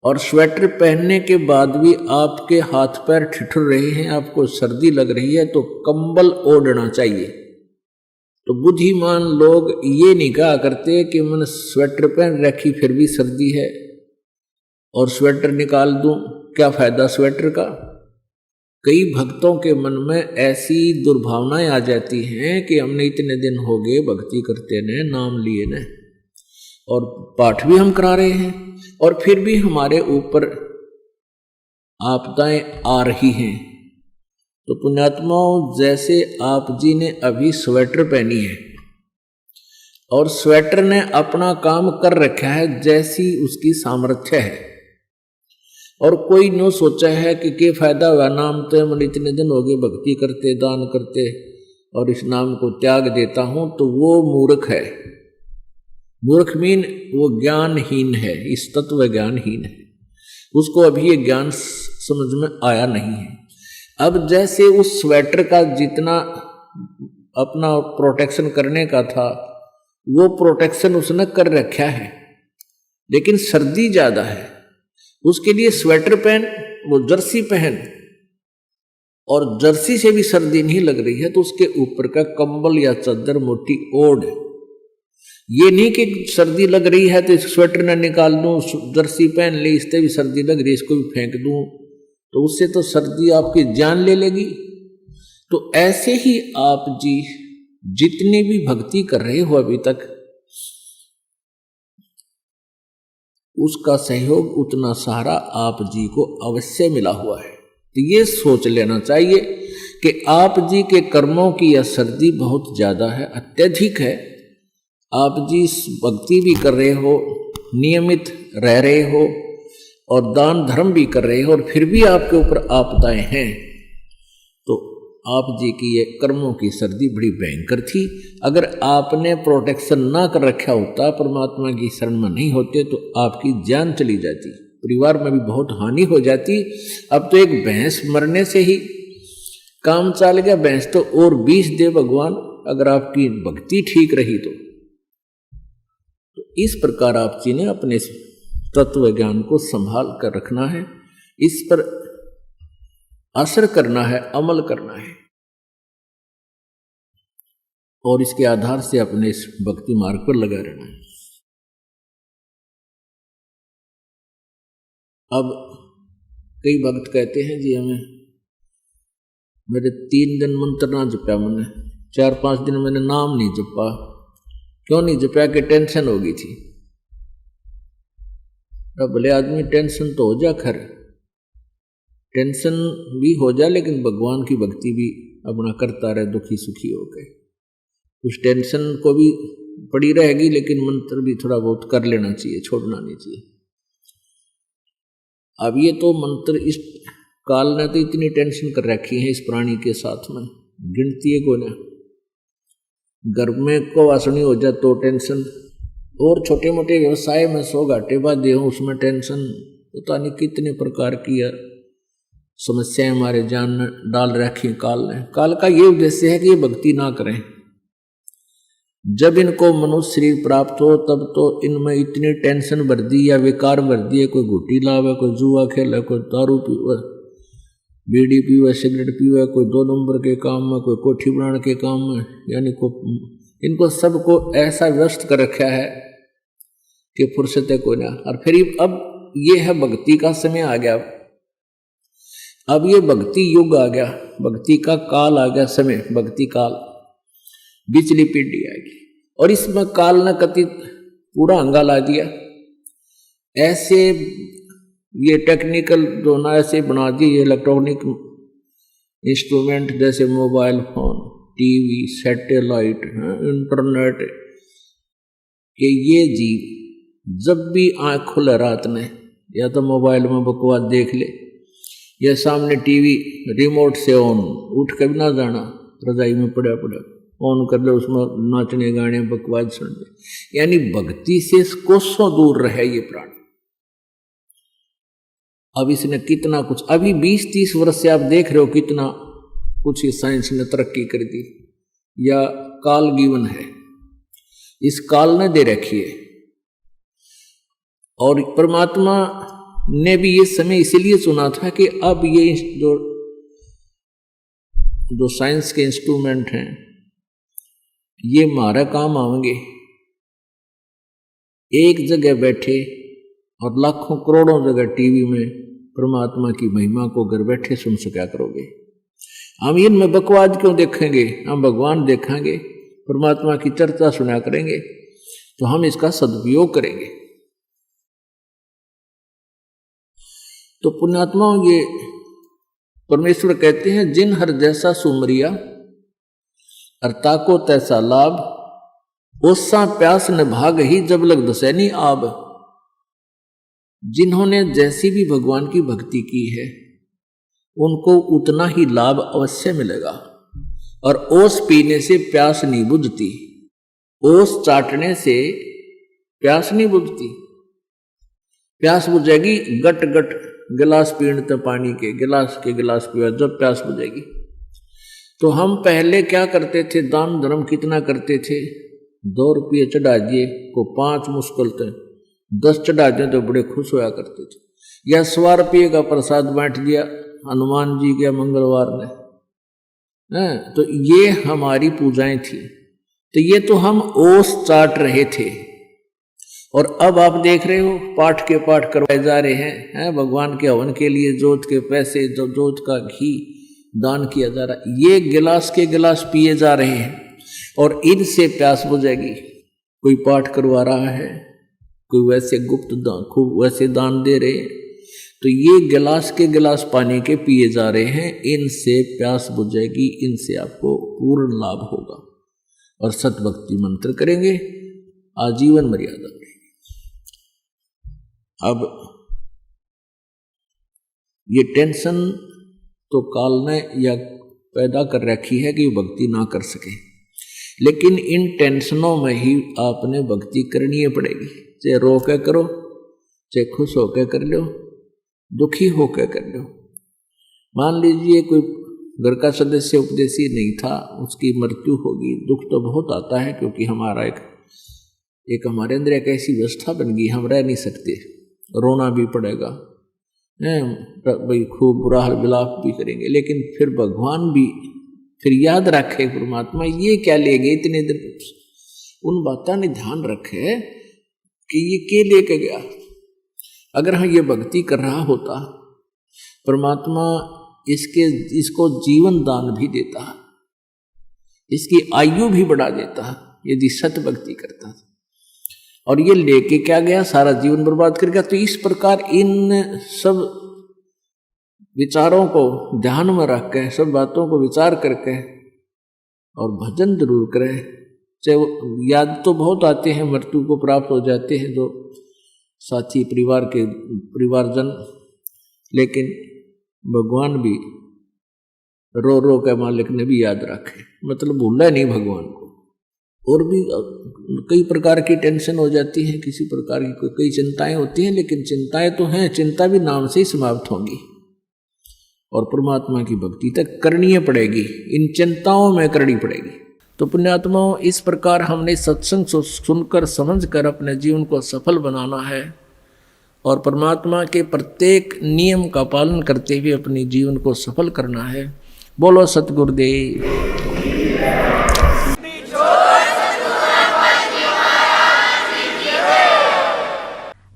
और स्वेटर पहनने के बाद भी आपके हाथ पैर ठिठुर रहे हैं, आपको सर्दी लग रही है, तो कंबल ओढ़ना चाहिए। तो बुद्धिमान लोग ये नहीं कहा करते कि मैंने स्वेटर पहन रखी फिर भी सर्दी है और स्वेटर निकाल दूं, क्या फायदा स्वेटर का। कई भक्तों के मन में ऐसी दुर्भावनाएं आ जाती हैं कि हमने इतने दिन हो गए भक्ति करते ने, नाम लिए ने, और पाठ भी हम करा रहे हैं, और फिर भी हमारे ऊपर आपदाएं आ रही हैं। तो पुण्यात्माओं, जैसे आप जी ने अभी स्वेटर पहनी है, और स्वेटर ने अपना काम कर रखा है जैसी उसकी सामर्थ्य है, और कोई नो सोचा है कि क्या फायदा हुआ, नाम तो मन इतने दिन हो गए भक्ति करते, दान करते, और इस नाम को त्याग देता हूं, तो वो मूर्ख है। मूर्ख मीन वो ज्ञानहीन है, इस तत्व ज्ञानहीन है, उसको अभी ये ज्ञान समझ में आया नहीं है। अब जैसे उस स्वेटर का जितना अपना प्रोटेक्शन करने का था, वो प्रोटेक्शन उसने कर रखा है, लेकिन सर्दी ज्यादा है, उसके लिए स्वेटर पहन, वो जर्सी पहन, और जर्सी से भी सर्दी नहीं लग रही है तो उसके ऊपर का कंबल या चादर मोटी ओढ़। ये नहीं कि सर्दी लग रही है तो इस स्वेटर न निकाल दूं, जर्सी पहन ली, इससे भी सर्दी लग रही है इसको भी फेंक दूं, तो उससे तो सर्दी आपकी जान ले लेगी। तो ऐसे ही आप जी जितनी भी भक्ति कर रहे हो अभी तक, उसका सहयोग, उतना सहारा आप जी को अवश्य मिला हुआ है। तो ये सोच लेना चाहिए कि आप जी के कर्मों की यह सर्दी बहुत ज्यादा है, अत्यधिक है। आप जी भक्ति भी कर रहे हो, नियमित रह रहे हो, और दान धर्म भी कर रहे हो, और फिर भी आपके ऊपर आपदाएं हैं, तो आप जी की ये कर्मों की सर्दी बड़ी भयंकर थी। अगर आपने प्रोटेक्शन ना कर रखा होता, परमात्मा की शरण में नहीं होते, तो आपकी जान चली जाती, परिवार में भी बहुत हानि हो जाती। अब तो एक भैंस मरने से ही काम चल गया, भैंस तो और 20 दे भगवान, अगर आपकी भक्ति ठीक रही तो इस प्रकार आप जी ने अपने तत्व ज्ञान को संभाल कर रखना है। इस पर असर करना है, अमल करना है, और इसके आधार से अपने इस भक्ति मार्ग पर लगा रहना है। अब कई भक्त कहते हैं जी हमें, मेरे 3 दिन मंत्र ना जपा, मैंने 4-5 दिन मैंने नाम नहीं जपा। क्यों नहीं जपा? कि टेंशन हो गई थी। अब भले आदमी टेंशन तो हो जा, खैर टेंशन भी हो जा, लेकिन भगवान की भक्ति भी अपना करता रहे दुखी सुखी होकर। उस टेंशन को भी पड़ी रहेगी, लेकिन मंत्र भी थोड़ा बहुत कर लेना चाहिए, छोड़ना नहीं चाहिए। अब ये तो मंत्र इस काल ने तो इतनी टेंशन कर रखी है इस प्राणी के साथ में, गिनती है को ना। घर में को वासनी हो जाए तो टेंशन, और छोटे मोटे व्यवसाय में 100 घाटे बाधे हो उसमें टेंशन, पता नहीं कितने प्रकार की समस्याएं हमारे जान में डाल रखी काल ने। काल का ये उद्देश्य है कि ये भक्ति ना करें। जब इनको मनुष्य शरीर प्राप्त हो तब तो इनमें इतनी टेंशन भर दी या विकार भर दिए, कोई घुट्टी लावे, कोई जुआ खेले, कोई दारू पीवे, बीड़ी पीवे, सिगरेट पीवे, कोई 2 नंबर के काम में, कोई कोठी बनाने के काम में, यानी को इनको सबको ऐसा व्यस्त कर रखा है कि फुर्सत है कोई ना। और फिर अब ये है भक्ति का समय आ गया, अब ये भक्ति युग आ गया, भक्ति का काल आ गया, समय भक्ति काल, बिचली पीढ़ी आएगी। और इसमें काल ने कति पूरा अंगा ला दिया। ऐसे ये टेक्निकल जो ना ऐसे बना दिए इलेक्ट्रॉनिक इंस्ट्रूमेंट, जैसे mobile phone, TV, satellite, internet, कि ये जीव जब भी आँख खुले रात में या तो मोबाइल में बकवास देख ले, या सामने टीवी रिमोट से ऑन, उठ कर भी ना जाना, रजाई में पड़ा पड़ा ऑन कर ले, उसमें नाचने गाने बकवास सुन ले, यानी भक्ति से कोसों दूर रहे ये प्राणी। अब इसने कितना कुछ, अभी 20-30 वर्ष से आप देख रहे हो कितना कुछ इस साइंस ने तरक्की कर दी, या काल गिवन है, इस काल ने दे रखी है। और परमात्मा ने भी ये समय इसीलिए चुना था कि अब ये जो साइंस के इंस्ट्रूमेंट हैं ये हमारा काम आएंगे। एक जगह बैठे और लाखों करोड़ों जगह टीवी में परमात्मा की महिमा को घर बैठे सुन सका करोगे। हम इनमें बकवाद क्यों देखेंगे? हम भगवान देखेंगे, परमात्मा की चर्चा सुना करेंगे, तो हम इसका सदुपयोग करेंगे। तो पुण्यात्माओं, ये परमेश्वर कहते हैं, जिन हर जैसा सुमरिया अर्ता को तैसा लाभ, ओसा प्यास न भाग ही जब लग दसैनी आब। जिन्होंने जैसी भी भगवान की भक्ति की है उनको उतना ही लाभ अवश्य मिलेगा। और ओस पीने से प्यास नहीं बुझती, ओस चाटने से प्यास नहीं बुझती। प्यास बुझेगी गट गट गिलास पीने पानी के, गिलास के गिलास पिया जब प्यास बुझेगी। तो हम पहले क्या करते थे, दान धर्म कितना करते थे, 2 रुपये चढ़ा दिए को 5 मुश्किल थे, 10 चढ़ा दिए तो बड़े खुश होया करते थे। या 100 रुपये का प्रसाद बांट दिया हनुमान जी के मंगलवार ने, तो ये हमारी पूजाएं थी। तो ये तो हम ओस चाट रहे थे। और अब आप देख रहे हो पाठ के पाठ करवाए जा रहे हैं, भगवान के हवन के लिए जोत के पैसे, जोत का घी दान किया जा रहा है, ये गिलास के गिलास पिए जा रहे हैं और इनसे प्यास बुझेगी। कोई पाठ करवा रहा है, कोई वैसे गुप्त दान, खूब वैसे दान दे रहे हैं, तो ये गिलास के गिलास पानी के पिए जा रहे हैं, इनसे प्यास बुझेगी, इनसे आपको पूर्ण लाभ होगा। और सतभक्ति मंत्र करेंगे, आजीवन मर्यादा में। अब ये टेंशन तो काल ने या पैदा कर रखी है कि भक्ति ना कर सके, लेकिन इन टेंशनों में ही आपने भक्ति करनी पड़ेगी। चाहे रो के करो, चाहे खुश होकर कर लो, दुखी होकर कर लो। मान लीजिए कोई घर का सदस्य उपदेशी नहीं था, उसकी मृत्यु होगी, दुख तो बहुत आता है, क्योंकि हमारा एक हमारे अंदर एक ऐसी व्यवस्था बन गई, हम रह नहीं सकते, रोना भी पड़ेगा, भाई खूब बुरा हाल विलाप भी करेंगे, लेकिन फिर भगवान भी फिर याद रखे परमात्मा ये क्या ले गए इतने दिन, उन बातों ने ध्यान रखे कि ये क्या लेके गया। अगर हम ये भक्ति कर रहा होता, परमात्मा इसको जीवन दान भी देता, इसकी आयु भी बढ़ा देता यदि सत भक्ति करता था। और ये लेके क्या गया, सारा जीवन बर्बाद कर गया। तो इस प्रकार इन सब विचारों को ध्यान में रख के, सब बातों को विचार करके और भजन जरूर करें। चाहे याद तो बहुत आते हैं, मृत्यु को प्राप्त हो जाते हैं जो साथी परिवारजन, लेकिन भगवान भी रो रो के मालिक ने भी याद रखे, मतलब भूला नहीं भगवान को। और भी कई प्रकार की टेंशन हो जाती है, किसी प्रकार की कई चिंताएं होती हैं, लेकिन चिंताएं तो हैं, चिंता भी नाम से ही समाप्त होंगी और परमात्मा की भक्ति तक करनी पड़ेगी, इन चिंताओं में करनी पड़ेगी। तो पुण्यात्माओं, इस प्रकार हमने सत्संग सुनकर समझकर अपने जीवन को सफल बनाना है और परमात्मा के प्रत्येक नियम का पालन करते हुए अपने जीवन को सफल करना है। बोलो सतगुरुदेव।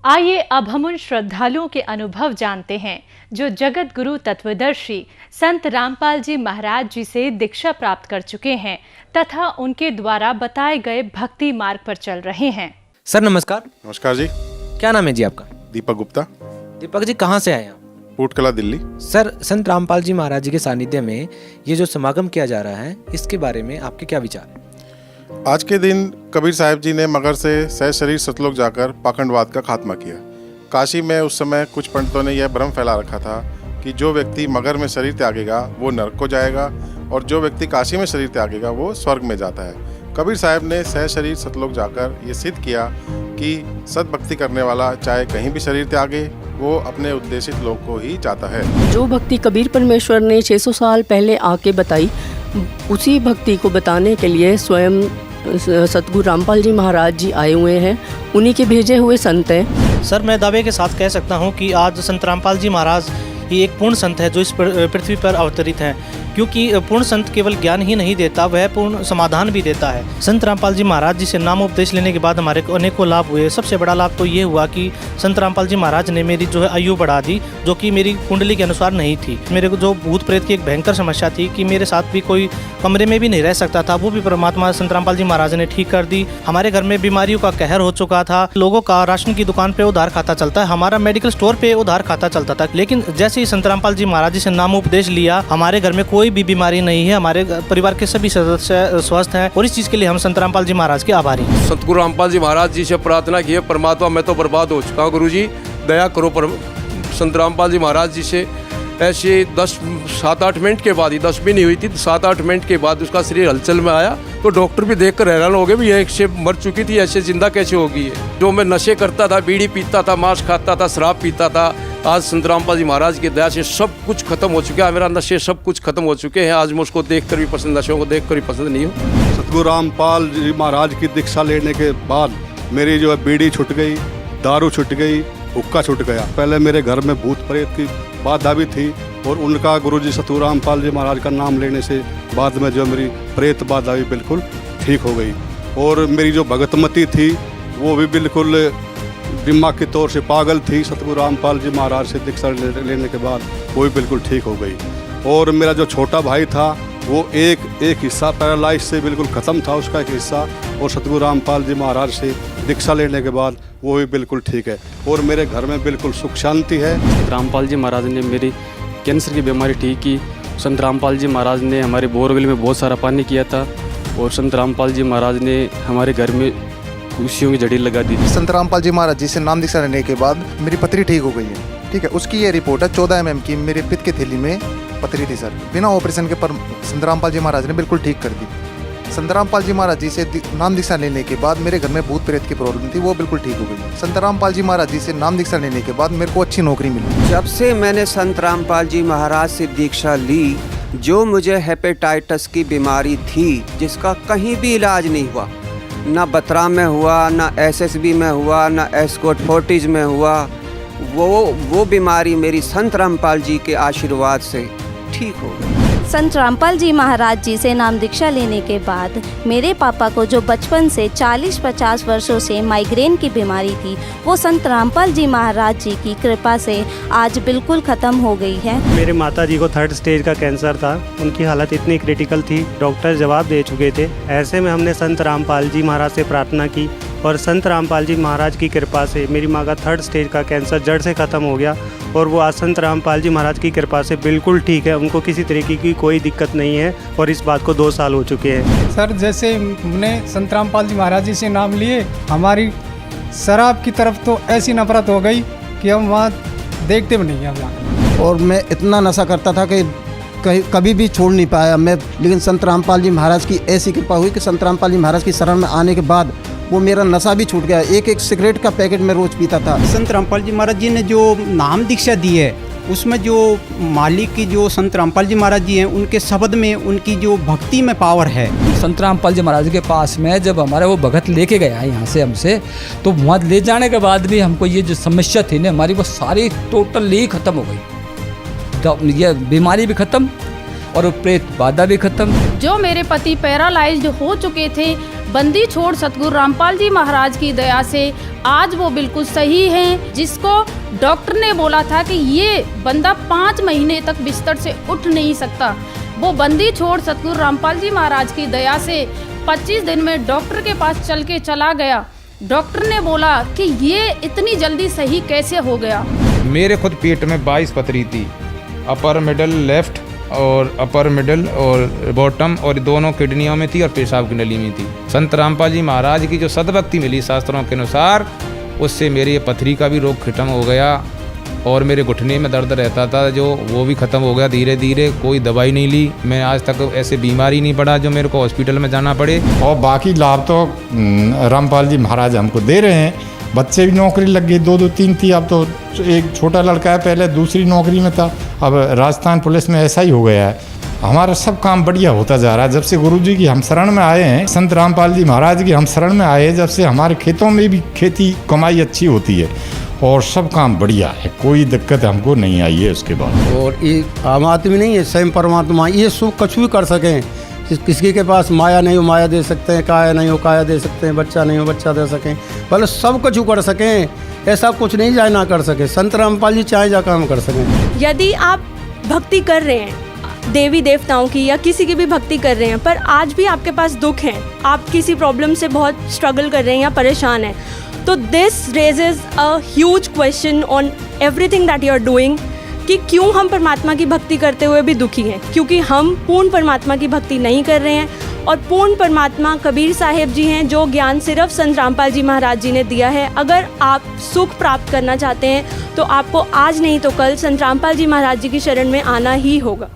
आइए अब हम उन श्रद्धालुओं के अनुभव जानते हैं जो जगत गुरु तत्वदर्शी संत रामपाल जी महाराज जी से दीक्षा प्राप्त कर चुके हैं तथा उनके द्वारा बताए गए भक्ति मार्ग पर चल रहे हैं। सर नमस्कार। नमस्कार जी। क्या नाम है जी आपका? दीपक गुप्ता। दीपक जी कहाँ से आए हैं? कोटकला दिल्ली। सर संत रामपाल जी महाराज जी के सानिध्य में ये जो समागम किया जा रहा है, इसके बारे में आपके क्या विचार हैं? आज के दिन कबीर साहब जी ने मगर से सह शरीर सतलोक जाकर पाखंडवाद का खात्मा किया। काशी में उस समय कुछ पंडितों ने यह भ्रम फैला रखा था कि जो व्यक्ति मगर में शरीर त्यागेगा वो नरक को जाएगा और जो व्यक्ति काशी में शरीर त्यागेगा वो स्वर्ग में जाता है। कबीर साहब ने सह शरीर सतलोक जाकर ये सिद्ध किया कि सद्भक्ति करने वाला चाहे कहीं भी शरीर त्यागे, वो अपने उद्देशित लोक को ही जाता है। जो भक्ति कबीर परमेश्वर ने 600 साल पहले आके बताई, उसी भक्ति को बताने के लिए स्वयं सतगुरु रामपाल जी महाराज जी आए हुए हैं, उन्हीं के भेजे हुए संत हैं। सर मैं दावे के साथ कह सकता हूं कि आज संत रामपाल जी महाराज ये एक पूर्ण संत है जो इस पृथ्वी पर अवतरित हैं, क्योंकि पूर्ण संत केवल ज्ञान ही नहीं देता, वह पूर्ण समाधान भी देता है। संत रामपाल जी महाराज जी से नाम उपदेश लेने के बाद हमारे को अनेकों लाभ हुए। सबसे बड़ा लाभ तो ये हुआ कि संत रामपाल जी महाराज ने मेरी जो है आयु बढ़ा दी, जो कि मेरी कुंडली के अनुसार नहीं थी। मेरे को जो भूत प्रेत की एक भयंकर समस्या थी कि मेरे साथ भी कोई कमरे में भी नहीं रह सकता था, वो भी परमात्मा संत रामपाल जी महाराज ने ठीक कर दी। हमारे घर में बीमारियों का कहर हो चुका था, लोगों का राशन की दुकान पे उधार खाता चलता है, हमारा मेडिकल स्टोर पे उधार खाता चलता था, लेकिन जैसे ही संत रामपाल जी महाराज जी से नाम उपदेश लिया, हमारे घर में कोई भी बीमारी नहीं है, हमारे परिवार के सभी सदस्य स्वस्थ हैं और इस चीज के लिए हम संत रामपाल जी महाराज के आभारी हैं। सतगुरु रामपाल जी महाराज जी से प्रार्थना की है, परमात्मा मैं तो बर्बाद हो चुका हूँ, गुरु जी दया करो। पर संत रामपाल जी महाराज जी से ऐसे 7-8 मिनट के बाद ही, 10 भी नहीं हुई थी, 7-8 मिनट के बाद उसका शरीर हलचल में आया तो डॉक्टर भी देखकर हैरान हो गए, भी ये से मर चुकी थी, ऐसे जिंदा कैसे होगी है। जो मैं नशे करता था, बीड़ी पीता था, मांस खाता था, शराब पीता था, आज संत रामपाल जी महाराज की दया से सब कुछ खत्म हो चुका है। मेरा नशे सब कुछ खत्म हो चुके हैं। आज मैं उसको देखकर भी पसंद, नशों को देखकर भी पसंद नहीं हूँ। सतगुरु रामपाल जी महाराज की दीक्षा लेने के बाद मेरी जो है बीड़ी छूट गई, दारू छूट गई, हुक्का छूट गया। पहले मेरे घर में भूत प्रेत की बाधा भी थी और उनका गुरुजी सतगुरु रामपाल जी महाराज का नाम लेने से बाद में जो मेरी प्रेत बाधा भी बिल्कुल ठीक हो गई और मेरी जो भगतमती थी वो भी बिल्कुल दिमाग के तौर से पागल थी। सतगुरु रामपाल जी महाराज से दीक्षा लेने के बाद वो भी बिल्कुल ठीक हो गई। और मेरा जो छोटा भाई था वो एक हिस्सा पैरालाइज से बिल्कुल ख़त्म था, उसका एक हिस्सा, और सतगुरु रामपाल जी महाराज से दीक्षा लेने के बाद वो भी बिल्कुल ठीक है और मेरे घर में बिल्कुल सुख शांति है। रामपाल जी महाराज ने मेरी कैंसर की बीमारी ठीक की। संत रामपाल जी महाराज ने हमारे बोरवेल में बहुत सारा पानी किया था और संत रामपाल जी महाराज ने हमारे घर में खुशियों की जड़ी लगा दी। संत रामपाल जी महाराज जी से नाम दीक्षा लेने के बाद मेरी पथरी ठीक हो गई है। ठीक है, उसकी ये रिपोर्ट है 14 mm की मेरे पित्त की थैली में पथरी थी सर, बिना ऑपरेशन के पर संत रामपाल जी महाराज ने बिल्कुल ठीक कर दी। संत रामपाल जी महाराज जी से नाम दीक्षा लेने के बाद मेरे घर में भूत प्रेत की प्रॉब्लम थी, वो बिल्कुल ठीक हो गई। संत रामपाल जी महाराज जी से नाम दीक्षा लेने के बाद मेरे को अच्छी नौकरी मिली। जब से मैंने संत रामपाल जी महाराज से दीक्षा ली, जो मुझे हेपेटाइटिस की बीमारी थी जिसका कहीं भी इलाज नहीं हुआ, ना बत्रा में हुआ, ना SSB में हुआ, ना एस्कोट फोर्टिज में हुआ, वो बीमारी मेरी संत रामपाल जी के आशीर्वाद से ठीक हो गई। संत रामपाल जी महाराज जी से नाम दीक्षा लेने के बाद मेरे पापा को जो बचपन से 40-50 वर्षों से माइग्रेन की बीमारी थी, वो संत रामपाल जी महाराज जी की कृपा से आज बिल्कुल ख़त्म हो गई है। मेरे माता जी को 3rd स्टेज का कैंसर था। उनकी हालत इतनी क्रिटिकल थी, डॉक्टर जवाब दे चुके थे। ऐसे में हमने संत रामपाल जी महाराज से प्रार्थना की और संत रामपाल जी महाराज की कृपा से मेरी माँ का 3rd स्टेज का कैंसर जड़ से ख़त्म हो गया और वो आज संत रामपाल जी महाराज की कृपा से बिल्कुल ठीक है। उनको किसी तरीके की कोई दिक्कत नहीं है और इस बात को 2 साल हो चुके हैं। सर, जैसे हमने संत रामपाल जी महाराज जी से नाम लिए, हमारी शराब की तरफ तो ऐसी नफरत हो गई कि हम वहाँ देखते भी नहीं हैं वहाँ। और मैं इतना नशा करता था कि कभी भी छोड़ नहीं पाया मैं, लेकिन संत रामपाल जी महाराज की ऐसी कृपा हुई कि संत रामपाल जी महाराज की शरण में आने के बाद वो मेरा नशा भी छूट गया। एक सिगरेट का पैकेट मैं रोज पीता था। संत रामपाल जी महाराज जी ने जो नाम दीक्षा दी है, उसमें जो मालिक की जो संत रामपाल जी महाराज जी हैं, उनके शब्द में उनकी जो भक्ति में पावर है। संत रामपाल जी महाराज के पास में जब हमारा वो भगत लेके गया यहाँ से हमसे, तो वहाँ ले जाने के बाद भी हमको ये जो समस्या थी ना हमारी, वो सारी टोटली ख़त्म हो गई। ये बीमारी भी ख़त्म और प्रेत बाधा भी ख़त्म। जो मेरे पति पैरालाइज्ड हो चुके थे, बंदी छोड़ सतगुरु रामपाल जी महाराज की दया से आज वो बिल्कुल सही हैं। जिसको डॉक्टर ने बोला था कि ये बंदा 5 महीने तक बिस्तर से उठ नहीं सकता, वो बंदी छोड़ सतगुरु रामपाल जी महाराज की दया से 25 दिन में डॉक्टर के पास चल के चला गया। डॉक्टर ने बोला कि ये इतनी जल्दी सही कैसे हो गया। मेरे खुद पेट में 22 पथरी थी, अपर मिडल लेफ्ट और अपर मिडल और बॉटम, और दोनों किडनियों में थी और पेशाब की नली में थी। संत रामपाल जी महाराज की जो सद्भक्ति मिली शास्त्रों के अनुसार, उससे मेरी ये पथरी का भी रोग खत्म हो गया और मेरे घुटने में दर्द रहता था जो वो भी ख़त्म हो गया धीरे धीरे। कोई दवाई नहीं ली, मैं आज तक ऐसे बीमारी नहीं पड़ा जो मेरे को हॉस्पिटल में जाना पड़े। और बाकी लाभ तो रामपाल जी महाराज हमको दे रहे हैं। बच्चे भी नौकरी लग गई, 2 3 थी, अब तो एक छोटा लड़का है, पहले दूसरी नौकरी में था, अब राजस्थान पुलिस में ऐसा ही हो गया है। हमारा सब काम बढ़िया होता जा रहा है। जब से गुरुजी की हम शरण में आए हैं, संत रामपाल जी महाराज की हम शरण में आए हैं, जब से हमारे खेतों में भी खेती कमाई अच्छी होती है और सब काम बढ़िया है, कोई दिक्कत हमको नहीं आई है उसके बाद। और ये आम आदमी नहीं है, स्वयं परमात्मा ये सुख कुछ भी कर सकें। किसी के पास माया नहीं हो माया दे सकते हैं, काया नहीं हो काया दे सकते हैं, बच्चा नहीं हो बच्चा दे सकें, भले सब कुछ कर सकें, ऐसा कुछ नहीं जाए ना कर सके। संत रामपाल जी चाहे जा काम कर सकें। यदि आप भक्ति कर रहे हैं देवी देवताओं की या किसी की भी भक्ति कर रहे हैं, पर आज भी आपके पास दुख है, आप किसी प्रॉब्लम से बहुत स्ट्रगल कर रहे हैं या परेशान हैं, तो this raises a huge question on everything that you are doing कि क्यों हम परमात्मा की भक्ति करते हुए भी दुखी हैं। क्योंकि हम पूर्ण परमात्मा की भक्ति नहीं कर रहे हैं और पूर्ण परमात्मा कबीर साहिब जी हैं, जो ज्ञान सिर्फ संत रामपाल जी महाराज जी ने दिया है। अगर आप सुख प्राप्त करना चाहते हैं तो आपको आज नहीं तो कल संत रामपाल जी महाराज जी की शरण में आना ही होगा।